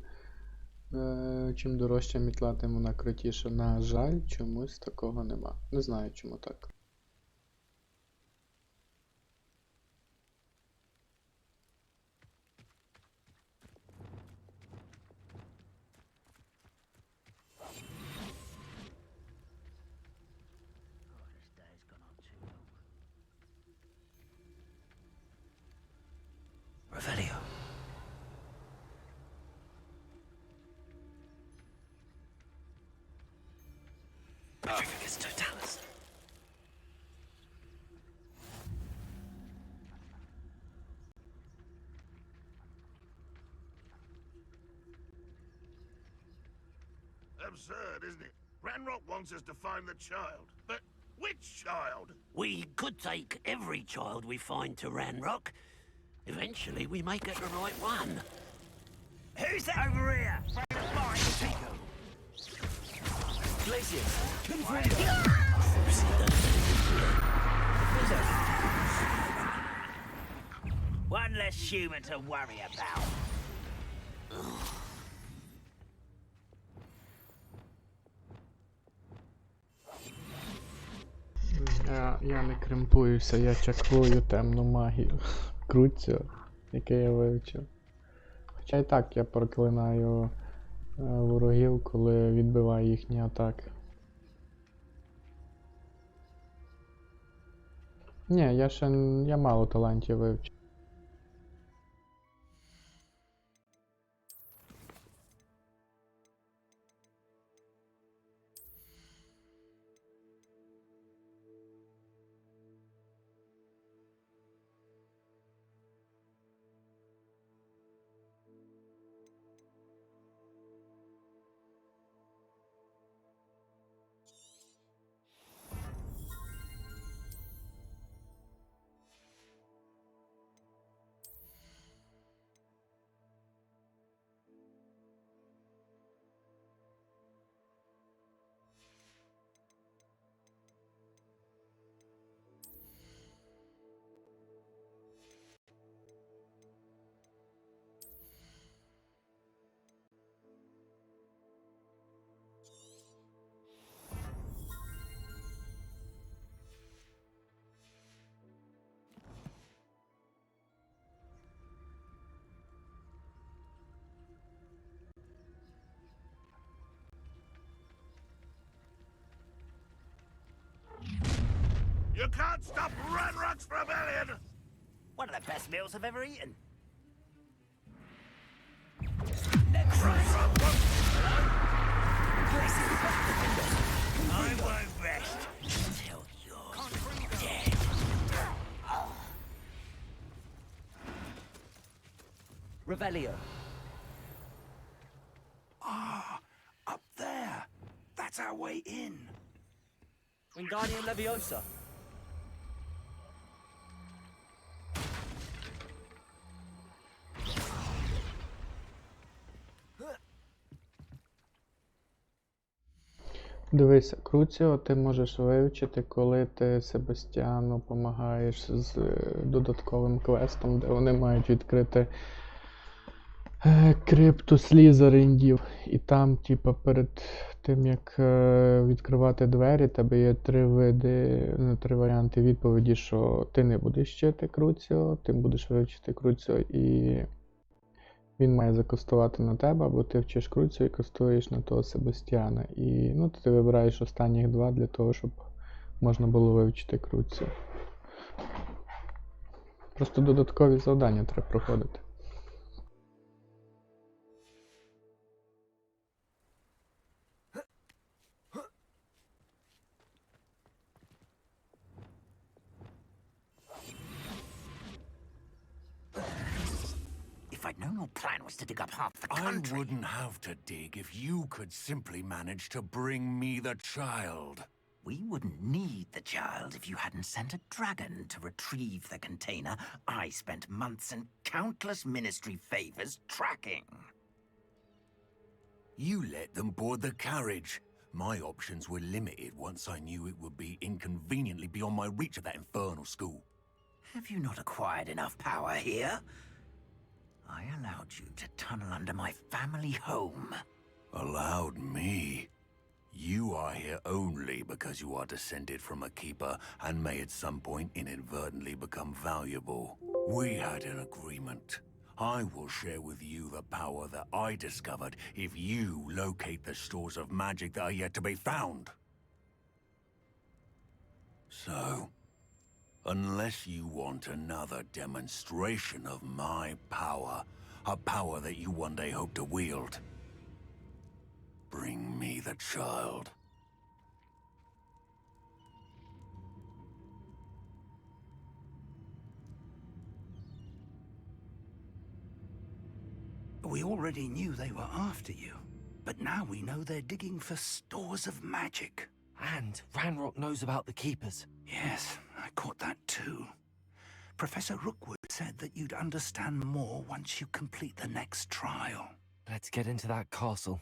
чим дорожча мітла, тим вона крутіша. На жаль, чомусь такого нема. Не знаю, чому так. Revelio. Petrificus totalis. Absurd, isn't it? Ranrock wants us to find the child. But which child? We could take every child we find to Ranrock. Eventually, we may get the right one. Who's that over here? Glacius. One less human to worry about. Я не кремпуюся, я чаклую темну магію. Круцю, яке я вивчив. Хоча і так я проклинаю ворогів, коли відбиваю їхні атаки. Ні, я мало талантів вивчив. You can't stop Ranrock's rebellion! One of the best meals I've ever eaten. I won't rest until you're dead. Revelio. Ah, up there. That's our way in. Wingardium Leviosa. Дивися, Круціо ти можеш вивчити, коли ти Себастьяну допомагаєш з додатковим квестом, де вони мають відкрити крипту Слізериндів. І там, типа, перед тим, як відкривати двері, тебе є три варіанти відповіді, що ти не будеш вчити Круціо, ти будеш вивчити Круціо, і він має закостувати на тебе, або ти вчиш Круціо і кастуєш на того Себастьяна. І ти вибираєш останніх два для того, щоб можна було вивчити Круціо. Просто додаткові завдання треба проходити. If I'd known your plan was to dig up half the country... I wouldn't have to dig if you could simply manage to bring me the child. We wouldn't need the child if you hadn't sent a dragon to retrieve the container I spent months and countless ministry favors tracking. You let them board the carriage. My options were limited once I knew it would be inconveniently beyond my reach at that infernal school. Have you not acquired enough power here? I allowed you to tunnel under my family home. Allowed me? You are here only because you are descended from a keeper and may at some point inadvertently become valuable. We had an agreement. I will share with you the power that I discovered if you locate the stores of magic that are yet to be found. So, unless you want another demonstration of my power, a power that you one day hope to wield, bring me the child. We already knew they were after you, but now we know they're digging for stores of magic. And Ranrock knows about the Keepers. Yes, I caught that too. Professor Rookwood said that you'd understand more once you complete the next trial. Let's get into that castle.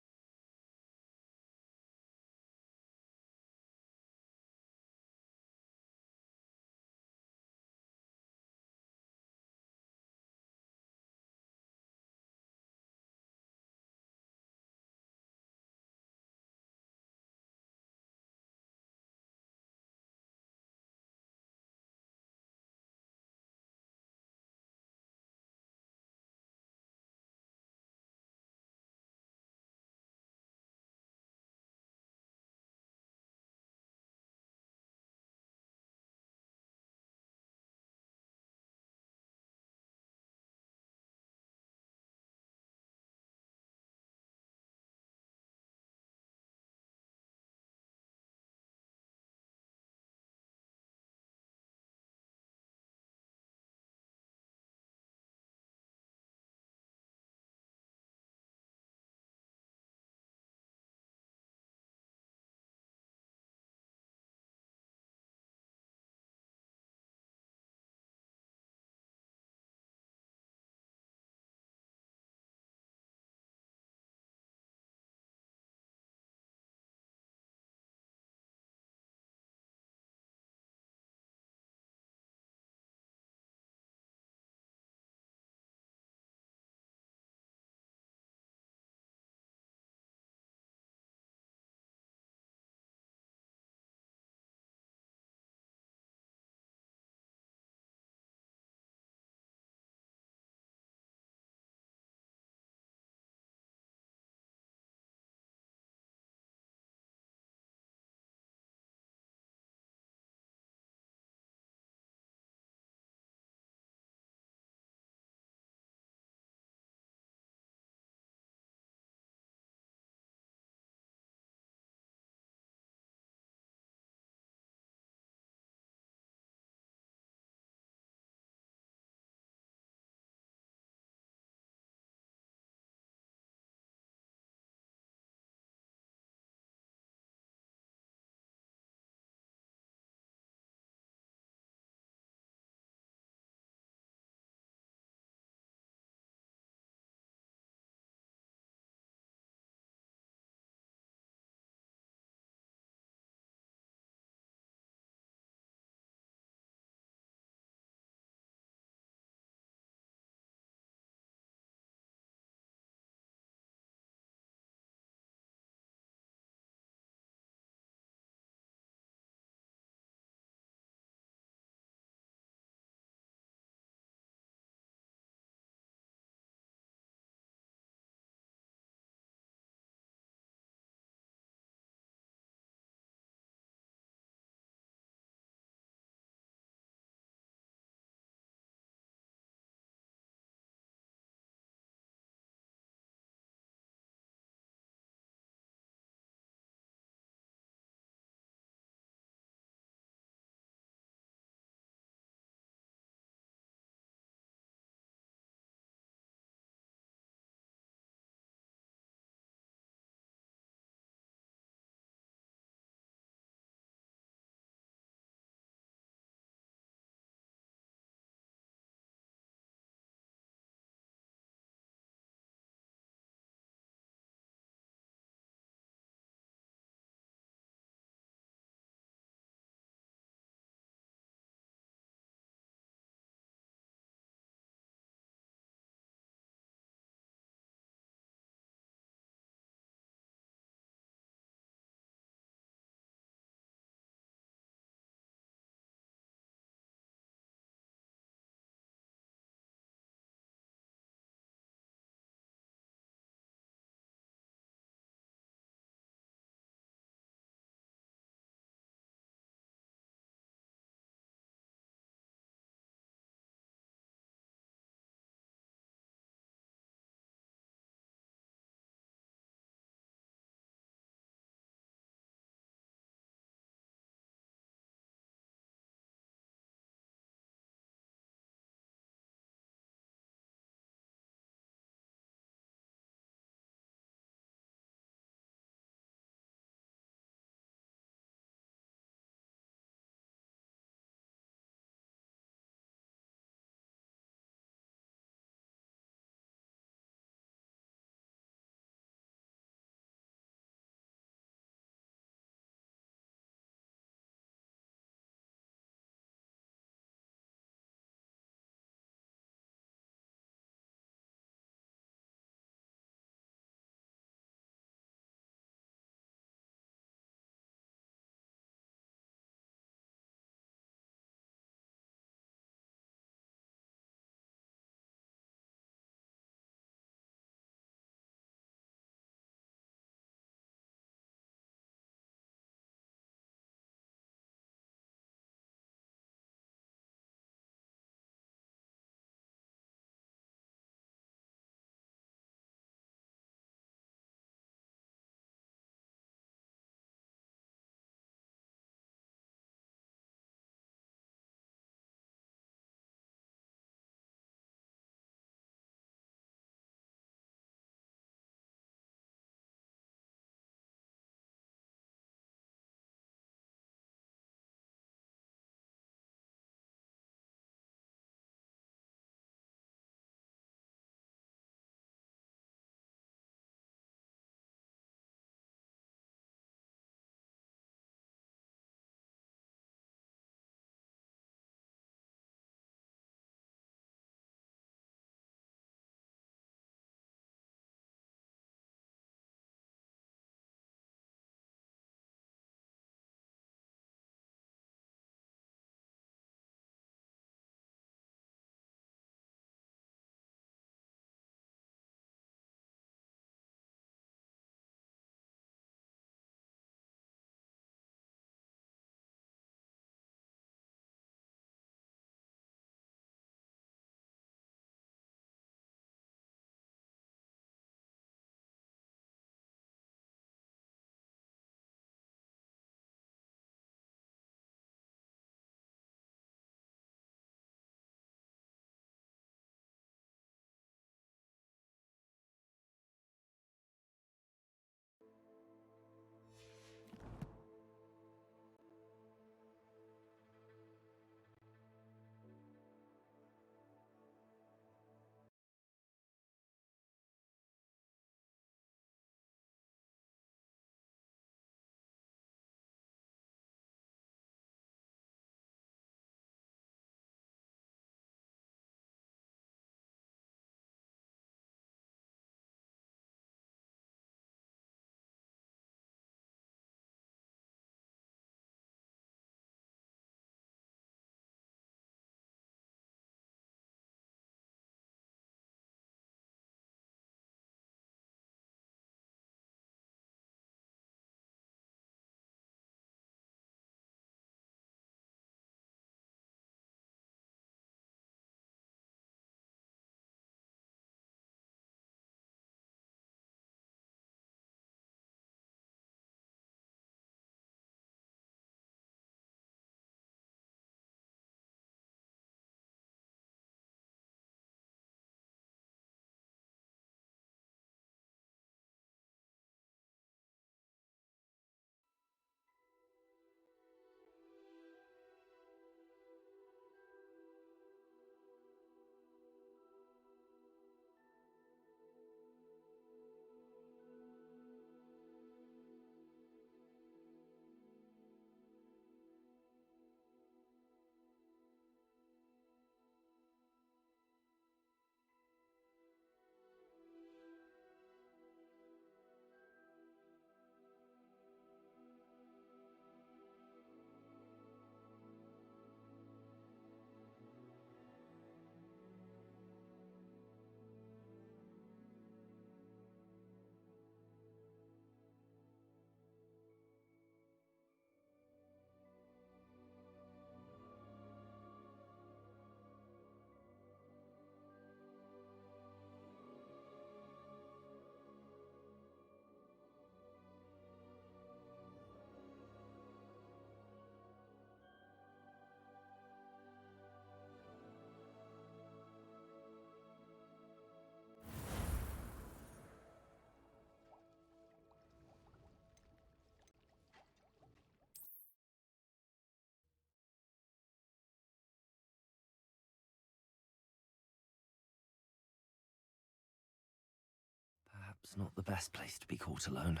It's not the best place to be caught alone.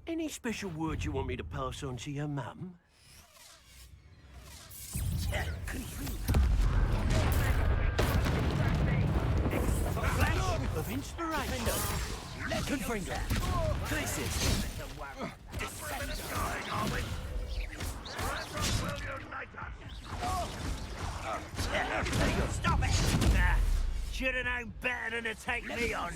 Any special word you want me to pass on to your mum? Flash of inspiration. Confringo. Places. Stop it! Should have known better than to take me on.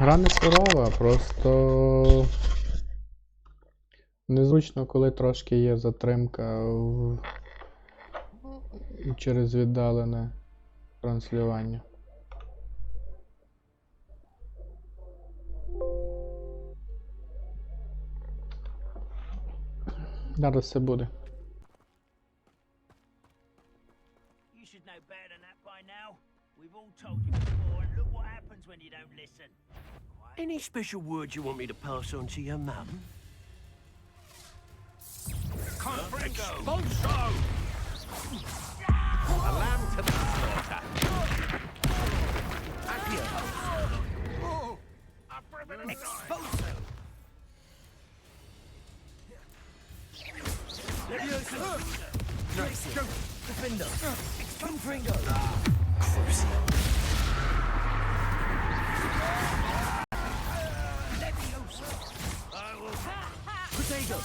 Гра не сурова, просто незручно, коли трошки є затримка через віддалене транслювання. Зараз все буде. You should know better than that by now. We've all told you before, and look what happens when you don't listen. Any special word you want me to pass on to your mum? Expulso! A lamb to the slaughter. Accio. Expulso! Tracy. Defender. Confringo. Potato.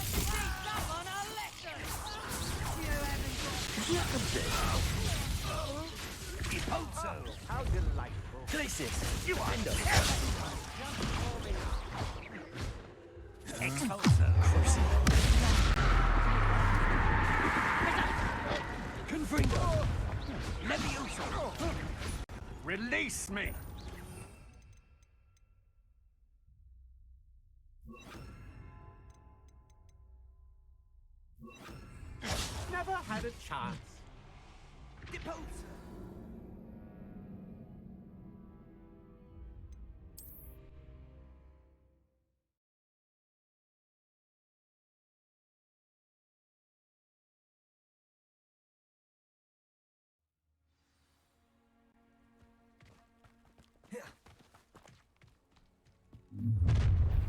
How delightful. Places. You are Defender. Expulso! Confringo. Levioso! Release me! Never had a chance. Depose!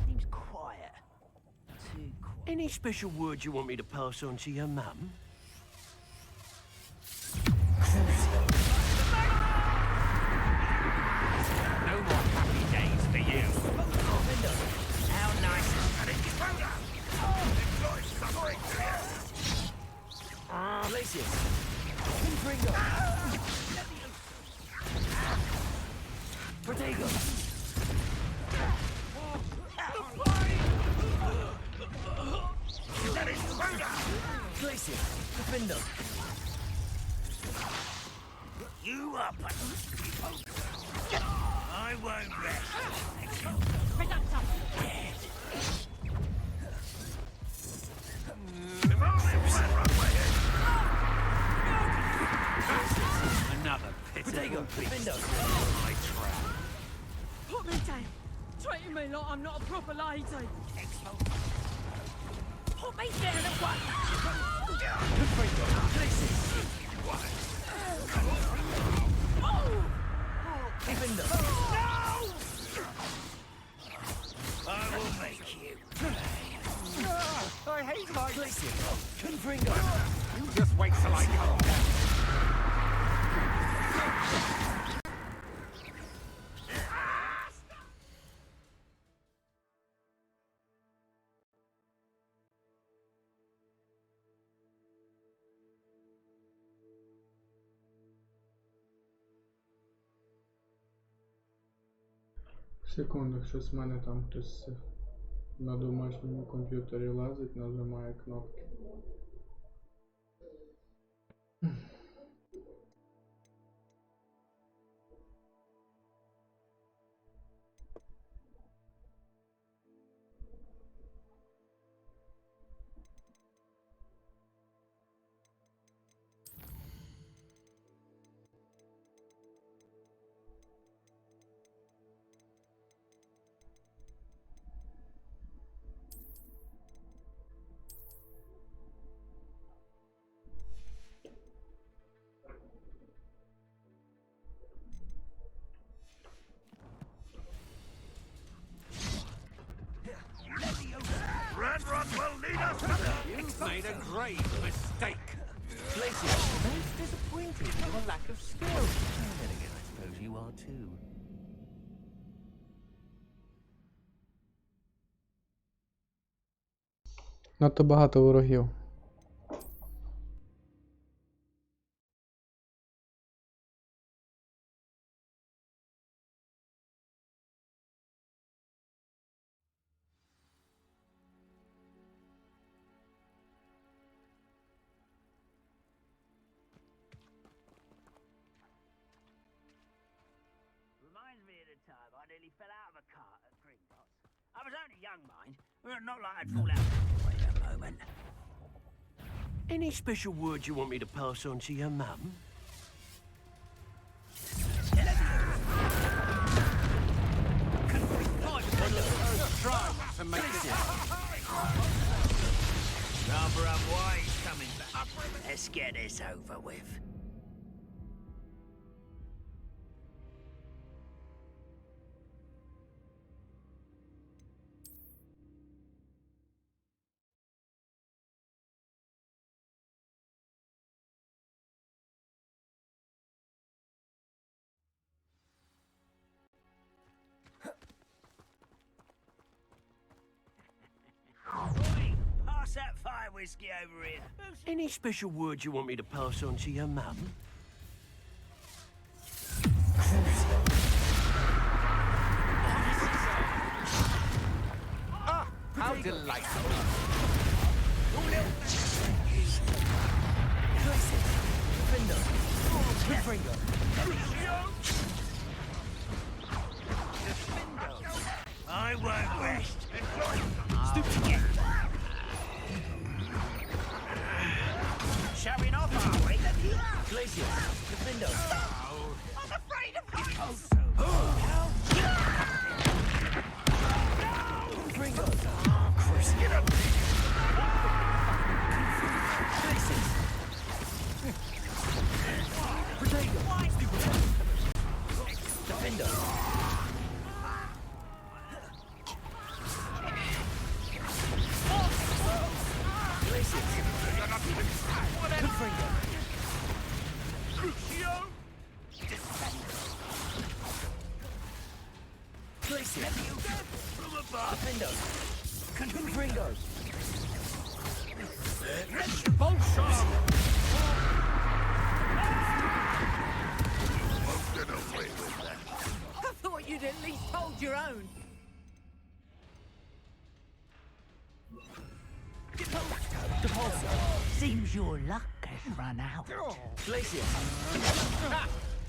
Seems quiet. Too quiet. Any special word you want me to pass on to your mum? No more happy days for you. How nice is that? Enjoy suffering here. Places. Confringo. Potato. Places. Defender. You up? I won't rest. Another pitiful beast. My trap. Put me down. Treating me like I'm not a proper lady. Put me down at once. Defender. I will make you. I hate my... Confringo. You just wait till I come back. Секунду, щось в мене там хтось на домашньому комп'ютері лазить, нажимає кнопки. made a grave mistake. Glacier, most disappointed with your lack of skill. Then again, I suppose you are too. Надто багато ворогів. Reminds me of the time I nearly fell out of a cart at Gringotts. I was only young, mind. Not like I'd fall out. Wait a moment. Any special words you want me to pass on to your mum? Try to make this. Rather unwise coming back. Let's get this over with. Oi, pass that fire whiskey over here. Any special words you want me to pass on to your mum? Ah, how delightful. I won't rest. Showing off, are we? Glacier, Defendo. I'm afraid of heights. Get up. Defendo. I thought you'd at least hold your own. Seems your luck has run out. Glacier.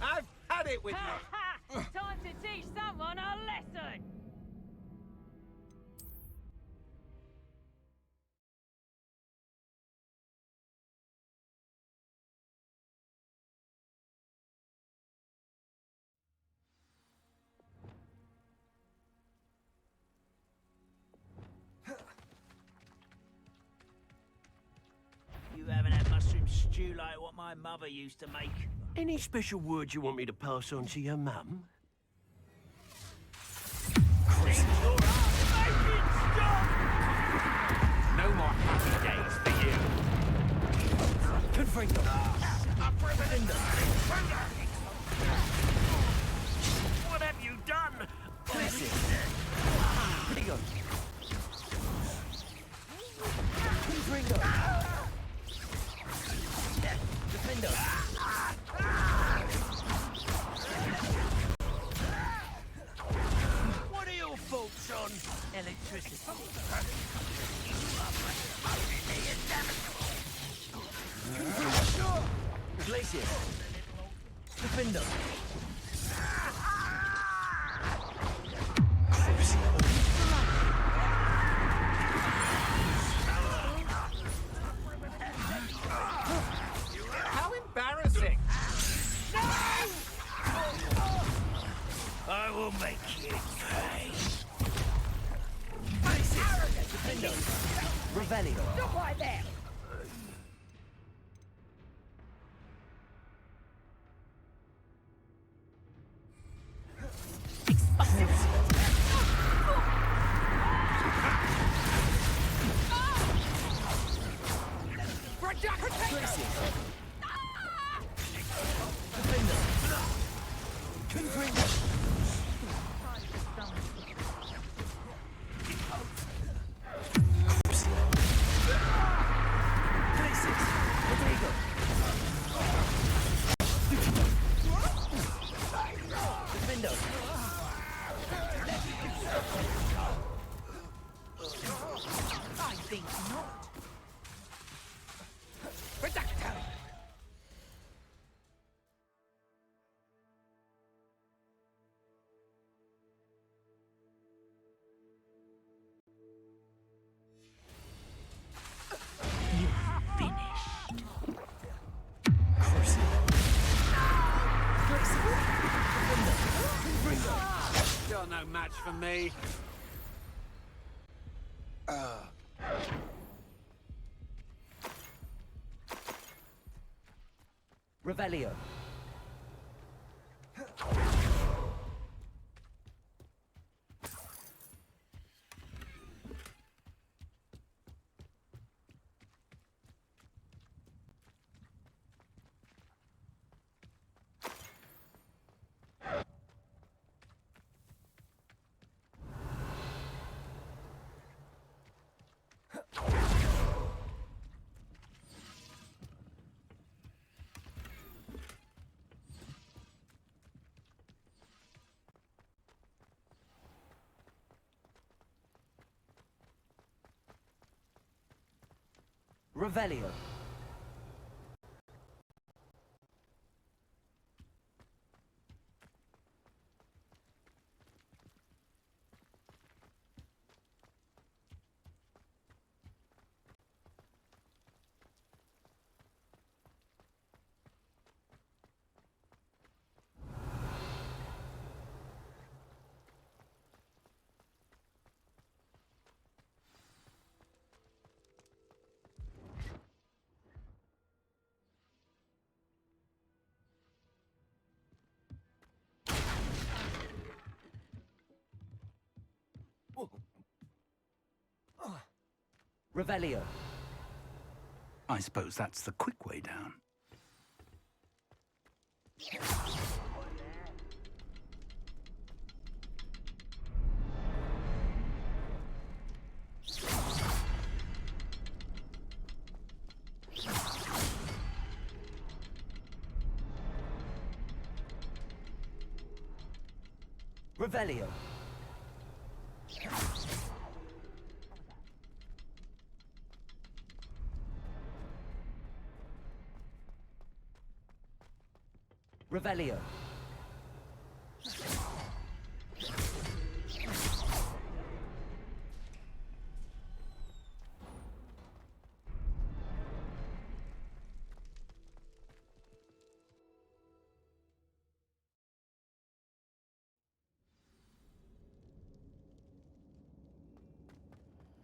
I've had it with you. Time to teach someone a lesson! You haven't had mushroom stew like what my mother used to make. Any special words you want me to pass on to your mum? No more happy days for you. Confringo. What have you done? Glacier. Pretty Confringo. Defendo. What are your thoughts on electricity? Glacier. Defendo. How embarrassing. I will make you pay. Defendo. Revelio. Stop right there! I think not. You're no match for me. Revelio. Revelio. Revelio. I suppose that's the quick way down. Revelio. Revelio.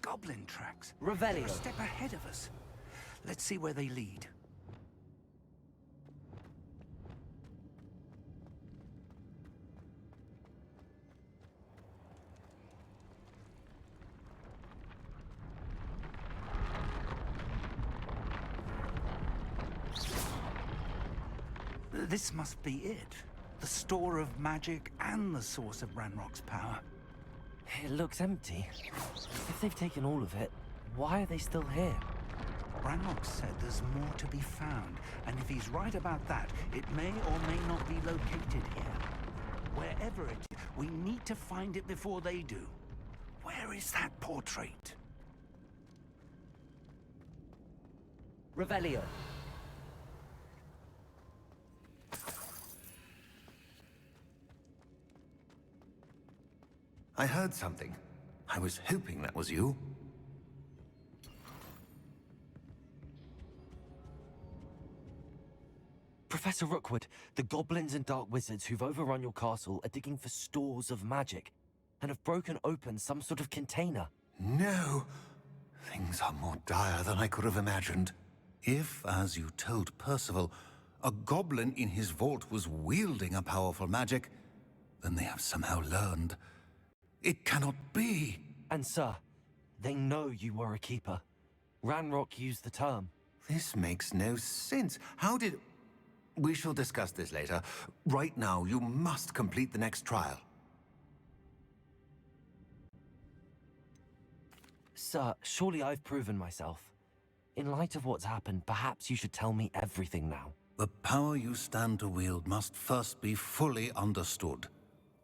Goblin tracks. Revelio. They're a step ahead of us. Let's see where they lead. This must be it. The store of magic and the source of Ranrock's power. It looks empty. If they've taken all of it, why are they still here? Ranrock said there's more to be found, and if he's right about that, it may or may not be located here. Wherever it is, we need to find it before they do. Where is that portrait? Revelio. I heard something. I was hoping that was you. Professor Rookwood, the goblins and dark wizards who've overrun your castle are digging for stores of magic and have broken open some sort of container. No! Things are more dire than I could have imagined. If, as you told Percival, a goblin in his vault was wielding a powerful magic, then they have somehow learned. It cannot be! And sir, they know you were a keeper. Ranrock used the term. This makes no sense. How did... We shall discuss this later. Right now, you must complete the next trial. Sir, surely I've proven myself. In light of what's happened, perhaps you should tell me everything now. The power you stand to wield must first be fully understood.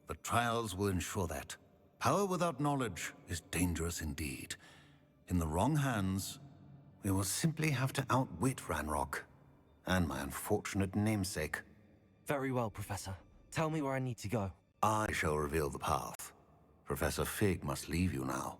The trials will ensure that. Power without knowledge is dangerous indeed. In the wrong hands, we will simply have to outwit Ranrock and my unfortunate namesake. Very well, Professor. Tell me where I need to go. I shall reveal the path. Professor Fig must leave you now.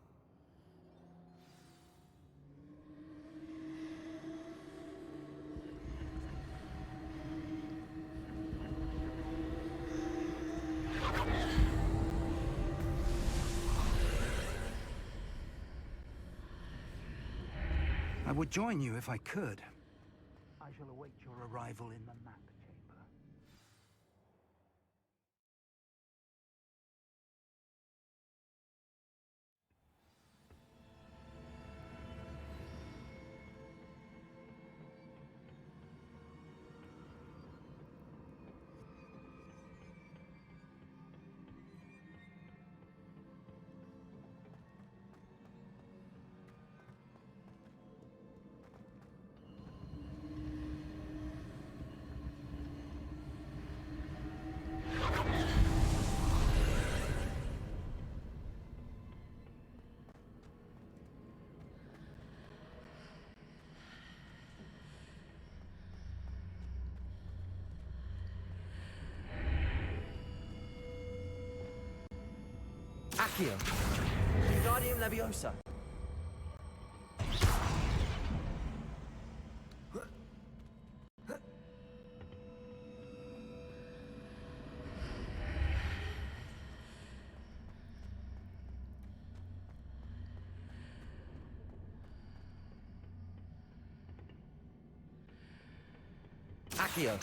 I would join you if I could. I shall await your arrival in the map chamber. Accio! Wingardium Leviosa! Accio!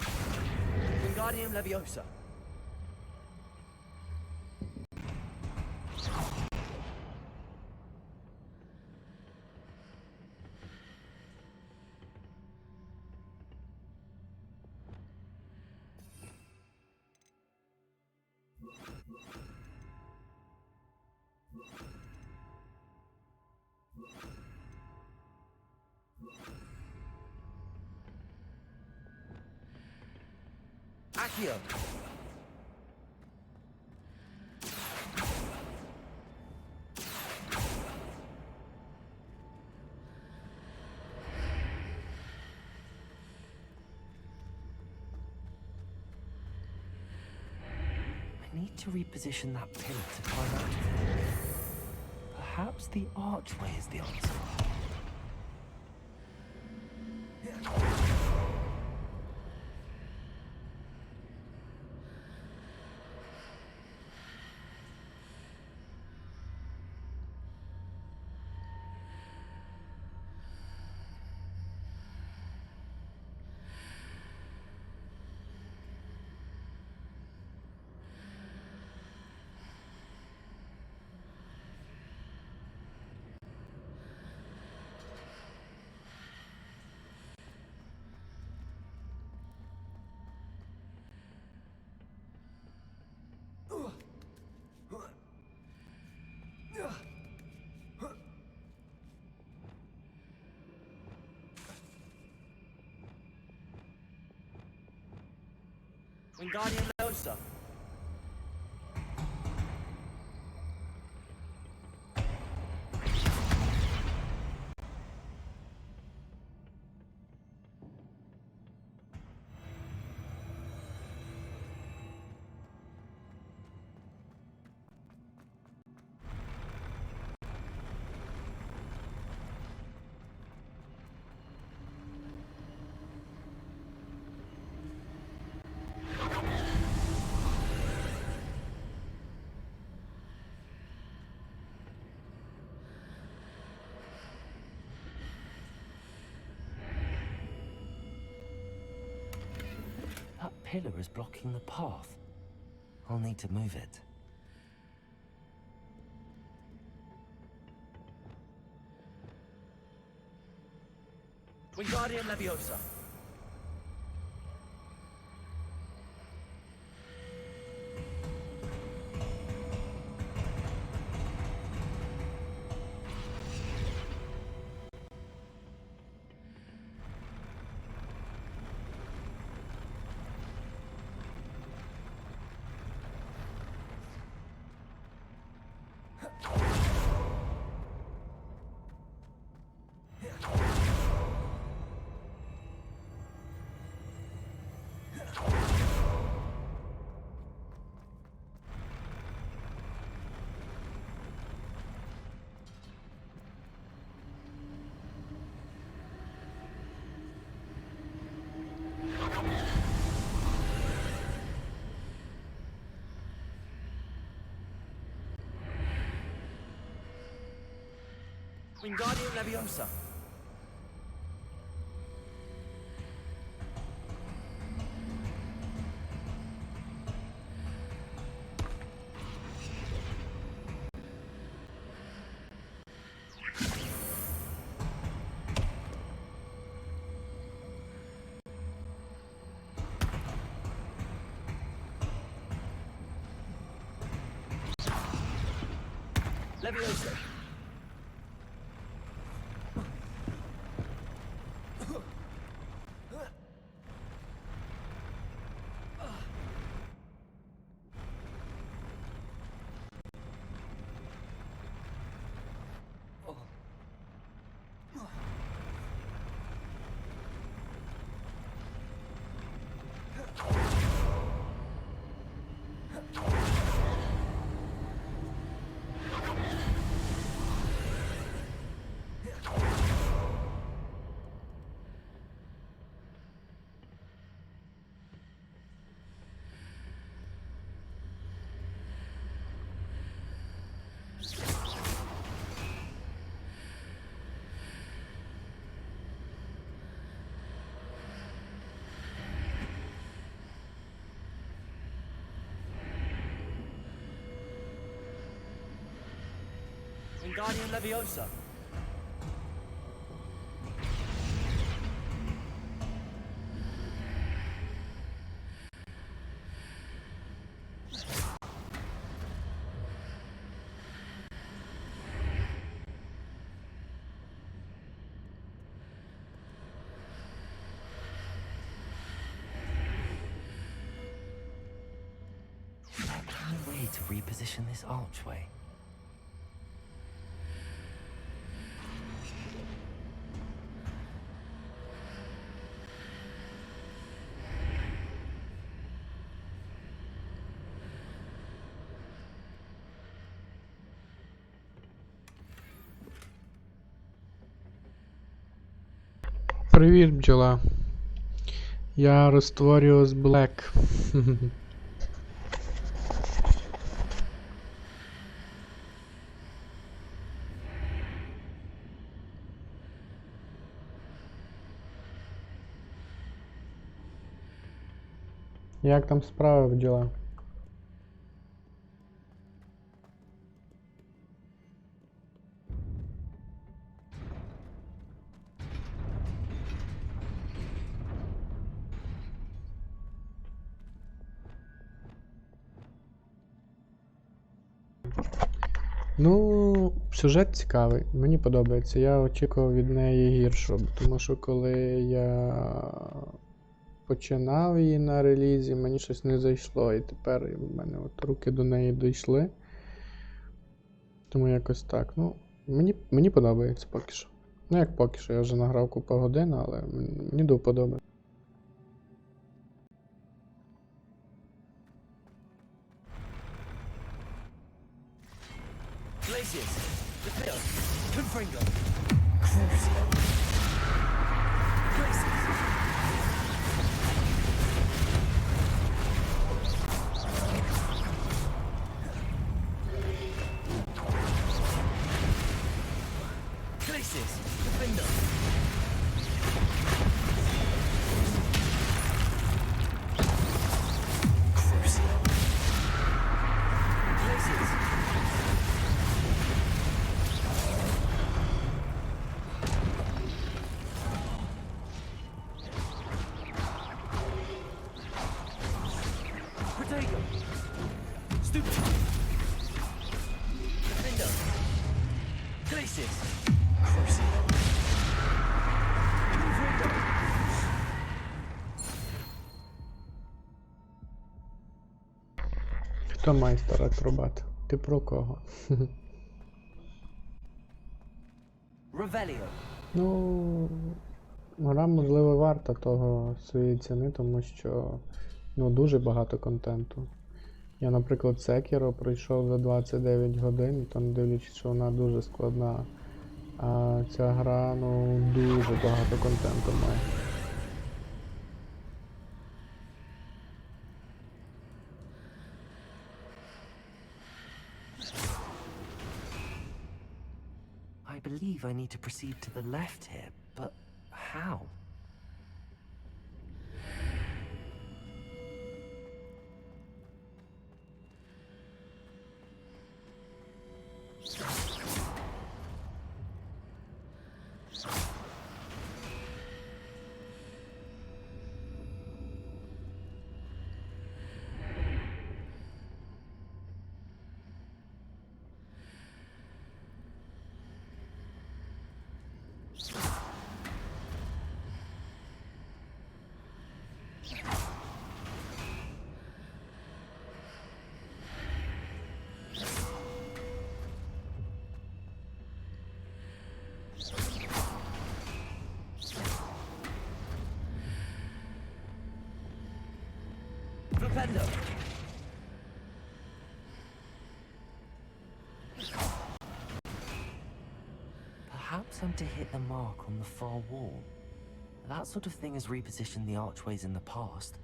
Wingardium Leviosa! Accio! I need to reposition that pillar to climb out of it. Perhaps the archway is the answer. Wingardium Leviosa. That pillar is blocking the path. I'll need to move it. Wingardium Leviosa. Wingardium Leviosa. Leviosa. Wingardium Leviosa. Any way to reposition this archway? Привіт, бджола. Я Ресторіус Блек. Як там справи, бджола? Ну, сюжет цікавий, мені подобається. Я очікував від неї гіршого, тому що коли я починав її на релізі, мені щось не зайшло, і тепер в мене от руки до неї дійшли. Тому якось так. Ну, мені подобається поки що. Ну, як поки що, я вже награв купу годин, але мені до вподоби. Glacius, the field, Confringo, Crucial, Glacius. Glacius, Defender. Crucial. Glacius. Хто майстер-акробат? Ти про кого? Revelio. Ну, гра, можливо, варта того своєї ціни, тому що дуже багато контенту. Я, наприклад, Sekiro пройшов за 29 годин, то не дивлячись, що вона дуже складна. А ця гра, дуже багато контенту має. I believe I need to proceed to the left here, but how? Flipendo! Perhaps I'm to hit the mark on the far wall. That sort of thing has repositioned the archways in the past.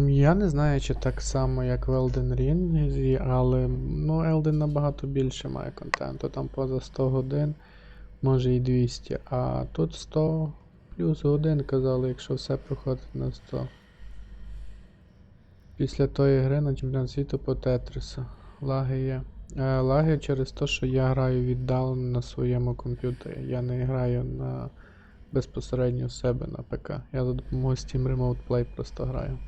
Я не знаю, чи так само, як в Elden Ring, але Elden набагато більше має контенту, там поза 100 годин, може і 200, а тут 100 плюс годин, казали, якщо все проходить на 100. Після тої гри на чемпіонат світу по Тетрису. Лаги є. Лаги через те, що я граю віддалено на своєму комп'ютері, я не граю безпосередньо в себе на ПК, я за допомогою Steam Remote Play просто граю.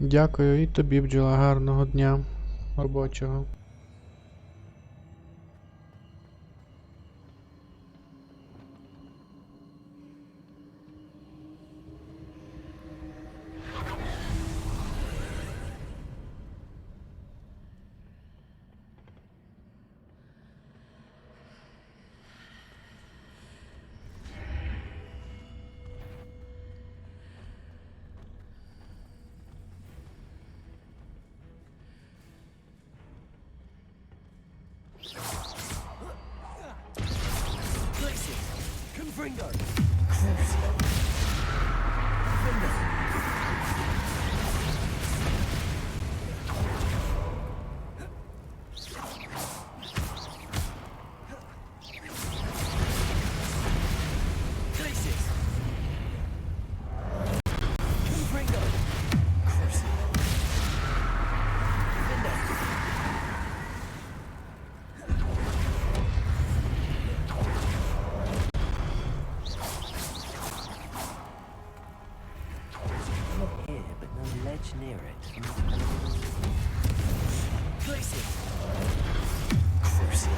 Дякую і тобі, бджола, гарного дня робочого. Confringo! Near it. Place it. Crucial.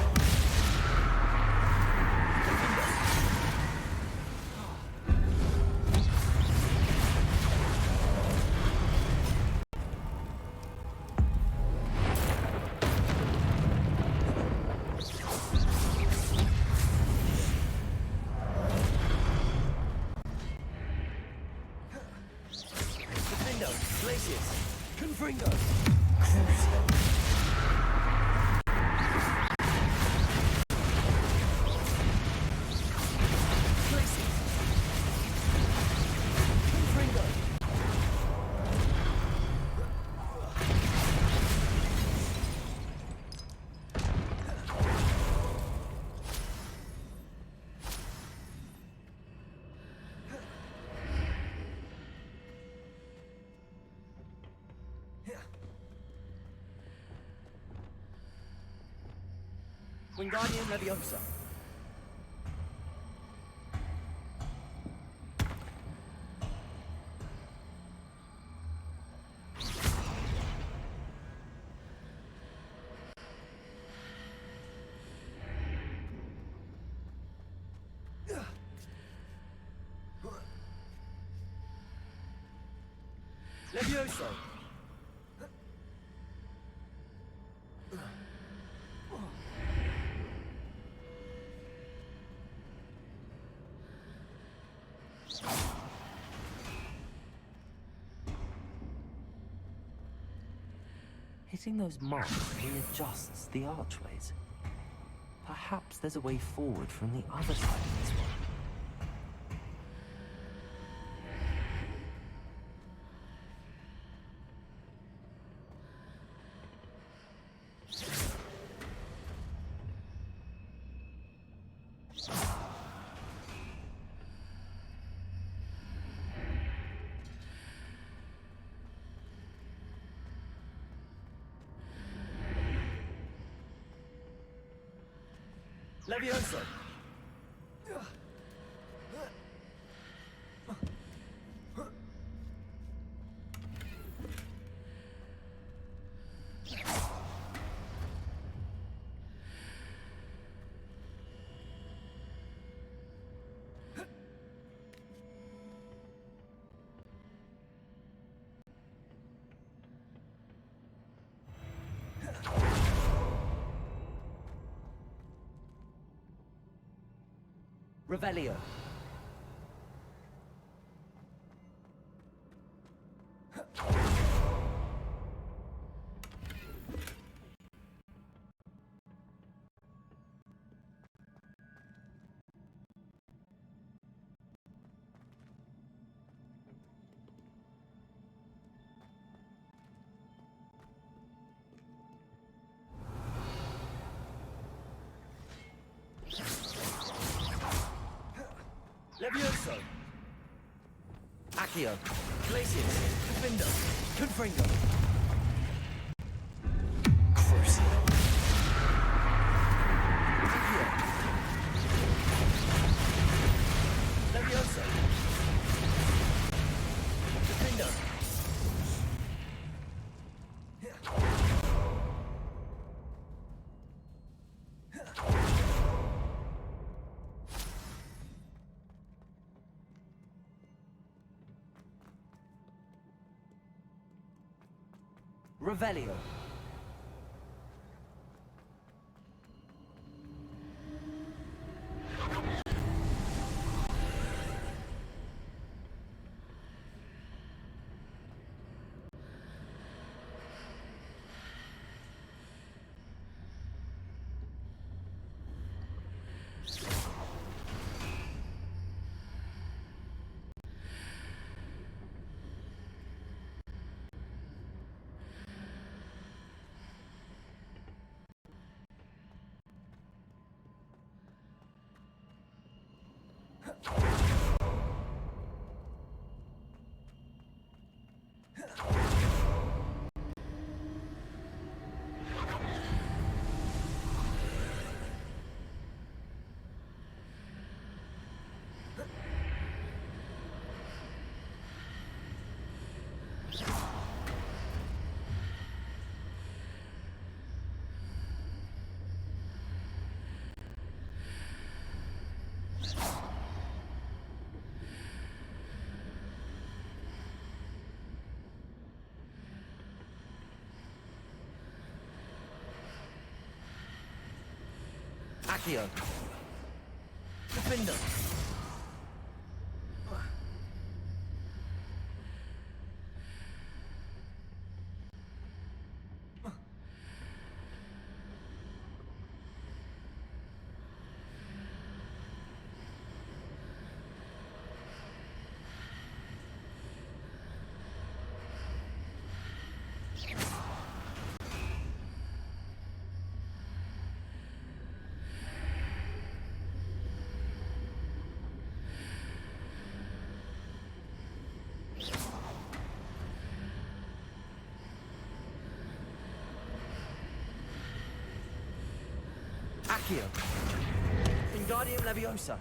Confringo! Crucial! Wingardium Leviosa. Levioso. Hitting those marks readjusts the archways. Perhaps there's a way forward from the other side of this one. Levioso. Revelio. Levioso. Accio. Glacius. Confindo. Confringo. Crucial. Accio. Levioso. Confindo. Revelio. Accio. Confindo. Accio. Wingardium Leviosa.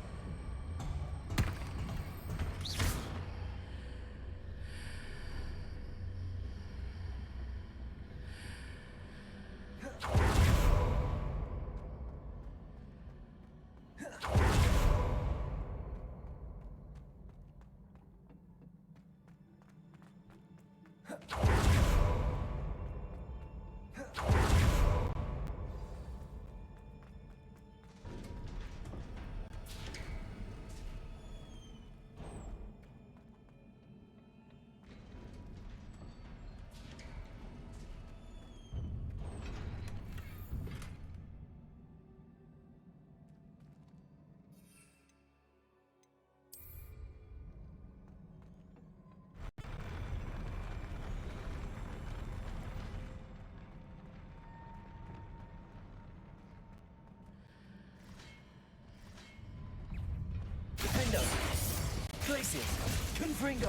Defendo. Glacius. Confringo.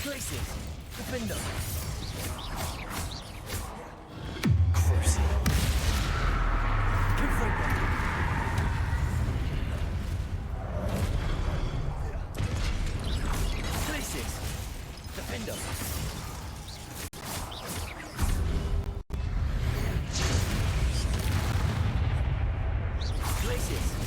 Glacius. Defendo. Crucial. Confringo. Glacius. Defendo. Glacius.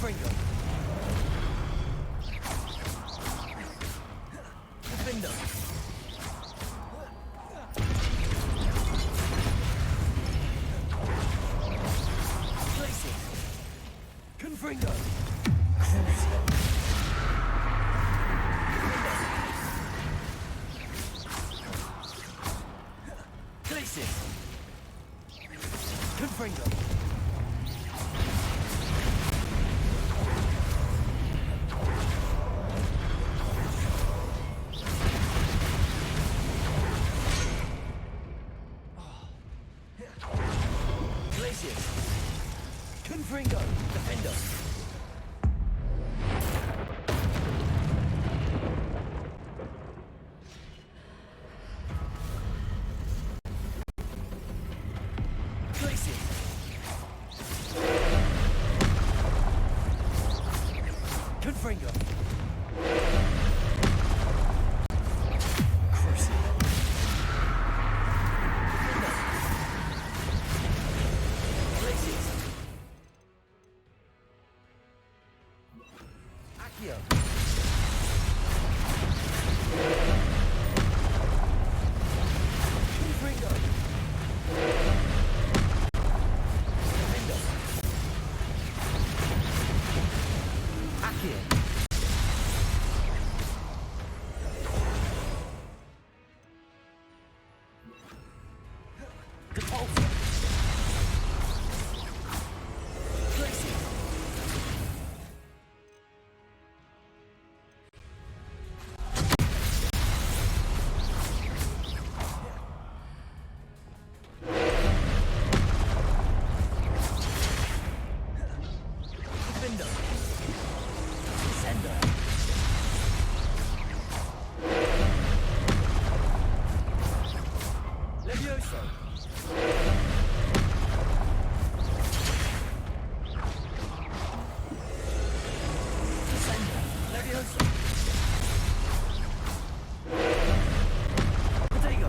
Confringo. Defender. Place it. Confringo. Place it. Confringo. Confringo, defender. Place it. Confringo. Cruise it. Place it. Accio. Confringo. Defender. Accio. Repulsor. Place it. Defender. Descender. Levioso. Descender. Levioso. Potato.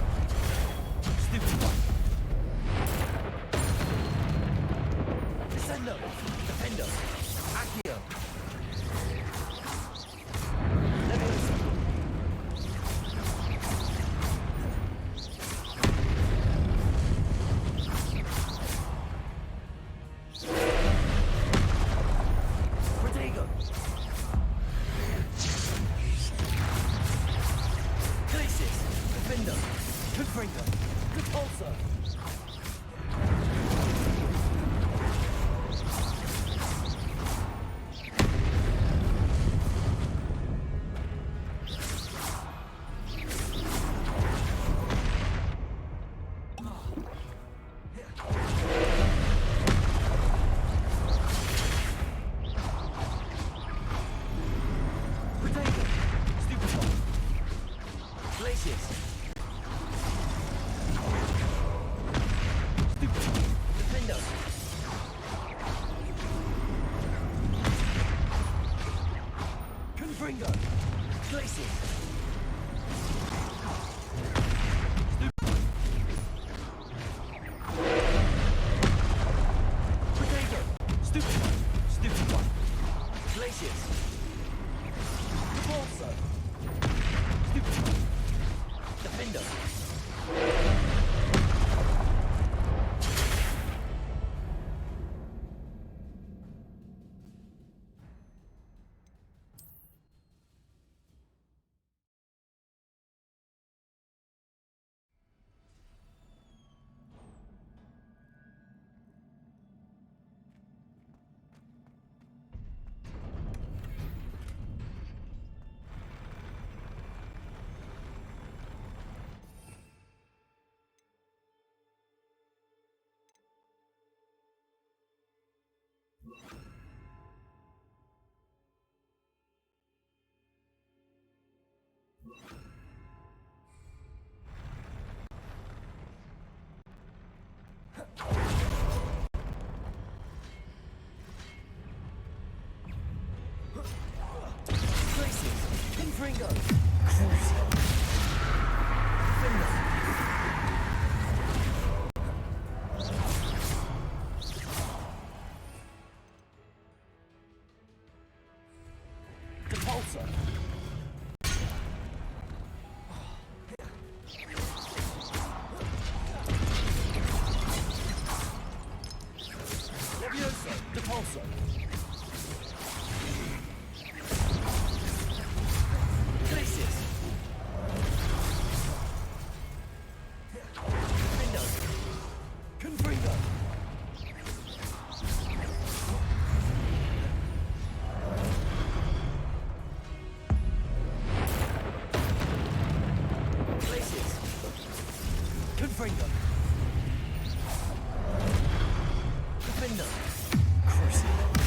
Stupid one. Descender. Defender. Accio. Levioso. Protego. Glacis. Defender. Confringo. Repulsor. Potato. Stupid one. Glacius. Stupid one. Defender. Confringo. Glacius. Potato. Stupid one. Stupid one. Glacius. Repulsor. Stupid one. Defender. Glacius. Confringo. Defender. Leviosa! Leviosa! Depulso! Glacius! Defendo! Confringo! Glacius! Confringo! Defendo! Crucible!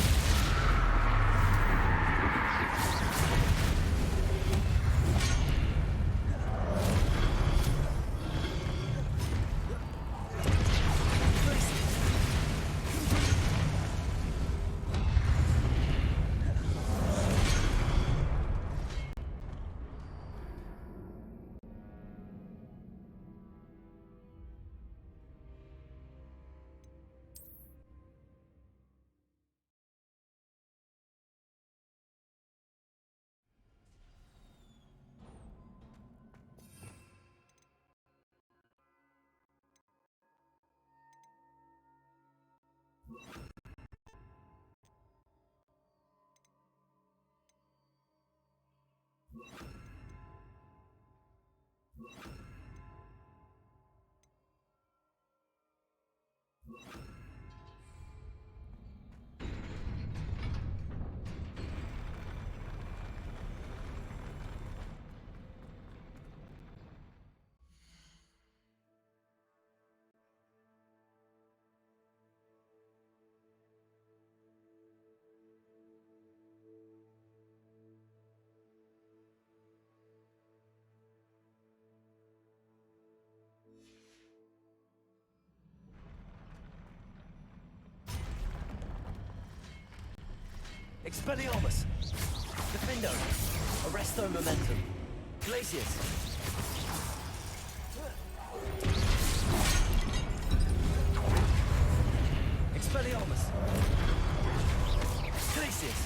Expelliarmus! Defendo! Arresto Momentum! Glacius! Expelliarmus! Glacius!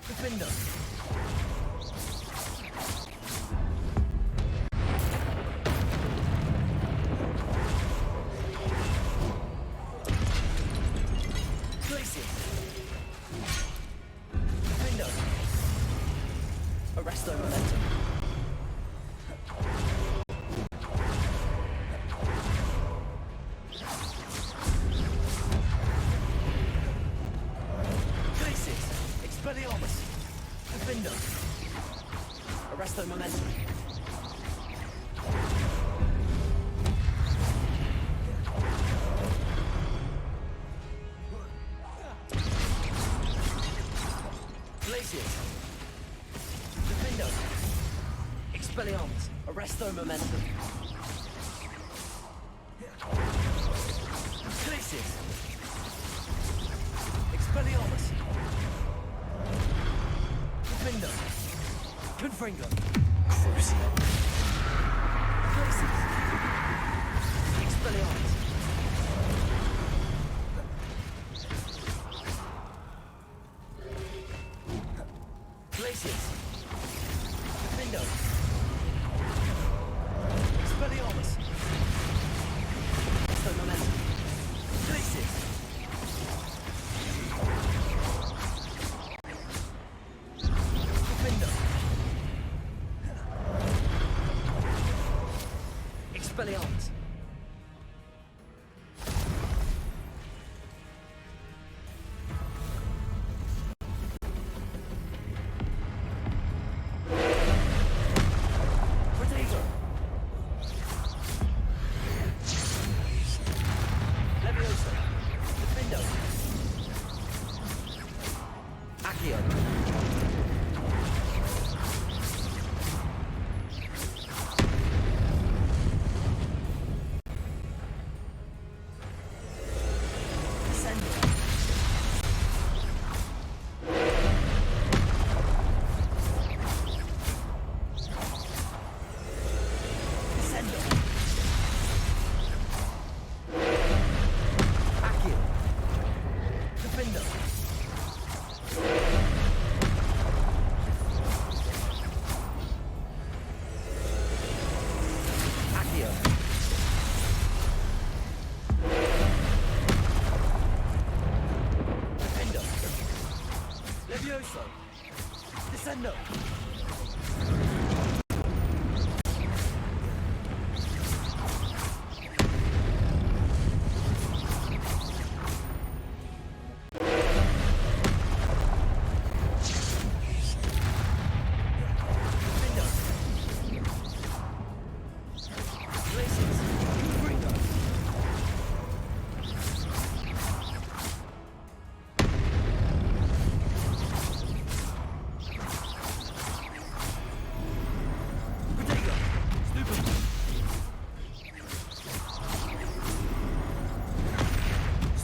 Defendo! Glacius! Defendo! Arresto Momentum! Glacius! Expelliarmus! Defendo! Arresto Momentum! Glacius! Defendo! Expelliarmus! Arresto Momentum! Glacius! Expelliarmus! Defendo! Confringo! Crucible! Glacius! Expelliarmus! Glacius! Defendo! Expelliarmus! Arresto Momentum! Glacius! Defendo! Expelliarmus! Predator! Leviosa! Defendo! Accio!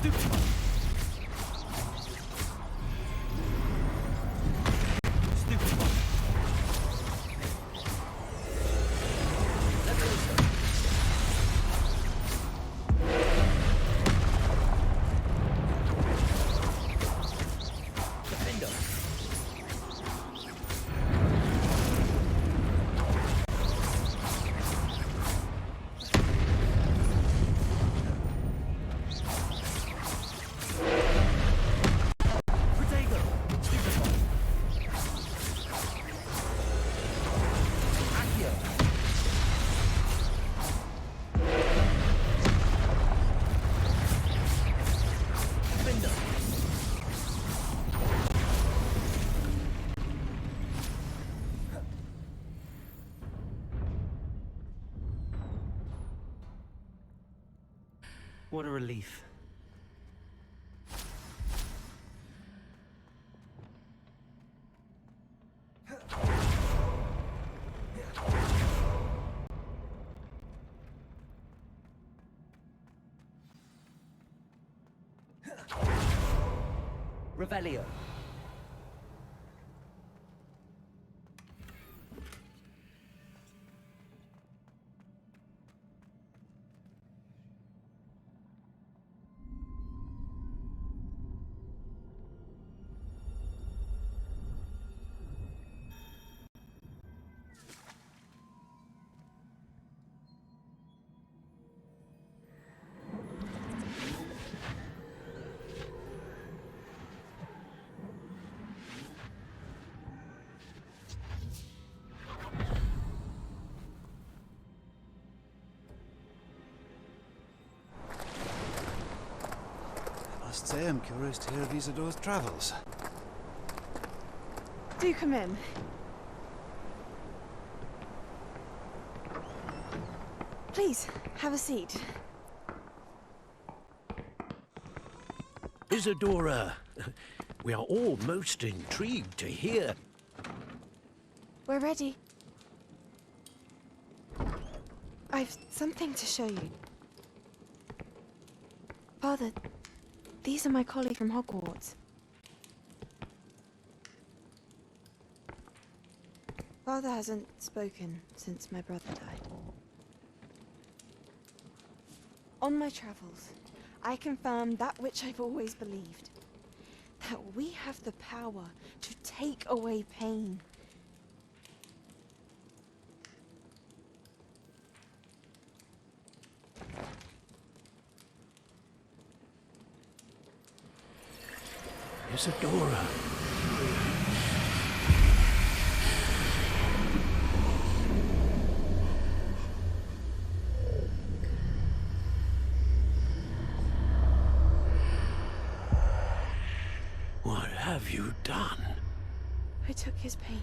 Stupid one. Stupid one. Leviosa. Defender. Protego. Stupid one. Accio. Defender. What a relief. Revelio. I must say I'm curious to hear of Isadore's travels. Do come in. Please, have a seat. Isadora, we are all most intrigued to hear. We're ready. I've something to show you. Father, these are my colleagues from Hogwarts. Father hasn't spoken since my brother died. On my travels, I confirmed that which I've always believed. That we have the power to take away pain. Isadora. What have you done? I took his pain.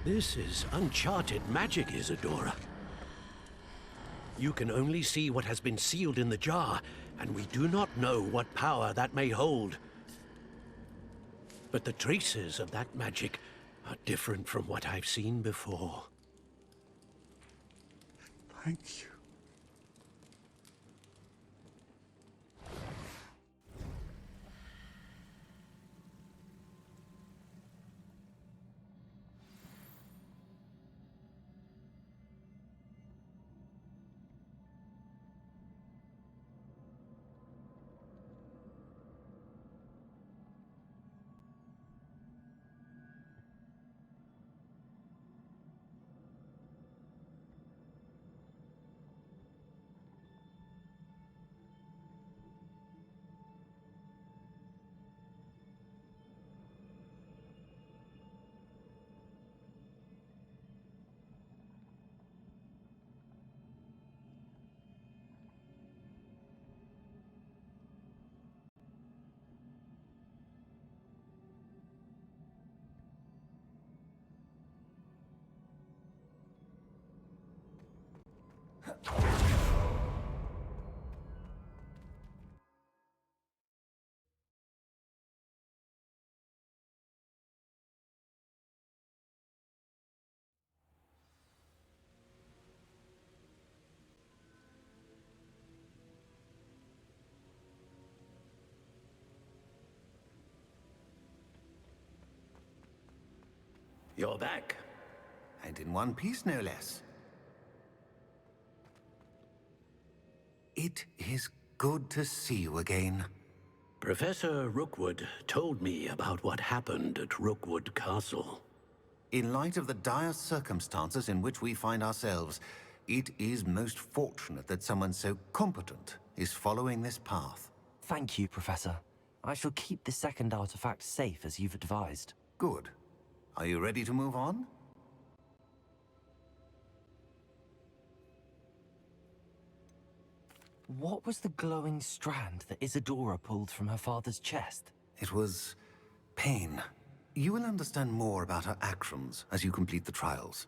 This is uncharted magic, Isadora. You can only see what has been sealed in the jar, and we do not know what power that may hold. But the traces of that magic are different from what I've seen before. Thank you. You're back. And in one piece, no less. It is good to see you again. Professor Rookwood told me about what happened at Rookwood Castle. In light of the dire circumstances in which we find ourselves, it is most fortunate that someone so competent is following this path. Thank you, Professor. I shall keep the second artifact safe as you've advised. Good. Are you ready to move on? What was the glowing strand that Isadora pulled from her father's chest? It was pain. You will understand more about her actions as you complete the trials.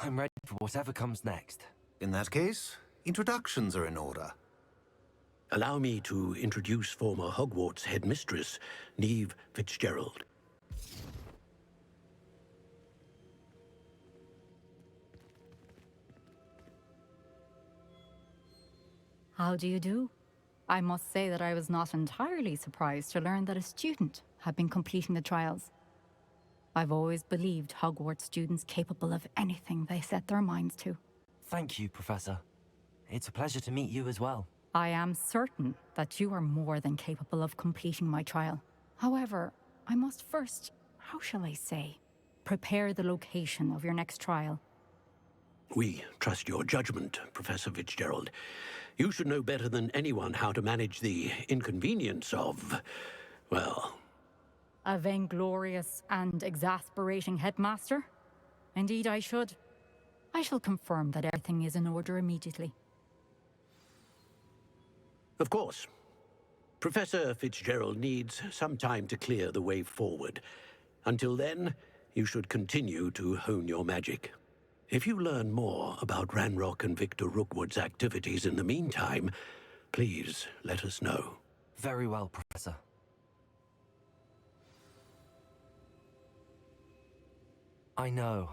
I'm ready for whatever comes next. In that case, introductions are in order. Allow me to introduce former Hogwarts headmistress, Neve Fitzgerald. How do you do? I must say that I was not entirely surprised to learn that a student had been completing the trials. I've always believed Hogwarts students capable of anything they set their minds to. Thank you, Professor. It's a pleasure to meet you as well. I am certain that you are more than capable of completing my trial. However, I must first, how shall I say, prepare the location of your next trial. We trust your judgment, Professor Fitzgerald. You should know better than anyone how to manage the inconvenience of, well... A vainglorious and exasperating headmaster? Indeed I should. I shall confirm that everything is in order immediately. Of course. Professor Fitzgerald needs some time to clear the way forward. Until then, you should continue to hone your magic. If you learn more about Ranrock and Victor Rookwood's activities in the meantime, please let us know. Very well, Professor. I know.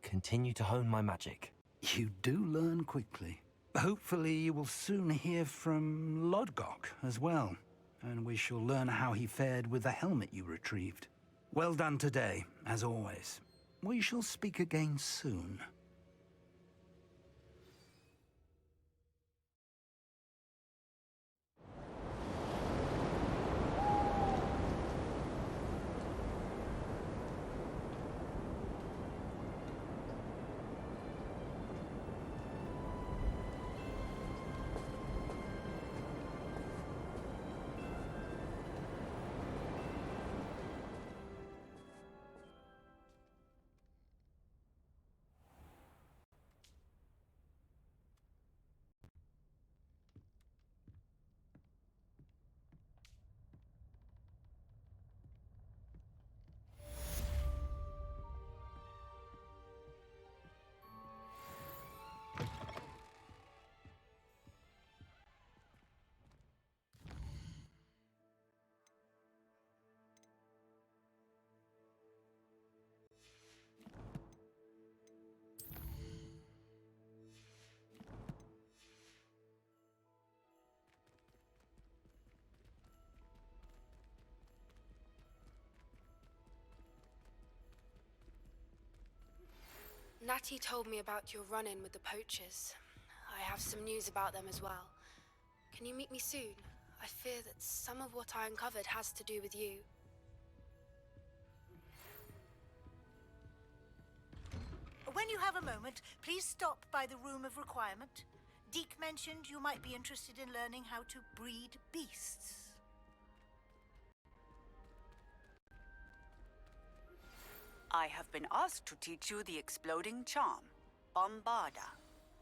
Continue to hone my magic. You do learn quickly. Hopefully you will soon hear from Lodgok as well. and we shall learn how he fared with the helmet you retrieved. Well done today, as always. We shall speak again soon. Natty told me about your run-in with the poachers. I have some news about them as well. Can you meet me soon? I fear that some of what I uncovered has to do with you. When you have a moment, please stop by the Room of Requirement. Deke mentioned you might be interested in learning how to breed beasts. I have been asked to teach you the exploding charm, Bombarda.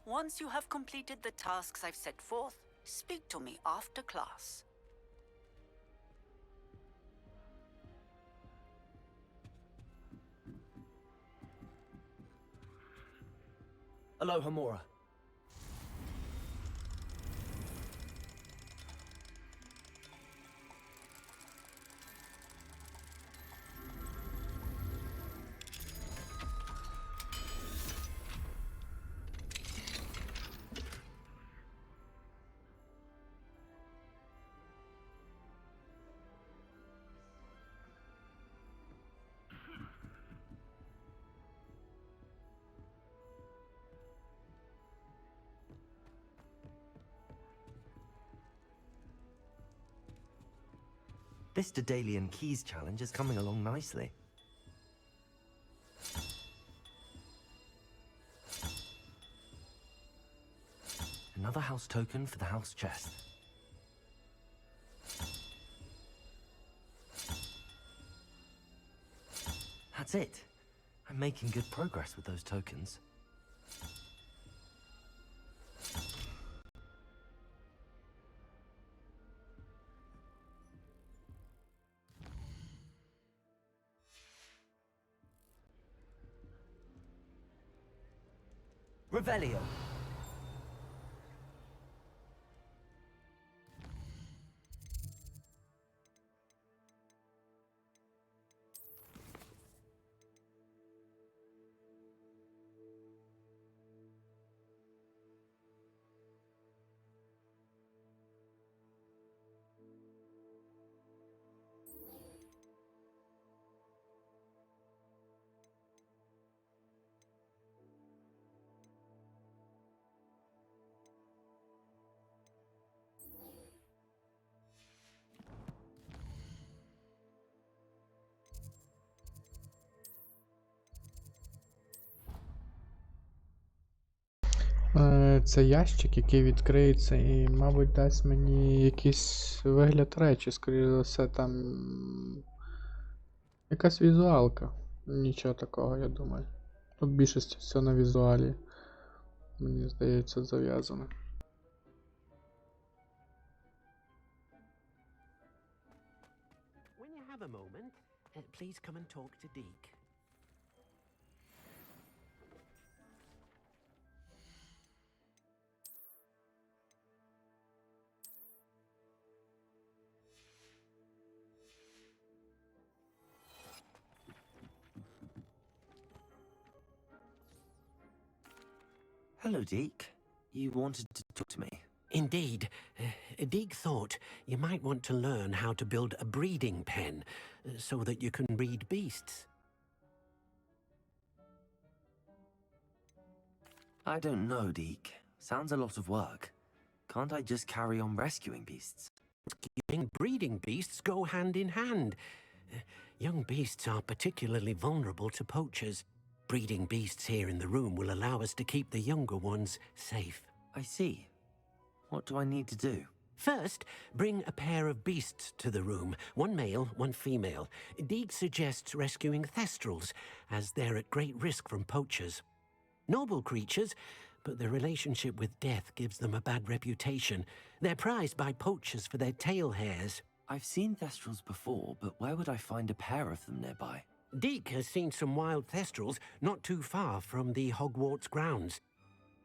Once you have completed the tasks I've set forth, speak to me after class. Aloha, Mora. This Daedalian Keys challenge is coming along nicely. Another house token for the house chest. That's it. I'm making good progress with those tokens. Revelio. Це ящик, який відкриється і, мабуть, дасть мені якийсь вигляд речі, скоріше за все, там якась візуалка. Нічого такого, я думаю. Тут більшість все на візуалі, мені здається, зав'язано. When you have a moment, please come and talk to Deke. Hello, Deke. You wanted to talk to me? Indeed. Deek thought you might want to learn how to build a breeding pen so that you can breed beasts. I don't know, Deke. Sounds a lot of work. Can't I just carry on rescuing beasts? Rescuing breeding beasts go hand in hand. Young beasts are particularly vulnerable to poachers. Breeding beasts here in the room will allow us to keep the younger ones safe. I see. What do I need to do? First, bring a pair of beasts to the room. One male, one female. Deek suggests rescuing thestrals, as they're at great risk from poachers. Noble creatures, but their relationship with death gives them a bad reputation. They're prized by poachers for their tail hairs. I've seen thestrals before, but where would I find a pair of them nearby? Deek has seen some wild thestrals not too far from the Hogwarts grounds.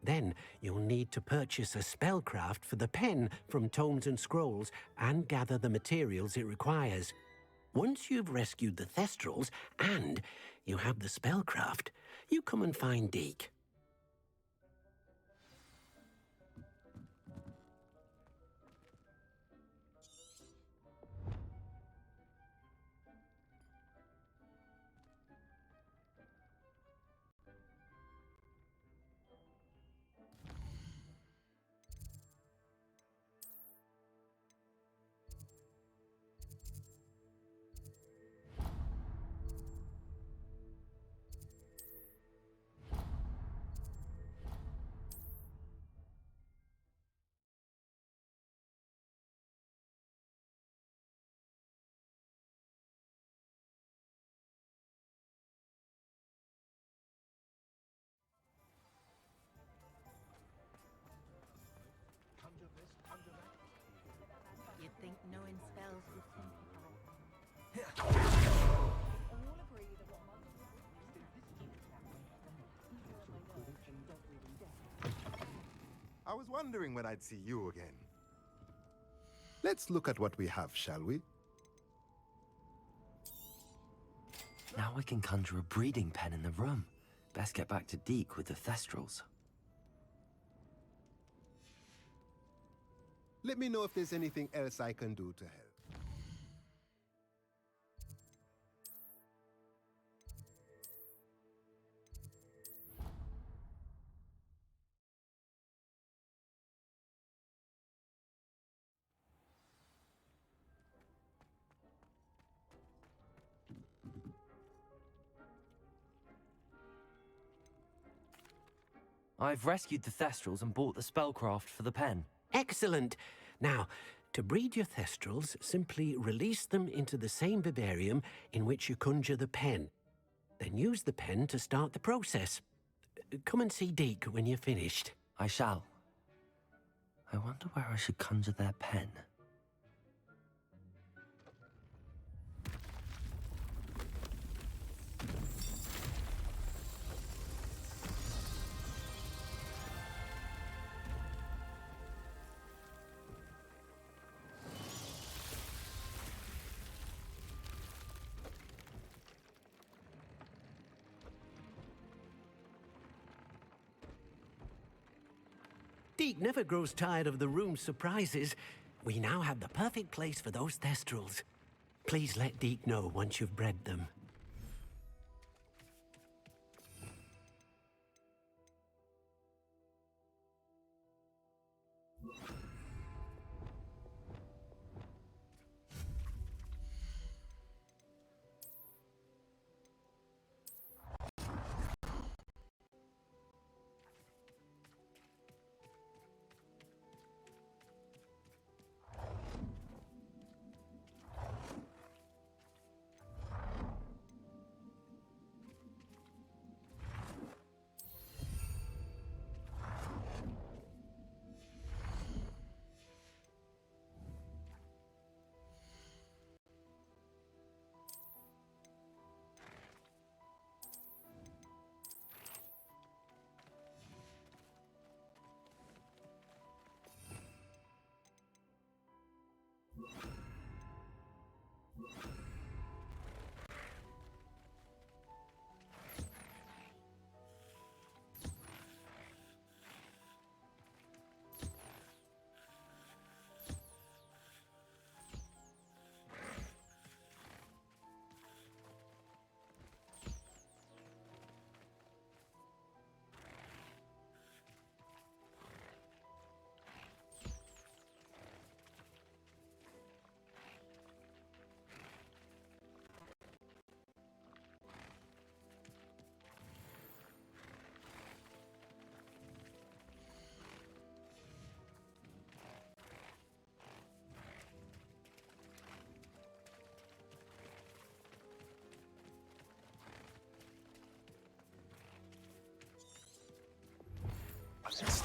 Then you'll need to purchase a spellcraft for the pen from Tomes and Scrolls and gather the materials it requires. Once you've rescued the thestrals and you have the spellcraft, you come and find Deek. You'd think knowing spells would simplify. I was wondering when I'd see you again. Let's look at what we have, shall we? Now I can conjure a breeding pen in the room. Best get back to Deke with the thestrals. Let me know if there's anything else I can do to help. I've rescued the thestrals and bought the spellcraft for the pen. Excellent! Now, to breed your thestrals, simply release them into the same vivarium in which you conjure the pen. Then use the pen to start the process. Come and see Deke when you're finished. I shall. I wonder where I should conjure their pen. Deke never grows tired of the room's surprises. We now have the perfect place for those thestrals. Please let Deke know once you've bred them.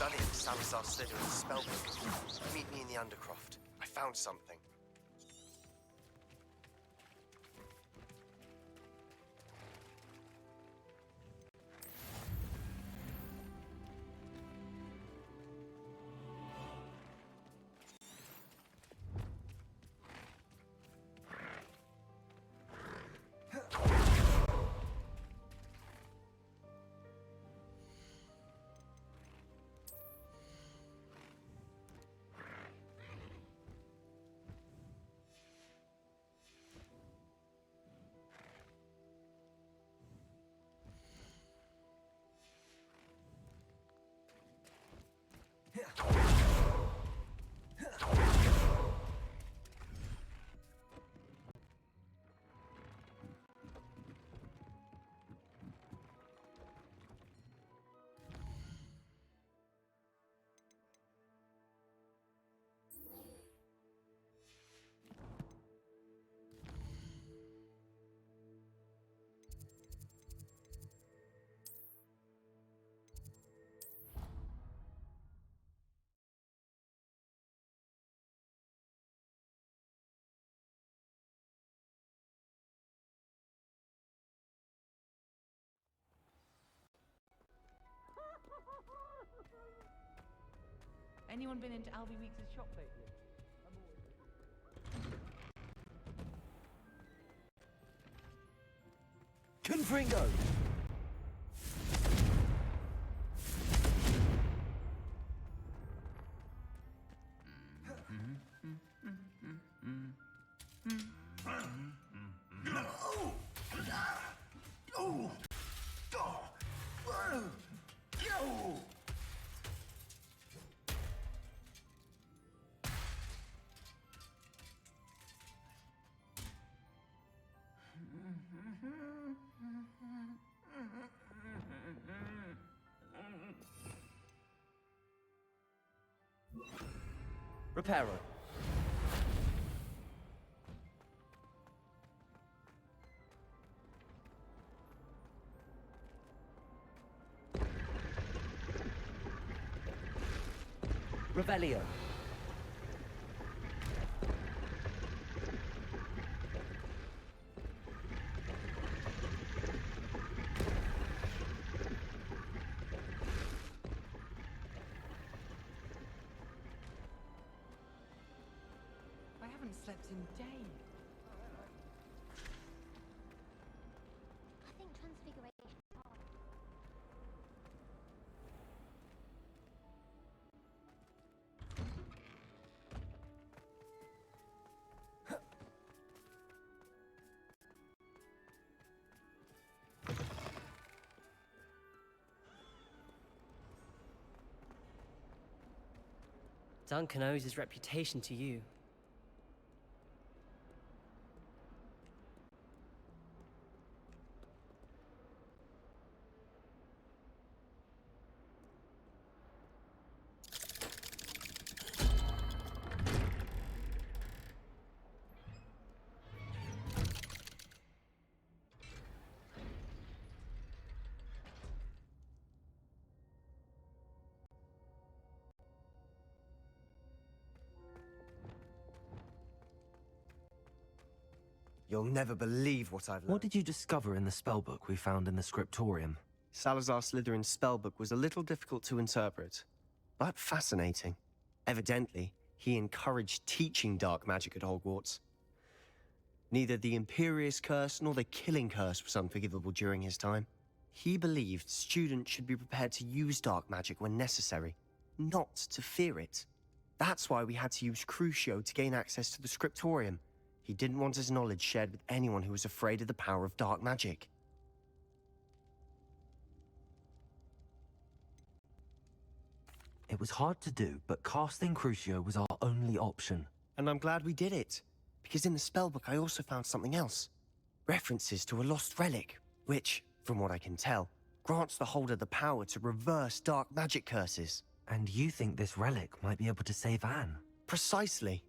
studying Salazar Slytherin's spellbook. Meet me in the Undercroft. I found something. Anyone been into Alvy Weeks' shop lately? Confringo! Reparo. Revelio. I haven't slept in days. I think transfiguration is hard. Duncan owes his reputation to you. You'll never believe what I've learned. What did you discover in the spellbook we found in the scriptorium? Salazar Slytherin's spellbook was a little difficult to interpret, but fascinating. Evidently, he encouraged teaching dark magic at Hogwarts. Neither the Imperious Curse nor the Killing Curse was unforgivable during his time. He believed students should be prepared to use dark magic when necessary, not to fear it. That's why we had to use Crucio to gain access to the scriptorium. He didn't want his knowledge shared with anyone who was afraid of the power of dark magic. It was hard to do, but casting Crucio was our only option. And I'm glad we did it, because in the spellbook I also found something else. References to a lost relic, which, from what I can tell, grants the holder the power to reverse dark magic curses. And you think this relic might be able to save Anne? Precisely.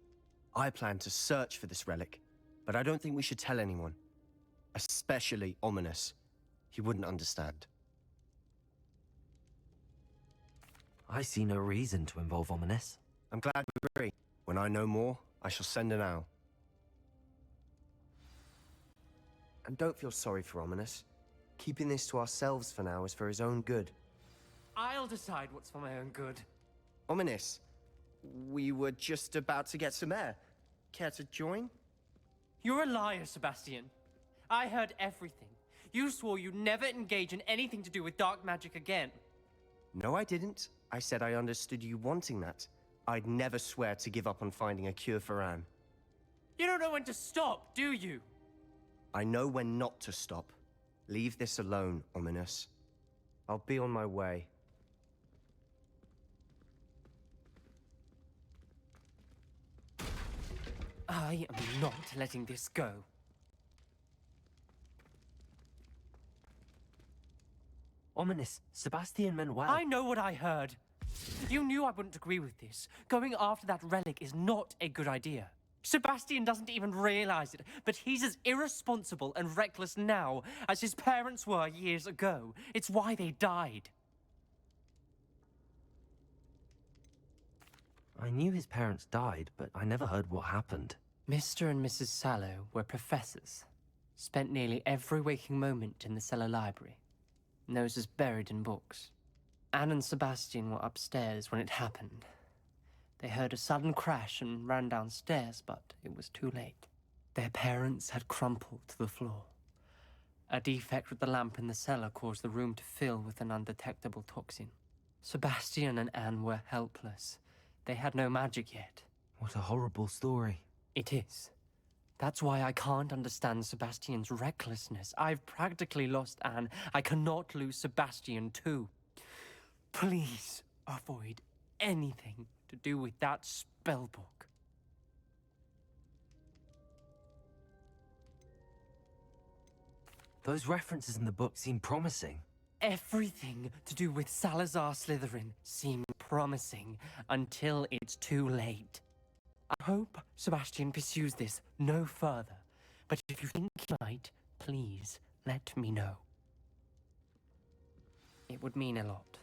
I plan to search for this relic, but I don't think we should tell anyone. Especially Ominous. He wouldn't understand. I see no reason to involve Ominous. I'm glad you agree. When I know more, I shall send an owl. And don't feel sorry for Ominous. Keeping this to ourselves for now is for his own good. I'll decide what's for my own good. Ominous, we were just about to get some air. Care to join? You're a liar, Sebastian. I heard everything. You swore you'd never engage in anything to do with dark magic again. No, I didn't. I said I understood you wanting that. I'd never swear to give up on finding a cure for Anne. You don't know when to stop, do you? I know when not to stop. Leave this alone, Ominous. I'll be on my way. I am not letting this go. Ominous, Sebastian meant well. I know what I heard. You knew I wouldn't agree with this. Going after that relic is not a good idea. Sebastian doesn't even realize it, but he's as irresponsible and reckless now as his parents were years ago. It's why they died. I knew his parents died, but I never heard what happened. Mr. and Mrs. Sallow were professors. Spent nearly every waking moment in the cellar library. Noses buried in books. Anne and Sebastian were upstairs when it happened. They heard a sudden crash and ran downstairs, but it was too late. Their parents had crumpled to the floor. A defect with the lamp in the cellar caused the room to fill with an undetectable toxin. Sebastian and Anne were helpless. They had no magic yet. What a horrible story. It is. That's why I can't understand Sebastian's recklessness. I've practically lost Anne. I cannot lose Sebastian too. Please avoid anything to do with that spellbook. Those references in the book seem promising. Everything to do with Salazar Slytherin seemed promising until it's too late. I hope Sebastian pursues this no further, but if you think he might, please let me know. It would mean a lot.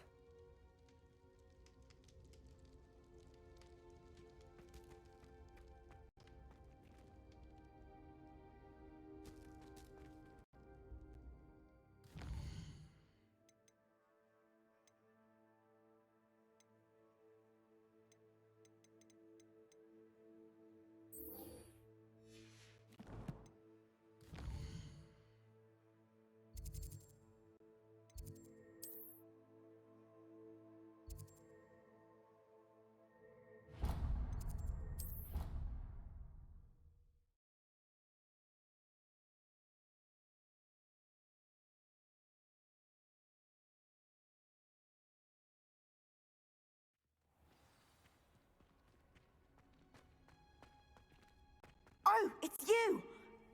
Oh, it's you!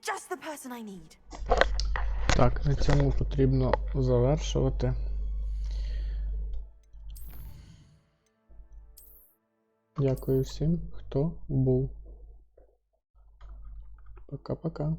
Just the person I need. Так, на цьому потрібно завершувати. Дякую всім, хто був. Пока-пока.